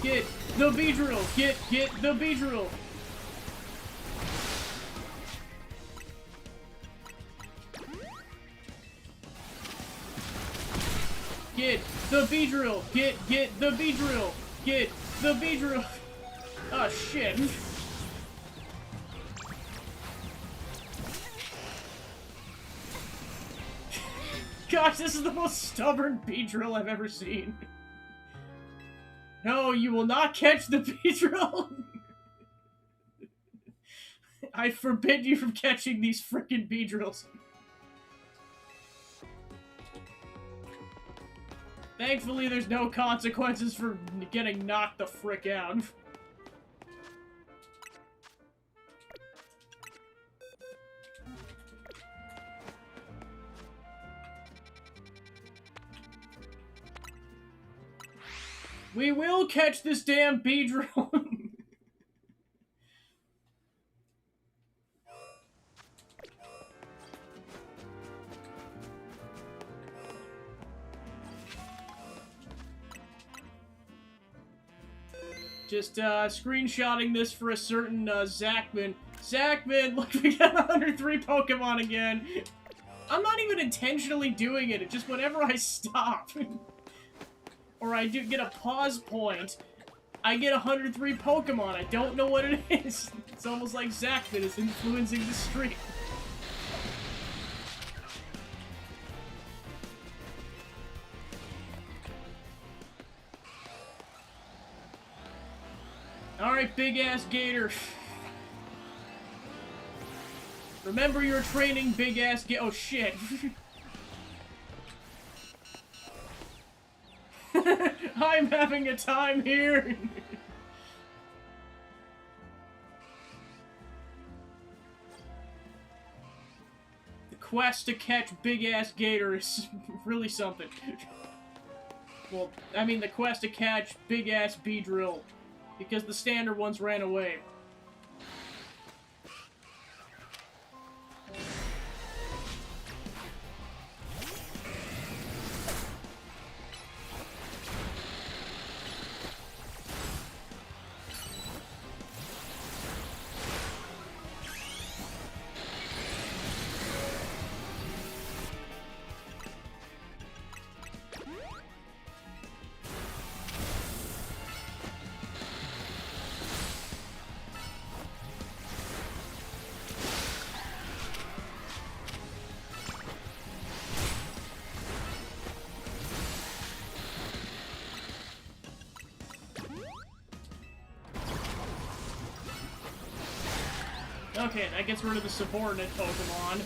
Get the Beedrill! Get the Beedrill! Get the Beedrill! Get the Beedrill! Get the Beedrill! Oh shit! Gosh, this is the most stubborn Beedrill I've ever seen. No, you will not catch the Beedrill! I forbid you from catching these frickin' Beedrills. Thankfully, there's no consequences for getting knocked the frick out. We will catch this damn Beedrill! Just, screenshotting this for a certain, Zachman. Zachman, look, we got 103 Pokemon again! I'm not even intentionally doing it, it's just whenever I stop. Or I do get a pause point, I get 103 Pokemon. I don't know what it is. It's almost like Zachman is influencing the stream. Alright, big-ass gator. Remember your training, big-ass oh, shit. I'm having a time here! The quest to catch big-ass gator is really something. Well, I mean the quest to catch big-ass Beedrill, because the standard ones ran away. Okay, that gets rid of the subordinate Pokemon.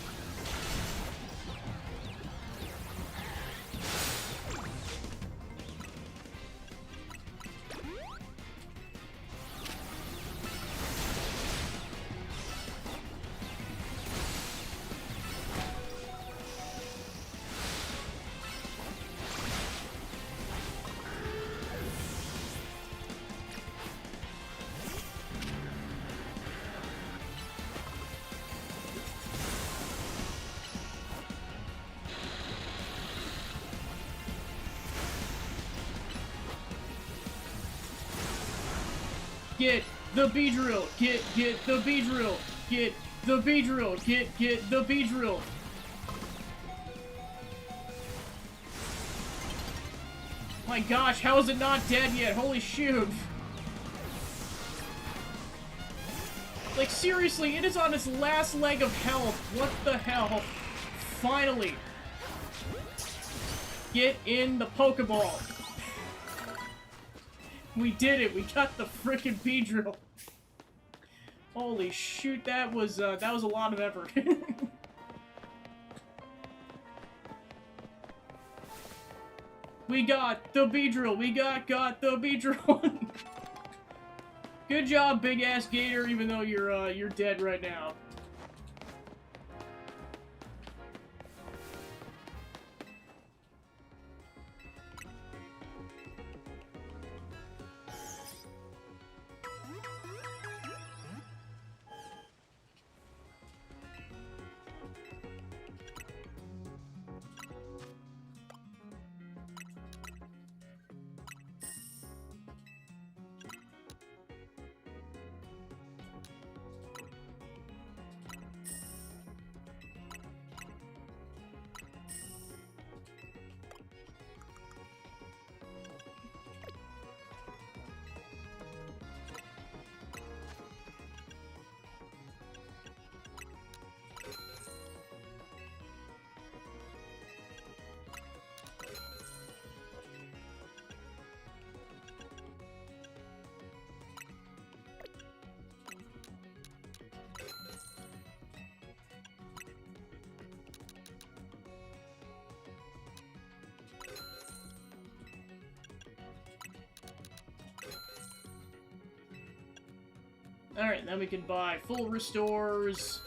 Get the Beedrill! Get the Beedrill! Get the Beedrill! Get the Beedrill! My gosh, how is it not dead yet? Holy shoot! Like, seriously, it is on its last leg of health. What the hell? Finally! Get in the Pokeball. We did it. We got the frickin' Beedrill. Holy shoot, that was a lot of effort. We got the Beedrill. We got the Beedrill. Good job, big ass Gator, even though you're dead right now. Alright, then we can buy full restores.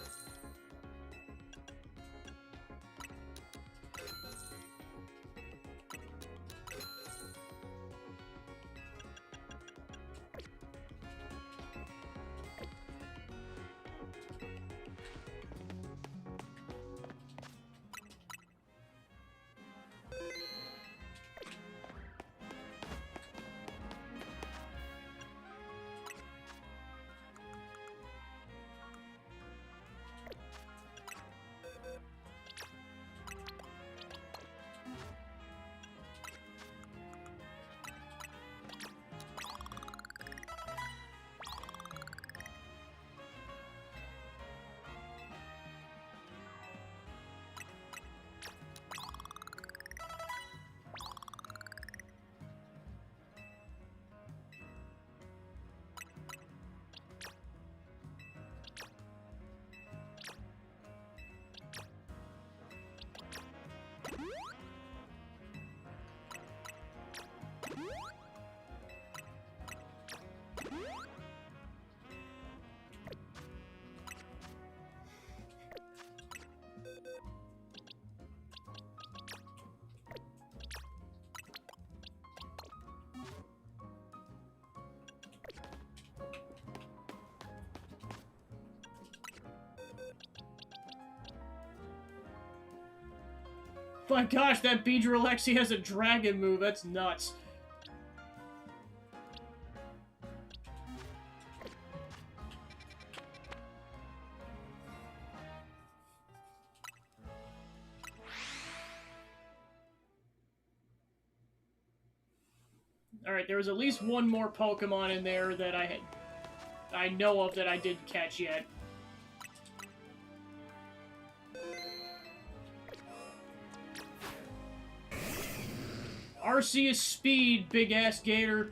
My gosh, that Beedrill actually has a dragon move. That's nuts. Alright, there was at least one more Pokemon in there that I know of that I didn't catch yet. Arceus Speed, big-ass Gator.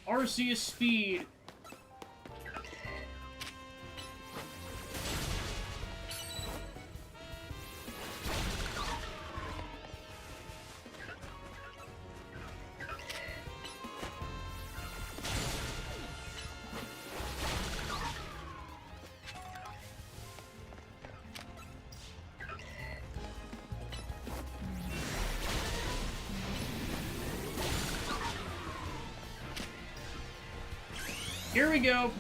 Arceus Speed. Here we go.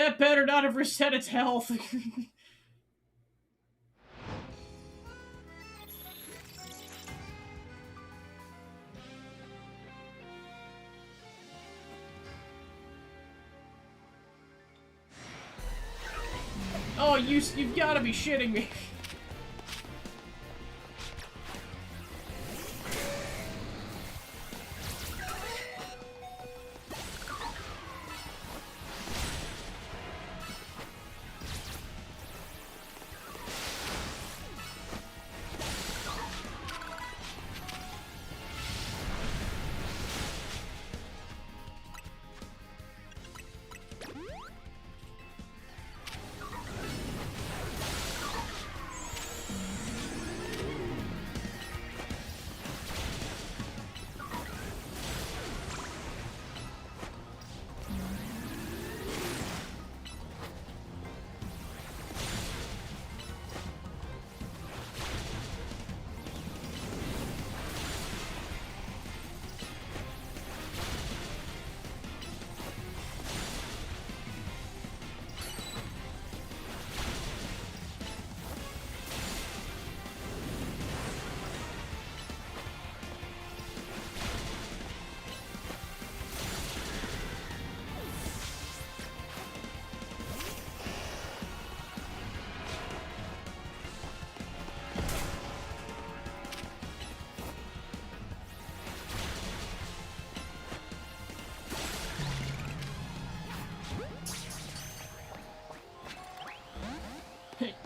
That better not have reset its health. Oh, you've got to be shitting me.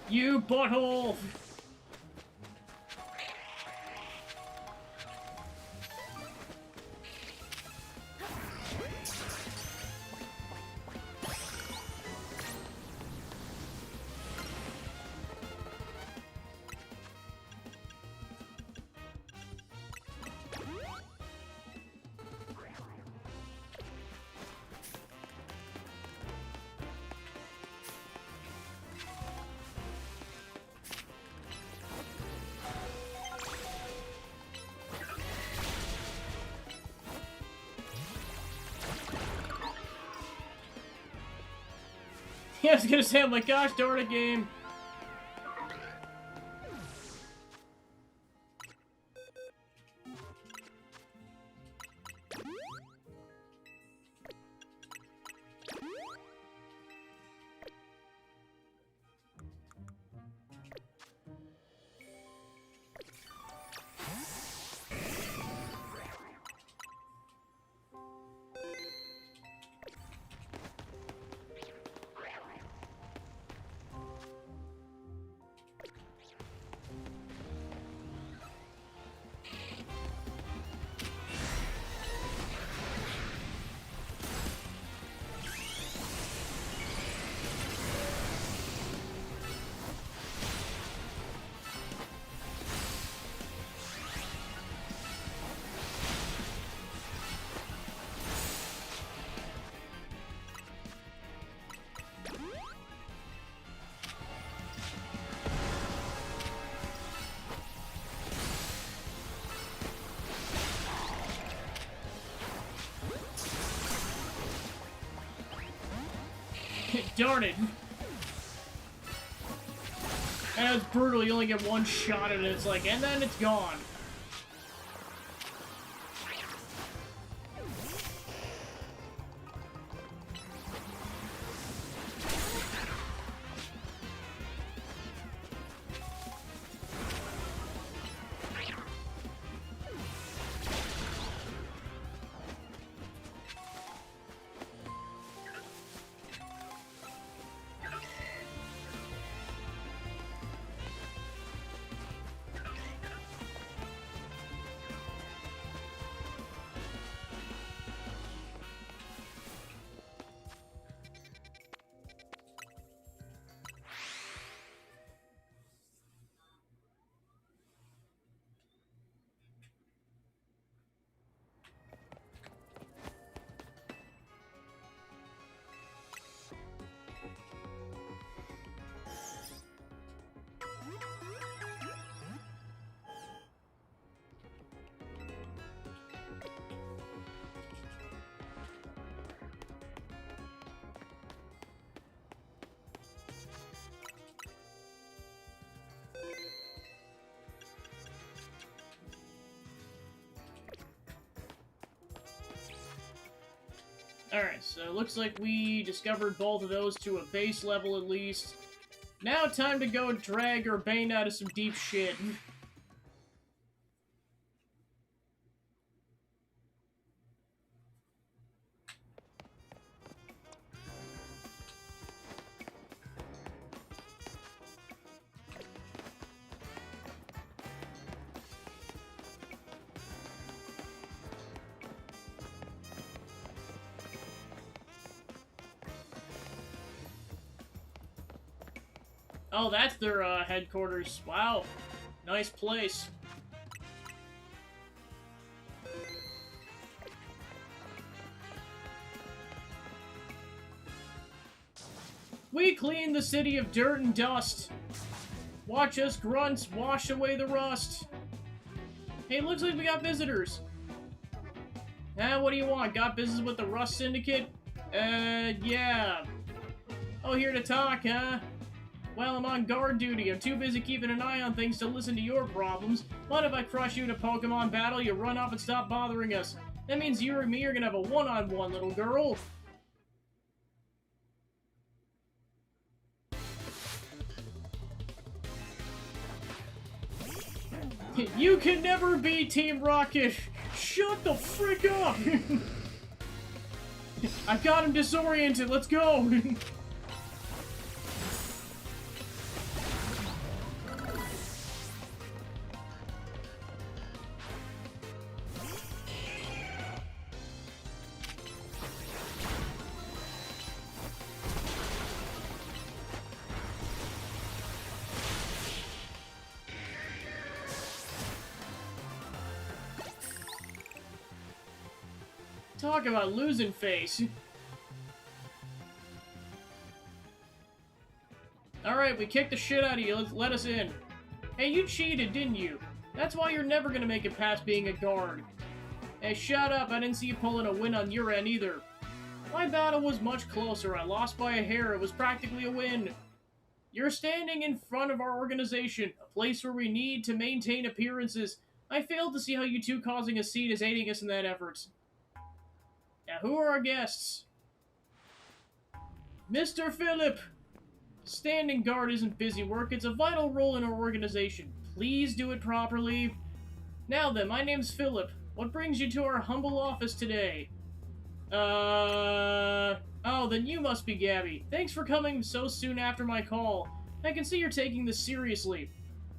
You butthole! Yeah, I was gonna say, I'm like, gosh darn it, game. Darn it. I know it's brutal, you only get one shot at it, it's like, and then it's gone. Alright, so it looks like we discovered both of those to a base level at least. Now time to go drag Urbane out of some deep shit. Oh, that's their headquarters. Wow. Nice place. We clean the city of dirt and dust. Watch us grunts wash away the rust. Hey, looks like we got visitors. What do you want? Got business with the Rust Syndicate? Yeah. Oh, here to talk, huh? Well, I'm on guard duty. I'm too busy keeping an eye on things to listen to your problems. What if I crush you in a Pokemon battle, you run off and stop bothering us? That means you and me are gonna have a one-on-one, little girl. You can never be Team Rocket! Shut the frick up! I've got him disoriented, let's go! Talk about losing face. Alright, we kicked the shit out of you. Let us in. Hey, you cheated, didn't you? That's why you're never gonna make it past being a guard. Hey, shut up. I didn't see you pulling a win on your end either. My battle was much closer. I lost by a hair. It was practically a win. You're standing in front of our organization, a place where we need to maintain appearances. I failed to see how you two causing a scene is aiding us in that effort. Now, who are our guests? Mr. Philip! Standing guard isn't busy work, it's a vital role in our organization. Please do it properly. Now then, my name's Philip. What brings you to our humble office today? Oh, then you must be Gabby. Thanks for coming so soon after my call. I can see you're taking this seriously.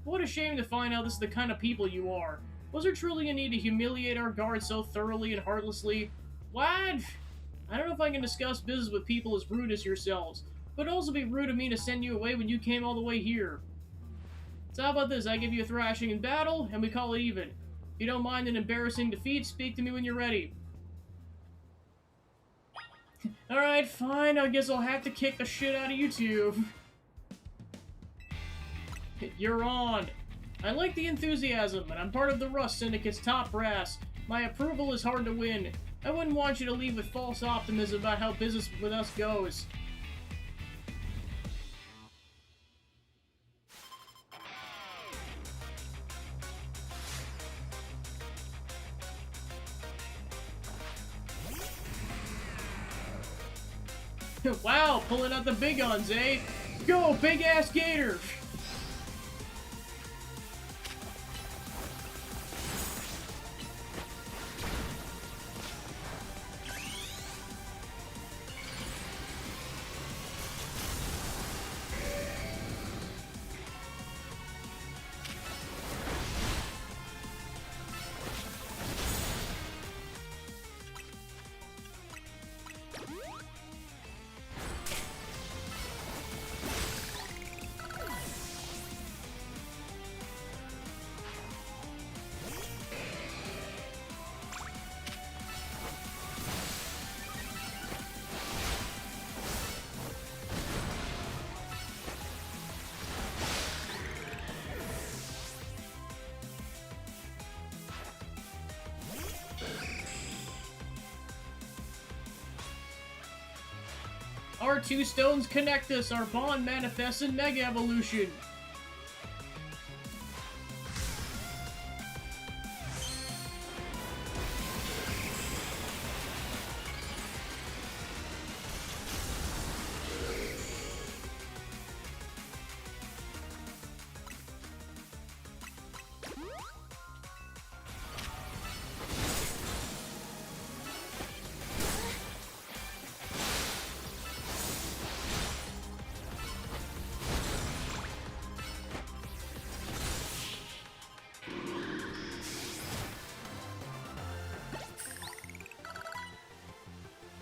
What a shame to find out this is the kind of people you are. Was there truly a need to humiliate our guard so thoroughly and heartlessly? What? I don't know if I can discuss business with people as rude as yourselves, but it'd also be rude of me to send you away when you came all the way here. So how about this? I give you a thrashing in battle, and we call it even. If you don't mind an embarrassing defeat, speak to me when you're ready. Alright, fine. I guess I'll have to kick the shit out of you two. You're on. I like the enthusiasm, and I'm part of the Rust Syndicate's top brass. My approval is hard to win. I wouldn't want you to leave with false optimism about how business with us goes. Wow, pulling out the big guns, eh? Go, big-ass gator! Our two stones connect us. Our bond manifests in Mega Evolution.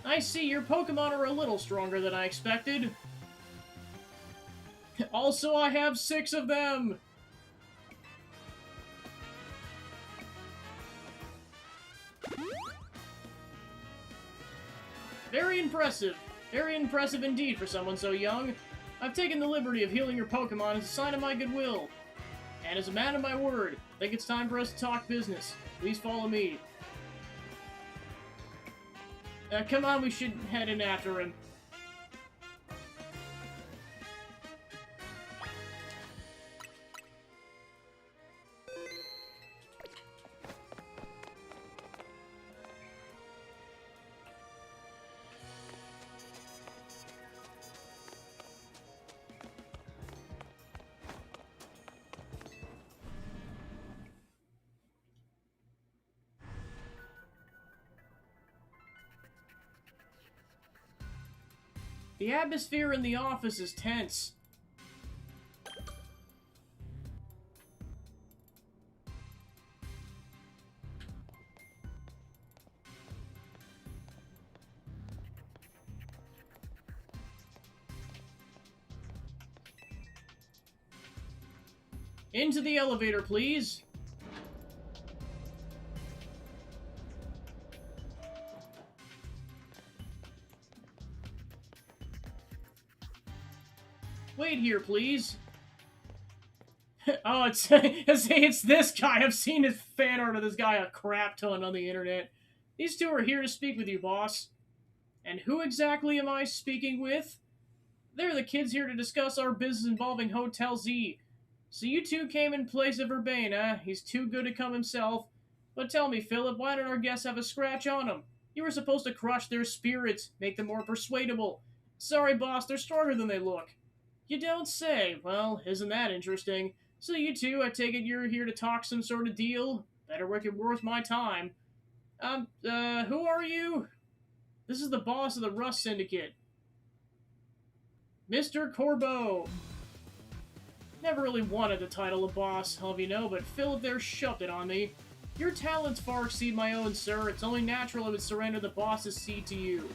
I see, your Pokemon are a little stronger than I expected. Also, I have 6 of them! Very impressive. Very impressive indeed for someone so young. I've taken the liberty of healing your Pokemon as a sign of my goodwill. And as a man of my word, I think it's time for us to talk business. Please follow me. Come on, we should head in after him. The atmosphere in the office is tense. Into the elevator, please. Wait here, please. Oh, it's this guy. I've seen his fan art of this guy a crap ton on the internet. These two are here to speak with you, boss. And who exactly am I speaking with? They're the kids here to discuss our business involving Hotel Z. So you two came in place of Urbane, huh? He's too good to come himself. But tell me, Philip, why don't our guests have a scratch on them? You were supposed to crush their spirits, make them more persuadable. Sorry, boss, they're stronger than they look. You don't say. Well, isn't that interesting? So you two, I take it you're here to talk some sort of deal? Better make it worth my time. Who are you? This is the boss of the Rust Syndicate. Mr. Corbeau. Never really wanted the title of boss, I'll have you know, but Philip there shoved it on me. Your talents far exceed my own, sir. It's only natural I would surrender the boss's seat to you.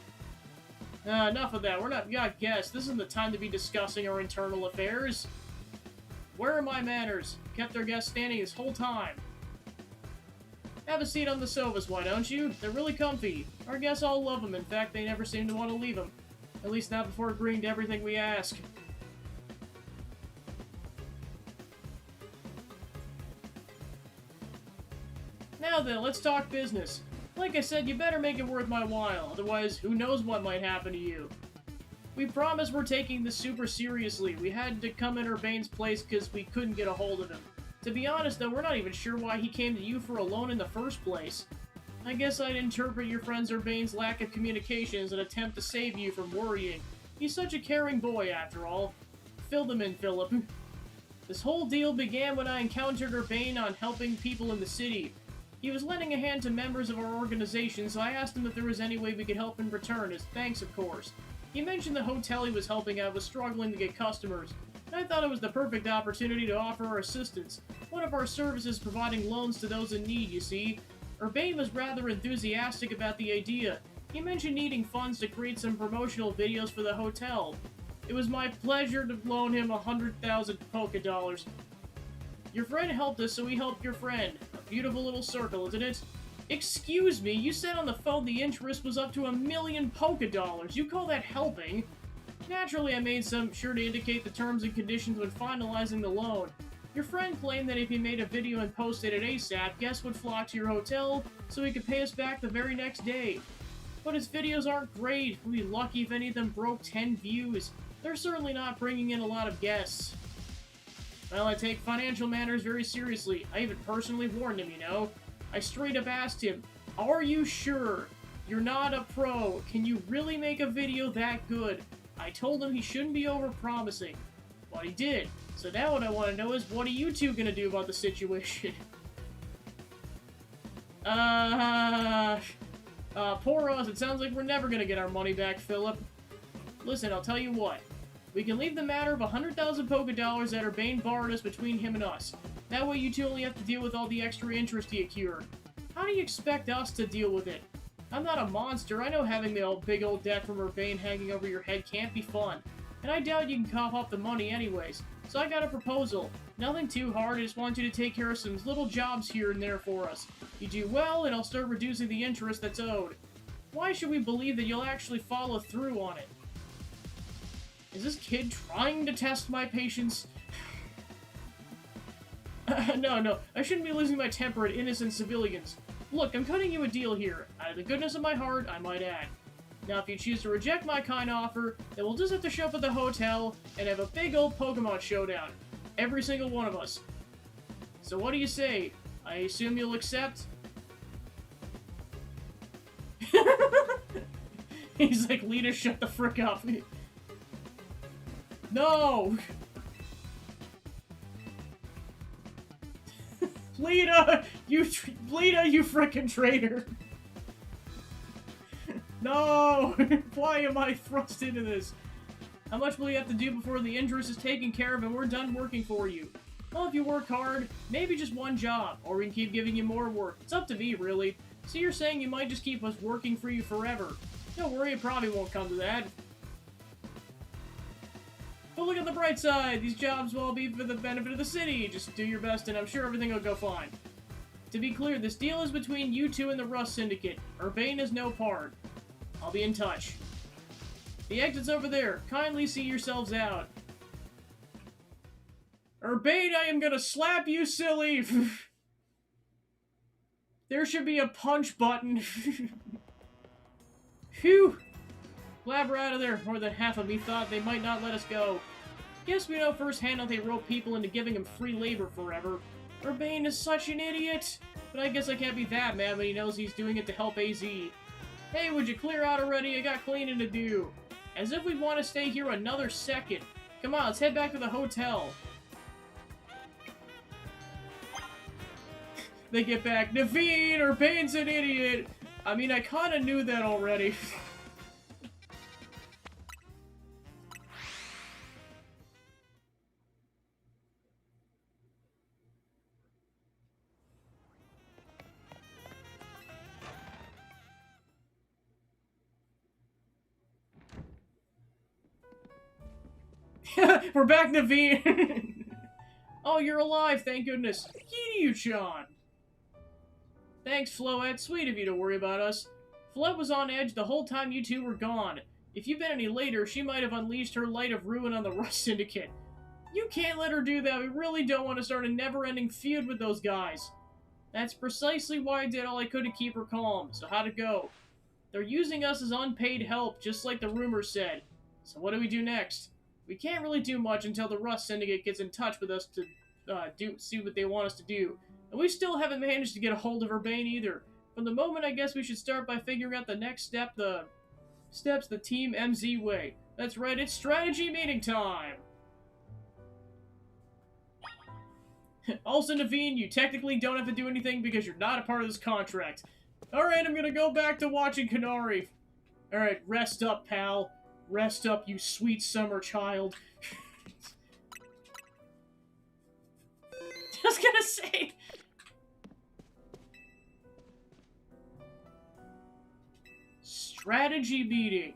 Enough of that. We're not guests. This isn't the time to be discussing our internal affairs. Where are my manners? Kept our guests standing this whole time. Have a seat on the sofas, why don't you? They're really comfy. Our guests all love them. In fact, they never seem to want to leave them. At least not before agreeing to everything we ask. Now then, let's talk business. Like I said, you better make it worth my while, otherwise who knows what might happen to you. We promise we're taking this super seriously. We had to come in Urbane's place because we couldn't get a hold of him. To be honest though, we're not even sure why he came to you for a loan in the first place. I guess I'd interpret your friend Urbane's lack of communication as an attempt to save you from worrying. He's such a caring boy after all. Fill them in, Philip. This whole deal began when I encountered Urbane on helping people in the city. He was lending a hand to members of our organization, so I asked him if there was any way we could help in return, as thanks, of course. He mentioned the hotel he was helping out was struggling to get customers, and I thought it was the perfect opportunity to offer our assistance. One of our services providing loans to those in need, you see. Urbane was rather enthusiastic about the idea. He mentioned needing funds to create some promotional videos for the hotel. It was my pleasure to loan him 100,000 Poké Dollars. Your friend helped us, so we helped your friend. A beautiful little circle, isn't it? Excuse me, you said on the phone the interest was up to 1,000,000 Poké Dollars. You call that helping? Naturally, I made sure to indicate the terms and conditions when finalizing the loan. Your friend claimed that if he made a video and posted it ASAP, guests would flock to your hotel so he could pay us back the very next day. But his videos aren't great. We'd be lucky if any of them broke 10 views. They're certainly not bringing in a lot of guests. Well, I take financial matters very seriously. I even personally warned him, you know. I straight up asked him, are you sure? You're not a pro. Can you really make a video that good? I told him he shouldn't be over-promising. But he did. So now what I want to know is, what are you two gonna do about the situation? Poor us. It sounds like we're never gonna get our money back, Philip. Listen, I'll tell you what. We can leave the matter of 100,000 Poké Dollars that Urbane borrowed us between him and us. That way you two only have to deal with all the extra interest he accrued. How do you expect us to deal with it? I'm not a monster. I know having the big old debt from Urbane hanging over your head can't be fun. And I doubt you can cough up the money anyways. So I got a proposal. Nothing too hard, I just want you to take care of some little jobs here and there for us. You do well, and I'll start reducing the interest that's owed. Why should we believe that you'll actually follow through on it? Is this kid trying to test my patience? No, I shouldn't be losing my temper at innocent civilians. Look, I'm cutting you a deal here. Out of the goodness of my heart, I might add. Now, if you choose to reject my kind offer, then we'll just have to show up at the hotel and have a big old Pokemon showdown. Every single one of us. So what do you say? I assume you'll accept? He's like, Lita, shut the frick up. No! Lita, you frickin' traitor! No! Why am I thrust into this? How much will you have to do before the interest is taken care of and we're done working for you? Well, if you work hard, maybe just one job, or we can keep giving you more work. It's up to me, really. So you're saying you might just keep us working for you forever. Don't worry, it probably won't come to that. But look at the bright side. These jobs will all be for the benefit of the city. Just do your best and I'm sure everything will go fine. To be clear, this deal is between you two and the Rust Syndicate. Urbane has no part. I'll be in touch. The exit's over there. Kindly see yourselves out. Urbane, I am gonna slap you silly! There should be a punch button. Phew! Glad we're out of there. More than half of me thought they might not let us go. Guess we know firsthand how they rope people into giving them free labor forever. Urbane is such an idiot! But I guess I can't be that mad when he knows he's doing it to help AZ. Hey, would you clear out already? I got cleaning to do. As if we'd want to stay here another second. Come on, let's head back to the hotel. They get back. Naveen, Urbane's an idiot! I mean, I kinda knew that already. We're back, Naveen! Oh, you're alive, thank goodness. Kiryu-chan! Thanks, Floette. Sweet of you to worry about us. Floette was on edge the whole time you two were gone. If you'd been any later, she might have unleashed her light of ruin on the Rust Syndicate. You can't let her do that. We really don't want to start a never-ending feud with those guys. That's precisely why I did all I could to keep her calm. So how'd it go? They're using us as unpaid help, just like the rumors said. So what do we do next? We can't really do much until the Rust Syndicate gets in touch with us to see what they want us to do. And we still haven't managed to get a hold of Urbane either. From the moment, I guess we should start by figuring out the next step, the steps the Team MZ way. That's right, it's strategy meeting time! Also, Naveen, you technically don't have to do anything because you're not a part of this contract. Alright, I'm gonna go back to watching Kanari. Alright, rest up, pal. Rest up, you sweet summer child. I was gonna say... Strategy meeting.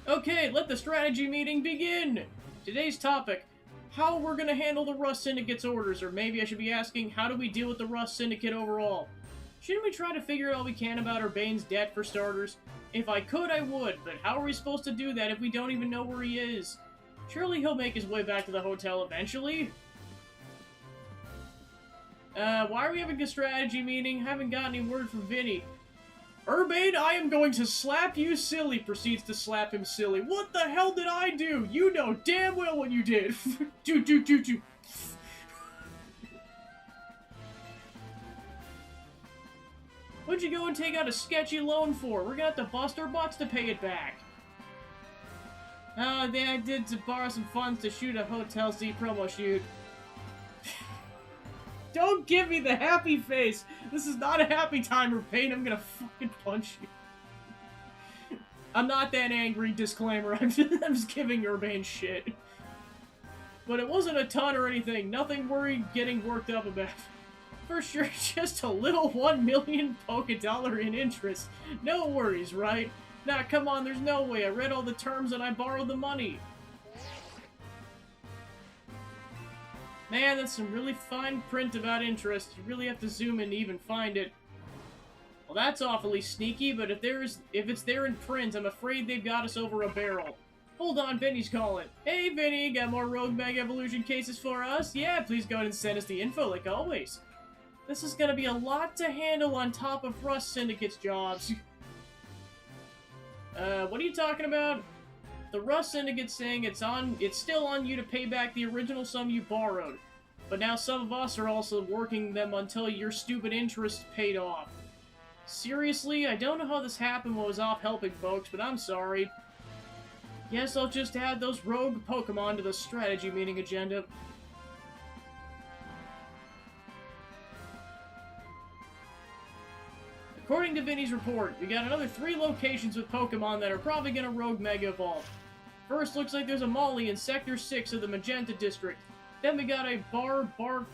Okay, let the strategy meeting begin! Today's topic, how we're gonna handle the Rust Syndicate's orders, or maybe I should be asking, how do we deal with the Rust Syndicate overall? Shouldn't we try to figure out all we can about Urbane's debt, for starters? If I could, I would, but how are we supposed to do that if we don't even know where he is? Surely he'll make his way back to the hotel eventually? Why are we having a strategy meeting? Haven't gotten any word from Vinny. Urbane, I am going to slap you silly, proceeds to slap him silly. What the hell did I do? You know damn well what you did. do. What'd you go and take out a sketchy loan for? We're gonna have to bust our butts to pay it back. Oh, then I did to borrow some funds to shoot a Hotel Z promo shoot. Don't give me the happy face! This is not a happy time, Urbane. I'm gonna fucking punch you. I'm not that angry, disclaimer. I'm just giving Urbane shit. But it wasn't a ton or anything. Nothing worth getting worked up about. For sure, just a little 1 million Poké Dollar in interest. No worries, right? Nah, come on, there's no way. I read all the terms and I borrowed the money. Man, that's some really fine print about interest. You really have to zoom in to even find it. Well, that's awfully sneaky, but if it's there in print, I'm afraid they've got us over a barrel. Hold on, Vinny's calling. Hey, Vinny, got more Rogue Mega Evolution cases for us? Yeah, please go ahead and send us the info like always. This is gonna be a lot to handle on top of Rust Syndicate's jobs. What are you talking about? The Rust Syndicate's saying it's still on you to pay back the original sum you borrowed. But now some of us are also working them until your stupid interest paid off. Seriously, I don't know how this happened when I was off helping folks, but I'm sorry. Guess I'll just add those rogue Pokemon to the strategy meeting agenda. According to Vinny's report, we got another 3 locations with Pokemon that are probably gonna Rogue Mega Evolve. First, looks like there's a Molly in Sector 6 of the Magenta District. Then we got a Barbaracle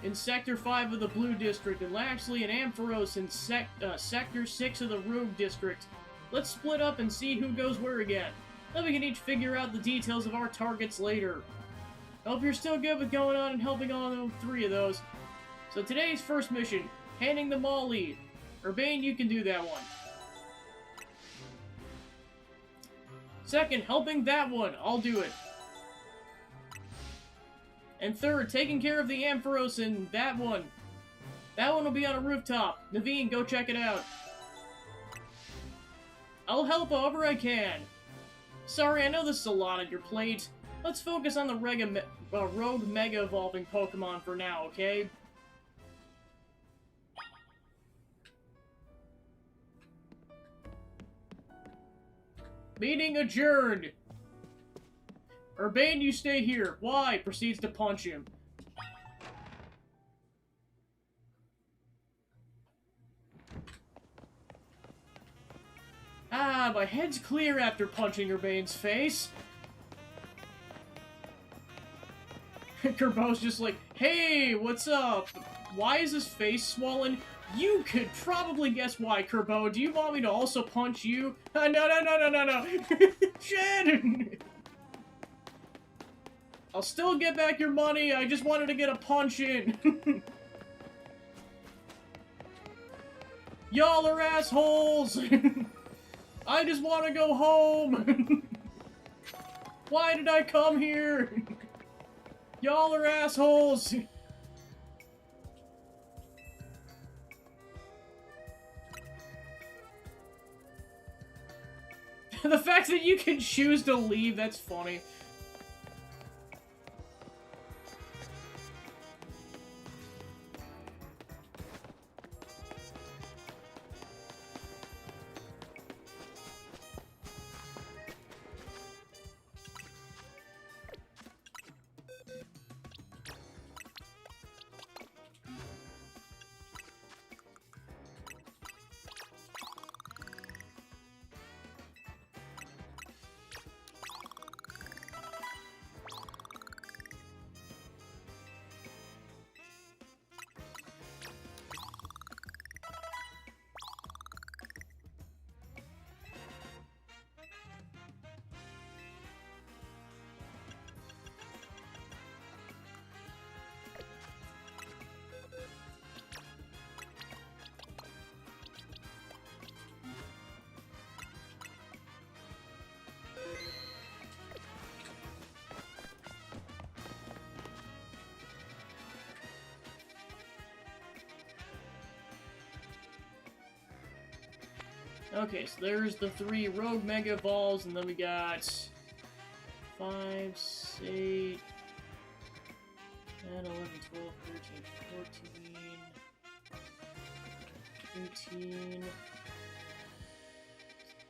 in Sector 5 of the Blue District, and lastly an Ampharos in Sector 6 of the Rogue District. Let's split up and see who goes where again. Then we can each figure out the details of our targets later. Hope you're still good with going on and helping on 3 of those. So today's first mission, handing the mall lead. Urbane, you can do that one. Second, helping that one. I'll do it. And third, taking care of the Ampharos in that one. That one will be on a rooftop. Naveen, go check it out. I'll help however I can. Sorry, I know this is a lot on your plate. Let's focus on the Rogue Mega Evolving Pokemon for now, okay? Meeting adjourned! Urbane, you stay here. Why? Proceeds to punch him. Ah, my head's clear after punching Urbane's face. Kerbo's just like, hey, what's up? Why is his face swollen? You could probably guess why, Kerbo. Do you want me to also punch you? No. Shit! I'll still get back your money, I just wanted to get a punch in. Y'all are assholes! I just want to go home! Why did I come here? Y'all are assholes! The fact that you can choose to leave, that's funny. Okay, so there's the 3 Rogue Mega Evolves, and then we got 5, 6, 8, 10, 11, 12, 13, 14, 18...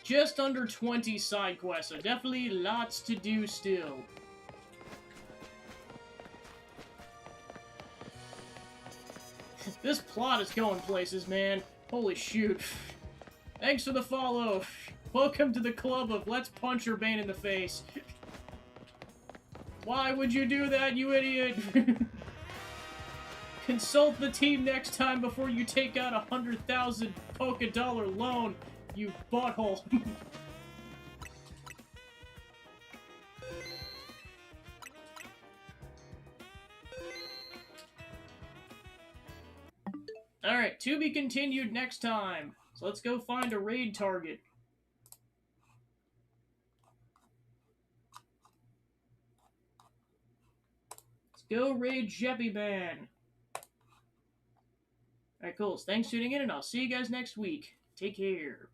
Just under 20 side quests, so definitely lots to do still. This plot is going places, man. Holy shoot. Thanks for the follow. Welcome to the club of Let's Punch Urbane in the face. Why would you do that, you idiot? Consult the team next time before you take out 100,000 Poké Dollar loan, you butthole. Alright, to be continued next time. So let's go find a raid target. Let's go raid Jeppy Man. Alright, cool. Thanks for tuning in, and I'll see you guys next week. Take care.